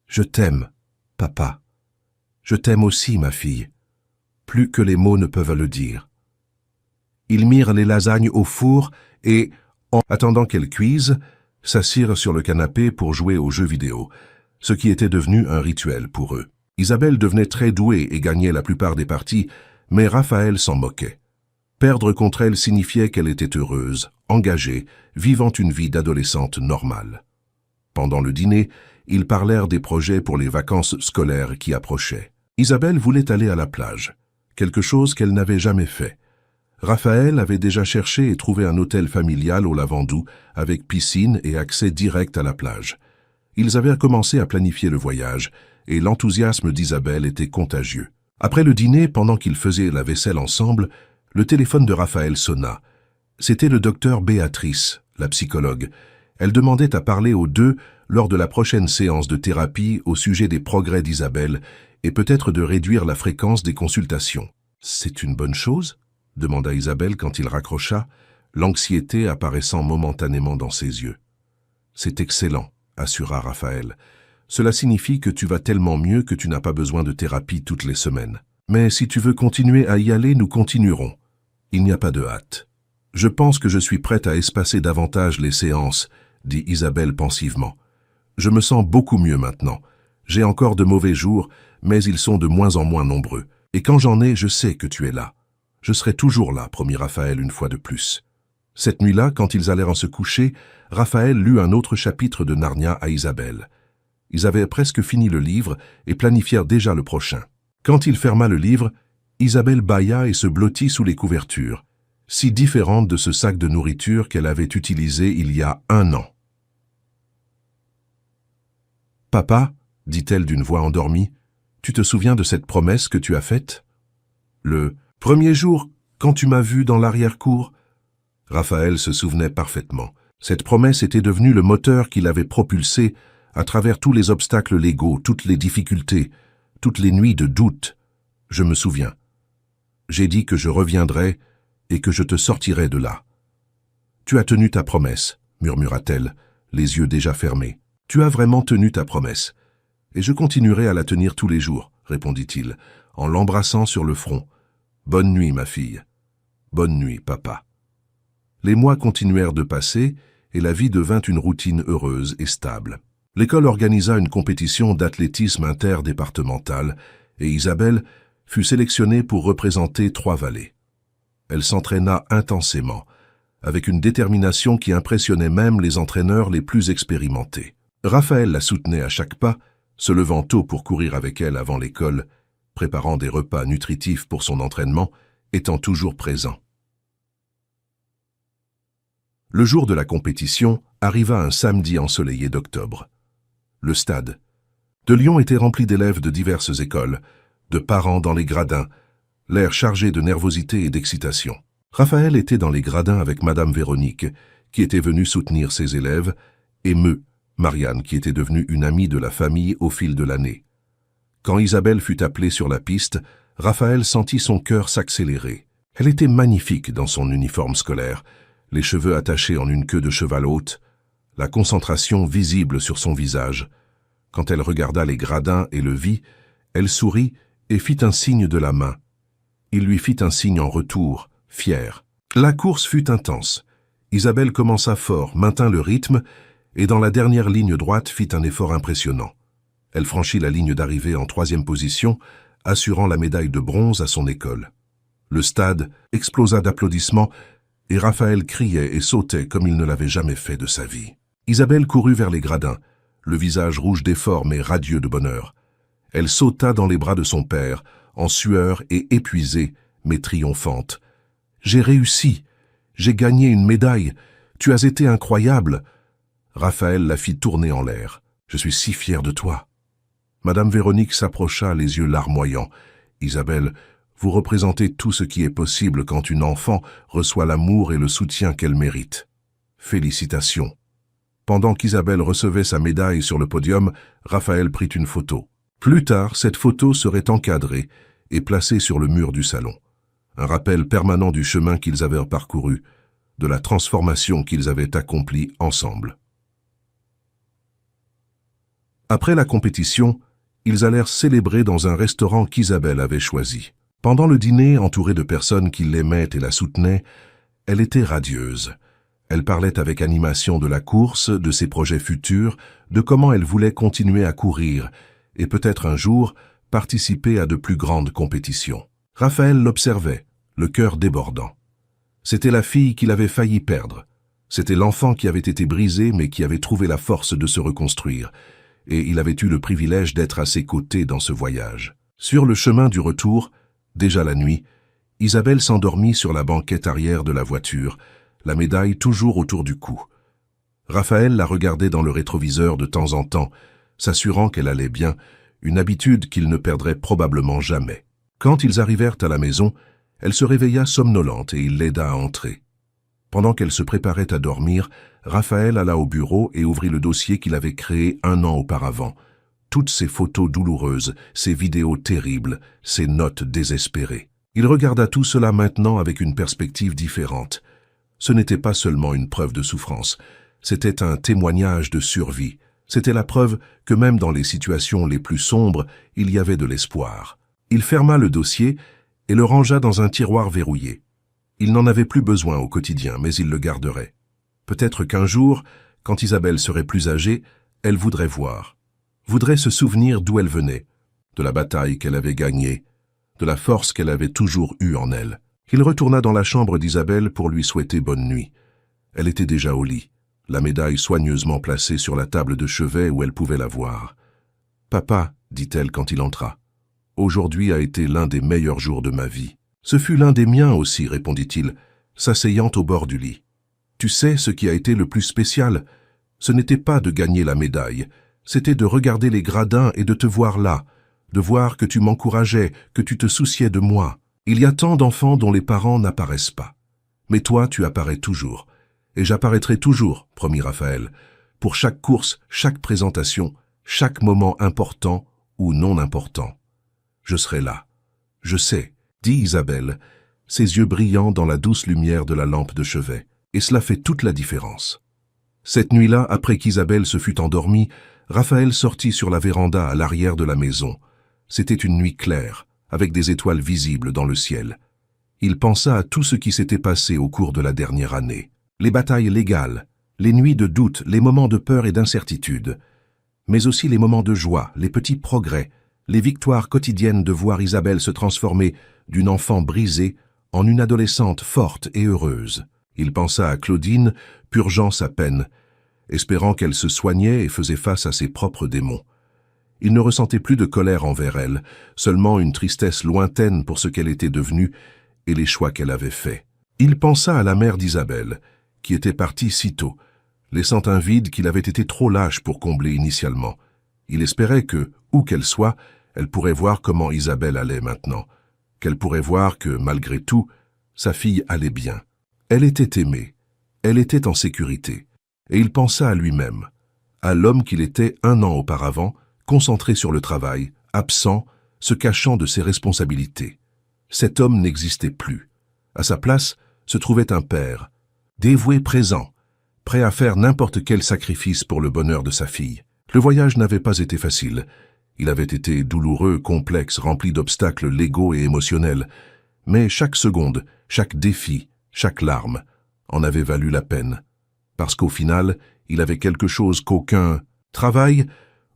Je t'aime, papa. Je t'aime aussi, ma fille, plus que les mots ne peuvent le dire. Ils mirent les lasagnes au four et, en attendant qu'elles cuisent, s'assirent sur le canapé pour jouer aux jeux vidéo, ce qui était devenu un rituel pour eux. Isabelle devenait très douée et gagnait la plupart des parties, mais Raphaël s'en moquait. Perdre contre elle signifiait qu'elle était heureuse, engagée, vivant une vie d'adolescente normale. Pendant le dîner, ils parlèrent des projets pour les vacances scolaires qui approchaient. Isabelle voulait aller à la plage, quelque chose qu'elle n'avait jamais fait. Raphaël avait déjà cherché et trouvé un hôtel familial au Lavandou avec piscine et accès direct à la plage. Ils avaient commencé à planifier le voyage et l'enthousiasme d'Isabelle était contagieux. Après le dîner, pendant qu'ils faisaient la vaisselle ensemble, le téléphone de Raphaël sonna. C'était le docteur Béatrice, la psychologue. Elle demandait à parler aux deux lors de la prochaine séance de thérapie au sujet des progrès d'Isabelle et peut-être de réduire la fréquence des consultations. « C'est une bonne chose ?» demanda Isabelle quand il raccrocha, l'anxiété apparaissant momentanément dans ses yeux. « C'est excellent, » assura Raphaël. « Cela signifie que tu vas tellement mieux que tu n'as pas besoin de thérapie toutes les semaines. Mais si tu veux continuer à y aller, nous continuerons. Il n'y a pas de hâte. Je pense que je suis prête à espacer davantage les séances, dit Isabelle pensivement. Je me sens beaucoup mieux maintenant. J'ai encore de mauvais jours, mais ils sont de moins en moins nombreux. Et quand j'en ai, je sais que tu es là. Je serai toujours là, promit Raphaël une fois de plus. Cette nuit-là, quand ils allèrent se coucher, Raphaël lut un autre chapitre de Narnia à Isabelle. Ils avaient presque fini le livre et planifièrent déjà le prochain. Quand il ferma le livre, Isabelle bâilla et se blottit sous les couvertures, si différente de ce sac de nourriture qu'elle avait utilisé il y a 1 an. « Papa, dit-elle d'une voix endormie, tu te souviens de cette promesse que tu as faite ? Le premier jour, quand tu m'as vu dans l'arrière-cour ?» Raphaël se souvenait parfaitement. Cette promesse était devenue le moteur qui l'avait propulsé à travers tous les obstacles légaux, toutes les difficultés, toutes les nuits de doute. Je me souviens. J'ai dit que je reviendrais et que je te sortirais de là. Tu as tenu ta promesse, murmura-t-elle, les yeux déjà fermés. Tu as vraiment tenu ta promesse. Et je continuerai à la tenir tous les jours, répondit-il, en l'embrassant sur le front. Bonne nuit, ma fille. Bonne nuit, papa. Les mois continuèrent de passer et la vie devint une routine heureuse et stable. L'école organisa une compétition d'athlétisme interdépartementale et Isabelle fut sélectionnée pour représenter Trois-Vallées. Elle s'entraîna intensément, avec une détermination qui impressionnait même les entraîneurs les plus expérimentés. Raphaël la soutenait à chaque pas, se levant tôt pour courir avec elle avant l'école, préparant des repas nutritifs pour son entraînement, étant toujours présent. Le jour de la compétition arriva un samedi ensoleillé d'octobre. Le stade de Lyon était rempli d'élèves de diverses écoles, de parents dans les gradins, l'air chargé de nervosité et d'excitation. Raphaël était dans les gradins avec Madame Véronique, qui était venue soutenir ses élèves, et Marianne, qui était devenue une amie de la famille au fil de l'année. Quand Isabelle fut appelée sur la piste, Raphaël sentit son cœur s'accélérer. Elle était magnifique dans son uniforme scolaire, les cheveux attachés en une queue de cheval haute, la concentration visible sur son visage. Quand elle regarda les gradins et le vit, elle sourit et fit un signe de la main. Il lui fit un signe en retour, fier. La course fut intense. Isabelle commença fort, maintint le rythme, et dans la dernière ligne droite fit un effort impressionnant. Elle franchit la ligne d'arrivée en 3e position, assurant la médaille de bronze à son école. Le stade explosa d'applaudissements et Raphaël criait et sautait comme il ne l'avait jamais fait de sa vie. Isabelle courut vers les gradins, le visage rouge d'effort mais radieux de bonheur. Elle sauta dans les bras de son père, en sueur et épuisée, mais triomphante. « J'ai réussi! J'ai gagné une médaille! Tu as été incroyable !» Raphaël la fit tourner en l'air. « Je suis si fier de toi !» Madame Véronique s'approcha, les yeux larmoyants. « Isabelle, vous représentez tout ce qui est possible quand une enfant reçoit l'amour et le soutien qu'elle mérite. Félicitations. » Pendant qu'Isabelle recevait sa médaille sur le podium, Raphaël prit une photo. Plus tard, cette photo serait encadrée et placée sur le mur du salon. Un rappel permanent du chemin qu'ils avaient parcouru, de la transformation qu'ils avaient accomplie ensemble. Après la compétition, ils allèrent célébrer dans un restaurant qu'Isabelle avait choisi. Pendant le dîner, entourée de personnes qui l'aimaient et la soutenaient, elle était radieuse. Elle parlait avec animation de la course, de ses projets futurs, de comment elle voulait continuer à courir et peut-être un jour participer à de plus grandes compétitions. Raphaël l'observait, le cœur débordant. C'était la fille qu'il avait failli perdre. C'était l'enfant qui avait été brisé mais qui avait trouvé la force de se reconstruire. Et il avait eu le privilège d'être à ses côtés dans ce voyage. Sur le chemin du retour, déjà la nuit, Isabelle s'endormit sur la banquette arrière de la voiture, la médaille toujours autour du cou. Raphaël la regardait dans le rétroviseur de temps en temps, s'assurant qu'elle allait bien, une habitude qu'il ne perdrait probablement jamais. Quand ils arrivèrent à la maison, elle se réveilla somnolente et il l'aida à entrer. Pendant qu'elle se préparait à dormir, Raphaël alla au bureau et ouvrit le dossier qu'il avait créé 1 an auparavant. Toutes ces photos douloureuses, ces vidéos terribles, ces notes désespérées. Il regarda tout cela maintenant avec une perspective différente. Ce n'était pas seulement une preuve de souffrance, c'était un témoignage de survie. C'était la preuve que même dans les situations les plus sombres, il y avait de l'espoir. Il ferma le dossier et le rangea dans un tiroir verrouillé. Il n'en avait plus besoin au quotidien, mais il le garderait. Peut-être qu'un jour, quand Isabelle serait plus âgée, elle voudrait voir. Voudrait se souvenir d'où elle venait, de la bataille qu'elle avait gagnée, de la force qu'elle avait toujours eue en elle. Il retourna dans la chambre d'Isabelle pour lui souhaiter bonne nuit. Elle était déjà au lit, la médaille soigneusement placée sur la table de chevet où elle pouvait la voir. « Papa, dit-elle quand il entra, aujourd'hui a été l'un des meilleurs jours de ma vie. Ce fut l'un des miens aussi, répondit-il, s'asseyant au bord du lit. Tu sais ce qui a été le plus spécial? Ce n'était pas de gagner la médaille, c'était de regarder les gradins et de te voir là, de voir que tu m'encourageais, que tu te souciais de moi. Il y a tant d'enfants dont les parents n'apparaissent pas. Mais toi, tu apparais toujours. Et j'apparaîtrai toujours, promit Raphaël, pour chaque course, chaque présentation, chaque moment important ou non important. Je serai là. Je sais, dit Isabelle, ses yeux brillant dans la douce lumière de la lampe de chevet. Et cela fait toute la différence. Cette nuit-là, après qu'Isabelle se fut endormie, Raphaël sortit sur la véranda à l'arrière de la maison. C'était une nuit claire, avec des étoiles visibles dans le ciel. Il pensa à tout ce qui s'était passé au cours de la dernière année. Les batailles légales, les nuits de doute, les moments de peur et d'incertitude, mais aussi les moments de joie, les petits progrès, les victoires quotidiennes de voir Isabelle se transformer d'une enfant brisée en une adolescente forte et heureuse. Il pensa à Claudine, purgeant sa peine, espérant qu'elle se soignait et faisait face à ses propres démons. Il ne ressentait plus de colère envers elle, seulement une tristesse lointaine pour ce qu'elle était devenue et les choix qu'elle avait faits. Il pensa à la mère d'Isabelle, qui était partie si tôt, laissant un vide qu'il avait été trop lâche pour combler initialement. Il espérait que, où qu'elle soit, elle pourrait voir comment Isabelle allait maintenant, qu'elle pourrait voir que, malgré tout, sa fille allait bien. Elle était aimée, elle était en sécurité, et il pensa à lui-même, à l'homme qu'il était 1 an auparavant, concentré sur le travail, absent, se cachant de ses responsabilités. Cet homme n'existait plus. À sa place se trouvait un père, dévoué, présent, prêt à faire n'importe quel sacrifice pour le bonheur de sa fille. Le voyage n'avait pas été facile. Il avait été douloureux, complexe, rempli d'obstacles légaux et émotionnels. Mais chaque seconde, chaque défi, chaque larme en avait valu la peine. Parce qu'au final, il avait quelque chose qu'aucun travail,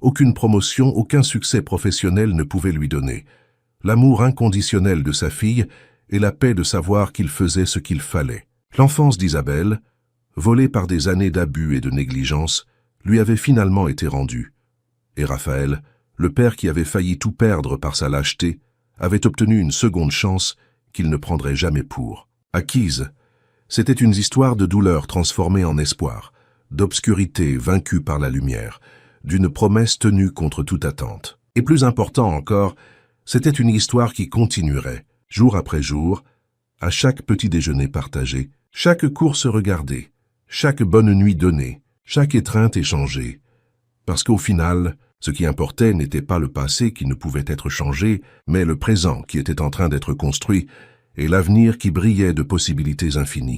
aucune promotion, aucun succès professionnel ne pouvait lui donner. L'amour inconditionnel de sa fille et la paix de savoir qu'il faisait ce qu'il fallait. L'enfance d'Isabelle, volée par des années d'abus et de négligence, lui avait finalement été rendue. Et Raphaël, le père qui avait failli tout perdre par sa lâcheté, avait obtenu une seconde chance qu'il ne prendrait jamais pour. Acquise, c'était une histoire de douleur transformée en espoir, d'obscurité vaincue par la lumière, d'une promesse tenue contre toute attente. Et plus important encore, c'était une histoire qui continuerait, jour après jour, à chaque petit déjeuner partagé, chaque course regardée, chaque bonne nuit donnée, Chaque étreinte est changée, parce qu'au final, ce qui importait n'était pas le passé qui ne pouvait être changé, mais le présent qui était en train d'être construit et l'avenir qui brillait de possibilités infinies.